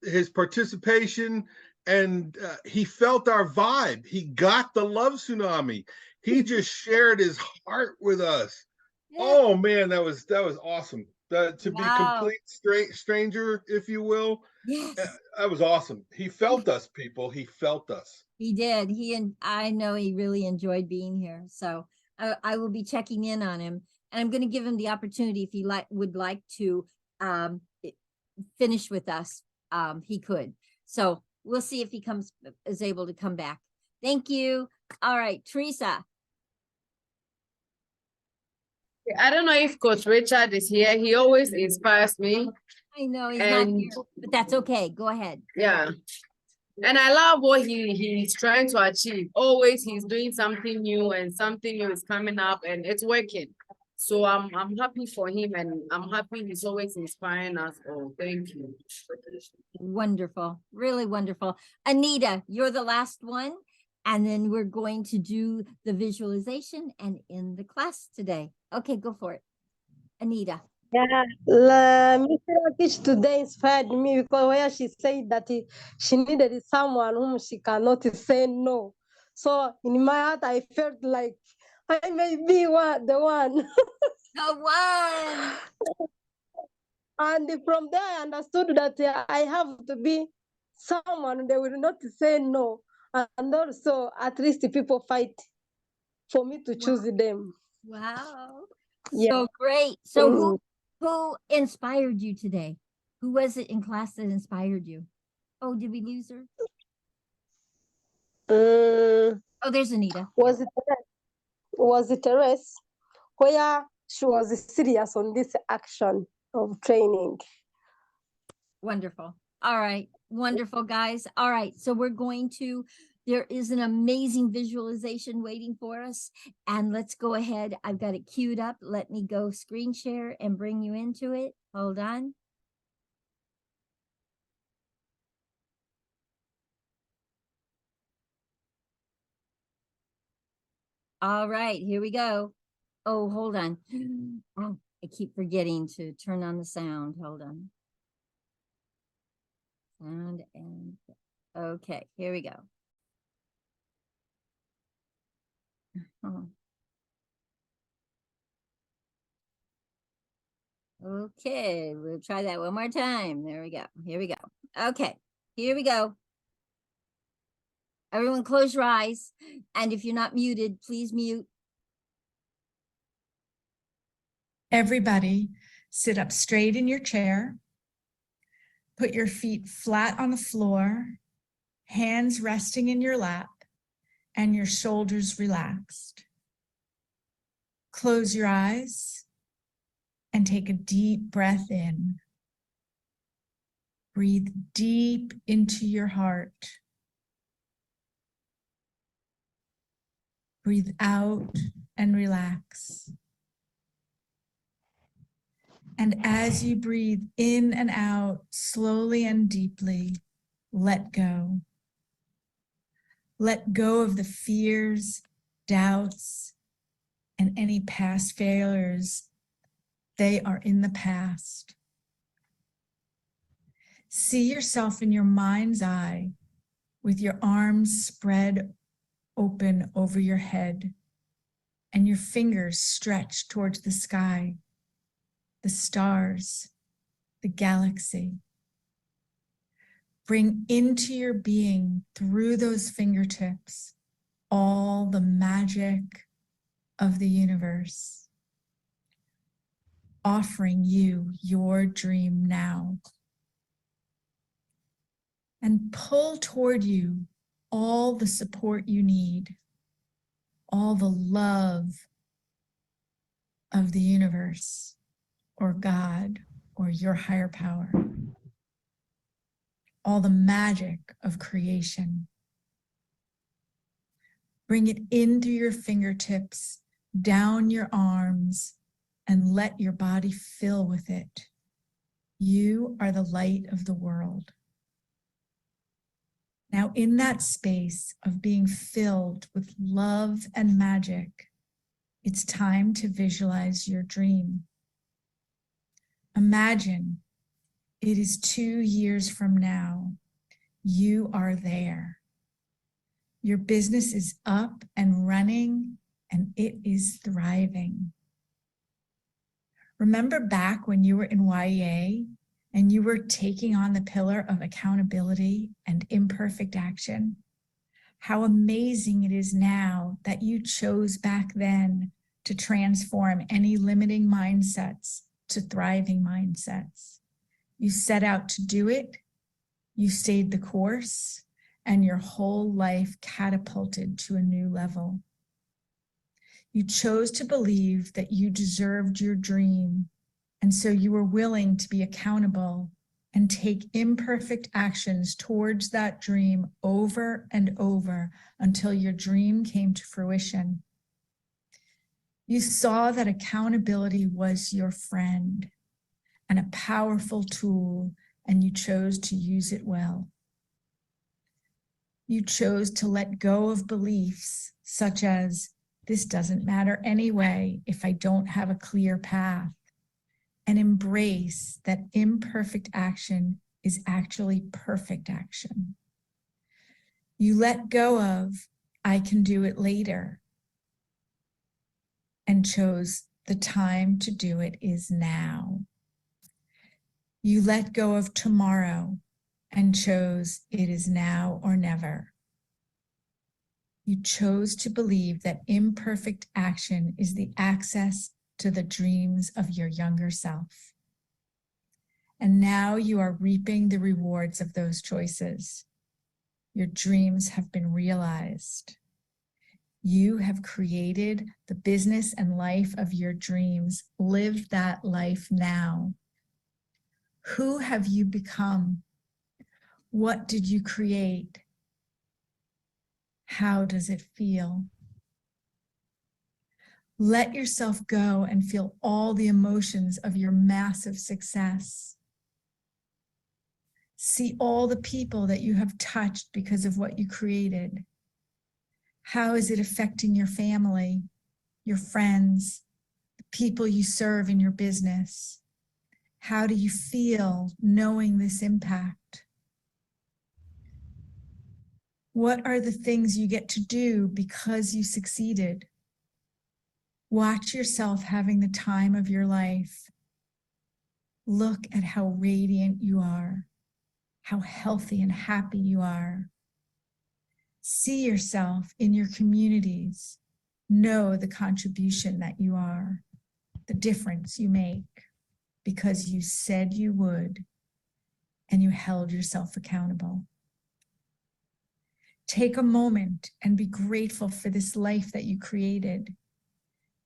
H: his participation, and he felt our vibe. He got the love tsunami. He just shared his heart with us. Oh man, that was awesome. To be complete stranger, if you will.
A: Yes.
H: That was awesome. He felt us, people. He felt us.
A: He did. I know he really enjoyed being here. So I will be checking in on him, and I'm going to give him the opportunity if he would like to finish with us. He could. So we'll see if he is able to come back. Thank you. All right, Teresa.
B: I don't know if Coach Richard is here. He always inspires me.
A: I know he's not here, but that's okay. Go ahead.
B: Yeah. And I love what he's trying to achieve. Always he's doing something new, and something new is coming up, and it's working. So I'm happy for him, and I'm happy he's always inspiring us all. Thank you.
A: Wonderful. Really wonderful. Anita, you're the last one. And then we're going to do the visualization and end the class today. Okay, go for it. Anita.
F: Yeah, Mr. Teach today inspired me because where she said that she needed someone whom she cannot say no. So in my heart, I felt like I may be the one.
A: The one.
F: And from there, I understood that I have to be someone they will not say no. And also, at least people fight for me to choose them.
A: Wow.
F: Yeah.
A: So great. So who inspired you today? Who was it in class that inspired you? Oh, did we lose her? Oh, there's Anita.
F: Was it Therese? Where she was serious on this action of training.
A: Wonderful. All right. Wonderful, guys. All right. So there is an amazing visualization waiting for us. And let's go ahead. I've got it queued up. Let me go screen share and bring you into it. Hold on. All right, here we go. Oh, hold on. Oh, I keep forgetting to turn on the sound. Hold on. Sound and okay, here we go. Oh. Okay, we'll try that one more time. There we go. Here we go. Okay, here we go. Everyone close your eyes. And if you're not muted, please mute.
Q: Everybody sit up straight in your chair. Put your feet flat on the floor, hands resting in your lap, and your shoulders relaxed. Close your eyes and take a deep breath in. Breathe deep into your heart. Breathe out and relax. And as you breathe in and out, slowly and deeply, let go. Let go of the fears, doubts, and any past failures. They are in the past. See yourself in your mind's eye with your arms spread open over your head. and your fingers stretch towards the sky, the stars, the galaxy. Bring into your being through those fingertips all the magic of the universe, offering you your dream now. And pull toward you all the support you need, all the love of the universe or God or your higher power, all the magic of creation. Bring it in through your fingertips, down your arms, and let your body fill with it. You are the light of the world. Now, in that space of being filled with love and magic, it's time to visualize your dream. Imagine it is 2 years from now. You are there. Your business is up and running, and it is thriving. Remember back when you were in YEA and you were taking on the pillar of accountability and imperfect action? How amazing it is now that you chose back then to transform any limiting mindsets to thriving mindsets. You set out to do it, you stayed the course, and your whole life catapulted to a new level. You chose to believe that you deserved your dream, and so you were willing to be accountable and take imperfect actions towards that dream over and over until your dream came to fruition. You saw that accountability was your friend and a powerful tool, and you chose to use it well. You chose to let go of beliefs such as, this doesn't matter anyway if I don't have a clear path, and embrace that imperfect action is actually perfect action. You let go of, I can do it later, and chose the time to do it is now. You let go of tomorrow and chose it is now or never. You chose to believe that imperfect action is the access to the dreams of your younger self. And now you are reaping the rewards of those choices. Your dreams have been realized. You have created the business and life of your dreams. Live that life now. Who have you become? What did you create? How does it feel? Let yourself go and feel all the emotions of your massive success. See all the people that you have touched because of what you created. How is it affecting your family, your friends, the people you serve in your business? How do you feel knowing this impact? What are the things you get to do because you succeeded? Watch yourself having the time of your life. Look at how radiant you are, how healthy and happy you are. See yourself in your communities. Know the contribution that you are, the difference you make, because you said you would, and you held yourself accountable. Take a moment and be grateful for this life that you created.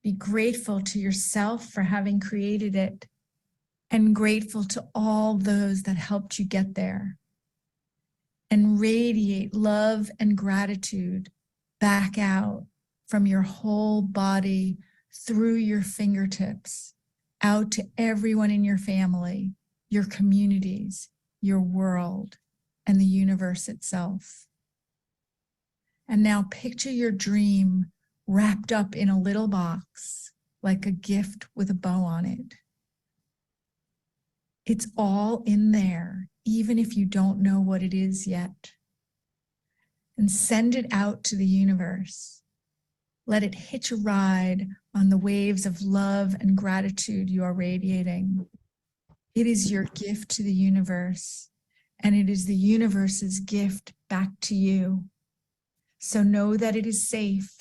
Q: Be grateful to yourself for having created it, and grateful to all those that helped you get there. And radiate love and gratitude back out from your whole body, through your fingertips, out to everyone in your family, your communities, your world, and the universe itself. And now picture your dream wrapped up in a little box, like a gift with a bow on it. It's all in there, even if you don't know what it is yet. And send it out to the universe. Let it hitch a ride on the waves of love and gratitude you are radiating. It is your gift to the universe, and it is the universe's gift back to you. So know that it is safe,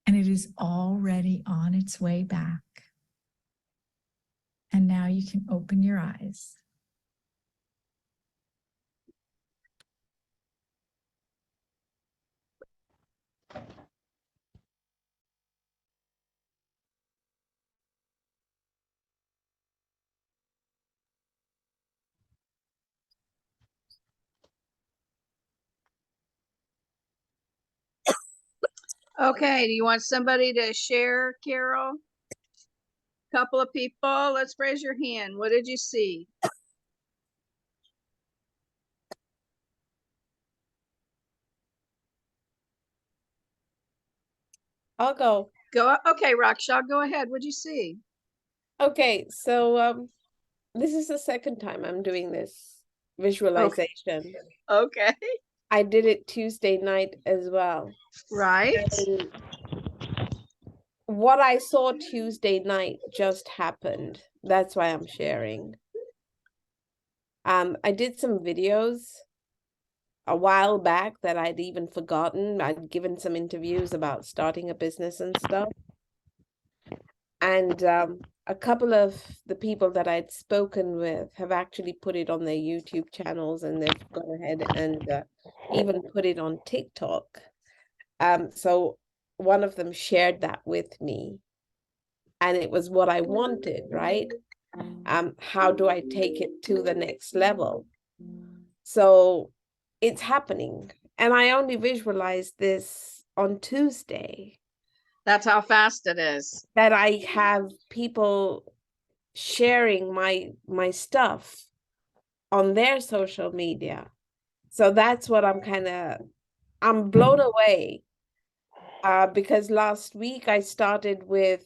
Q: and it is already on its way back. And now you can open your eyes.
D: Okay, do you want somebody to share, Carol? Couple of people, let's raise your hand. What did you see?
E: I'll go.
D: Go, okay, Raksha, go ahead. What'd you see?
E: Okay, so this is the second time I'm doing this visualization.
D: Okay.
E: I did it Tuesday night as well.
D: Right.
E: And what I saw Tuesday night just happened. That's why I'm sharing. I did some videos a while back that I'd even forgotten. I'd given some interviews about starting a business and stuff. And a couple of the people that I'd spoken with have actually put it on their YouTube channels, and they've gone ahead and even put it on TikTok. So one of them shared that with me, and it was what I wanted, right? How do I take it to the next level? So it's happening. And I only visualized this on Tuesday.
D: That's how fast it is.
E: That I have people sharing my stuff on their social media. So that's what I'm blown away. Because last week I started with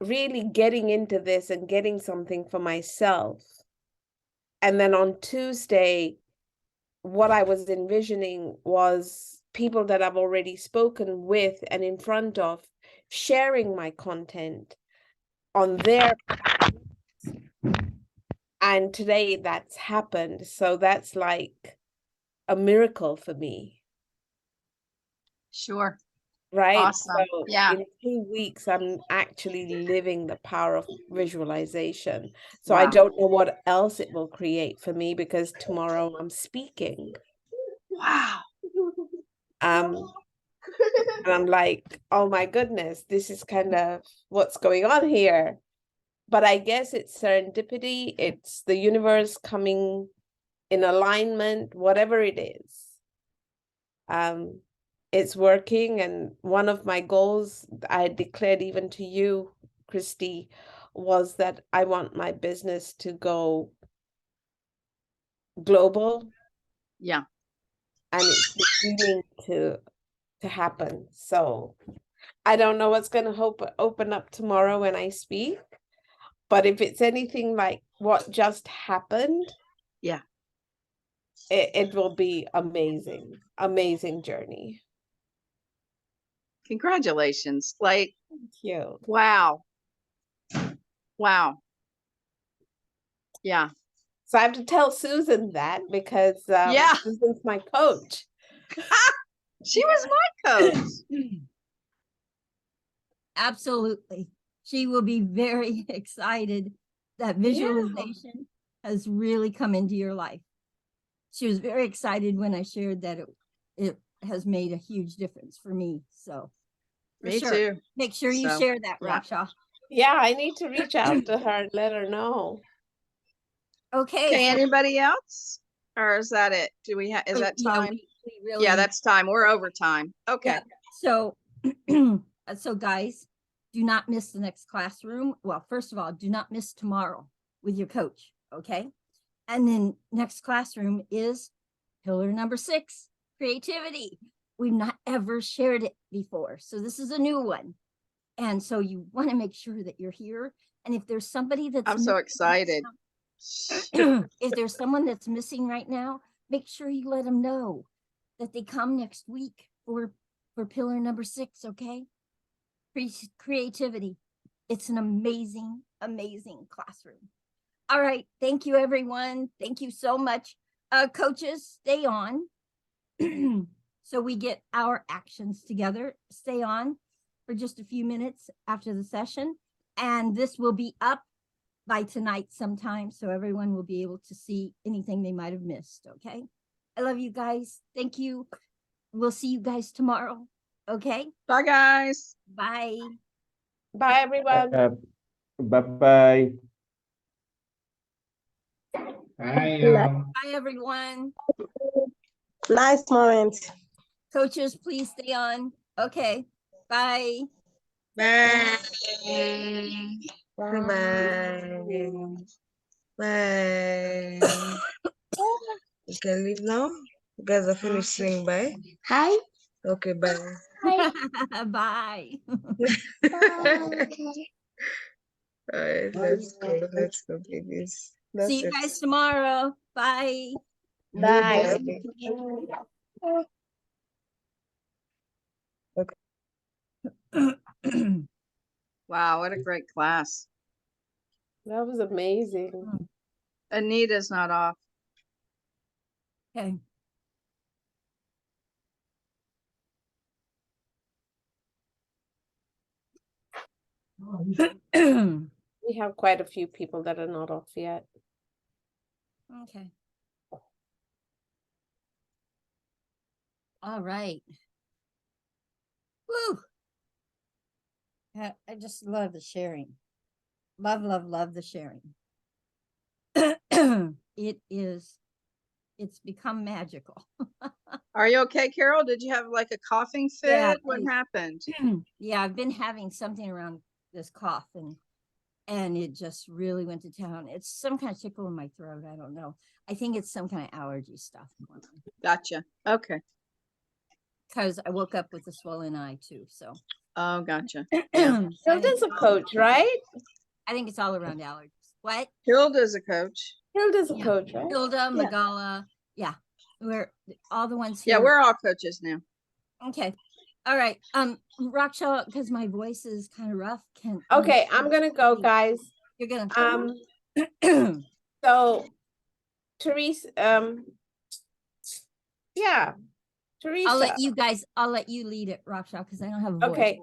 E: really getting into this and getting something for myself. And then on Tuesday, what I was envisioning was people that I've already spoken with and in front of sharing my content on their platforms. And today that's happened. So that's like a miracle for me.
D: Sure.
E: Right?
D: Awesome.
E: So
D: Yeah.
E: in 2 weeks, I'm actually living the power of visualization. So
D: Wow.
E: I don't know what else it will create for me, because tomorrow I'm speaking.
D: Wow.
E: And I'm like, oh my goodness, this is kind of what's going on here. But I guess it's serendipity. It's the universe coming in alignment, whatever it is. It's working. And one of my goals I declared even to you, Christy, was that I want my business to go global.
D: Yeah.
E: And it's beginning to happen. So I don't know what's going to open up tomorrow when I speak, but if it's anything like what just happened,
D: yeah,
E: it will be amazing journey.
D: Congratulations. Like,
E: thank you.
D: Wow. Yeah.
E: So I have to tell Susan that, because
D: yeah,
E: Susan's my coach.
D: She was my coach.
A: Absolutely. She will be very excited that visualization has really come into your life. She was very excited when I shared that it has made a huge difference for me. So
D: me too.
A: Make sure you share that, Raksha.
E: Yeah, I need to reach out to her and let her know.
A: Okay.
D: Okay, anybody else? Or is that it? Do we have, is that time?
A: We really
D: yeah, that's time. We're over time. Okay.
A: Yeah. So, so guys, do not miss the next classroom. Well, first of all, do not miss tomorrow with your coach. Okay. And then next classroom is pillar number 6, creativity. We've not ever shared it before. So this is a new one. And so you want to make sure that you're here. And if there's somebody that's
D: I'm so excited.
A: if there's someone that's missing right now, make sure you let them know that they come next week for for pillar number 6, okay? Creativity. It's an amazing, amazing classroom. All right. Thank you, everyone. Thank you so much. Coaches, stay on. So we get our actions together. Stay on for just a few minutes after the session. And this will be up by tonight sometime, so everyone will be able to see anything they might have missed, okay? I love you guys. Thank you. We'll see you guys tomorrow, okay?
D: Bye, guys.
A: Bye.
E: Bye, everyone.
N: Bye-bye.
C: Bye.
A: Bye, everyone.
F: Nice moment.
A: Coaches, please stay on. Okay. Bye.
O: Bye. Bye. Bye. You can leave now. You guys are finished saying bye.
F: Hi.
O: Okay, bye.
A: Bye.
O: Alright, let's go. Let's complete this. That's
A: See you
O: it.
A: guys tomorrow. Bye.
F: Bye.
D: Wow, what a great class.
E: That was amazing.
D: Anita's not off.
A: Okay.
E: We have quite a few people that are not off yet.
A: Okay. All right. Woo. I just love the sharing. Love, love, love the sharing. It's become magical.
D: Are you okay, Carol? Did you have like a coughing fit?
A: Yeah,
D: What happened?
A: Yeah, I've been having something around this cough and it just really went to town. It's some kind of tickle in my throat. I don't know. I think it's some kind of allergy stuff.
D: Gotcha. Okay.
A: Because I woke up with a swollen eye too. So.
D: Oh, gotcha.
E: Hilda's a coach, right?
A: I think it's all around allergies. What?
D: Hilda's a coach.
E: Hilda's a
A: Yeah.
E: coach, right?
A: Hilda,
D: Yeah.
A: Magala. Yeah. We're all the ones here.
D: Yeah, we're all coaches now.
A: Okay. All right. Raksha, because my voice is kind of rough.
E: Okay, I'm gonna go, guys.
A: You're gonna
E: So Teresa, yeah. Teresa.
A: I'll let you lead it, Raksha, because I don't have a voice.
E: Okay.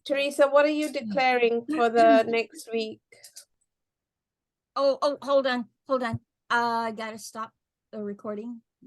E: Teresa, what are you declaring for the next week?
A: Oh, hold on. I gotta stop the recording.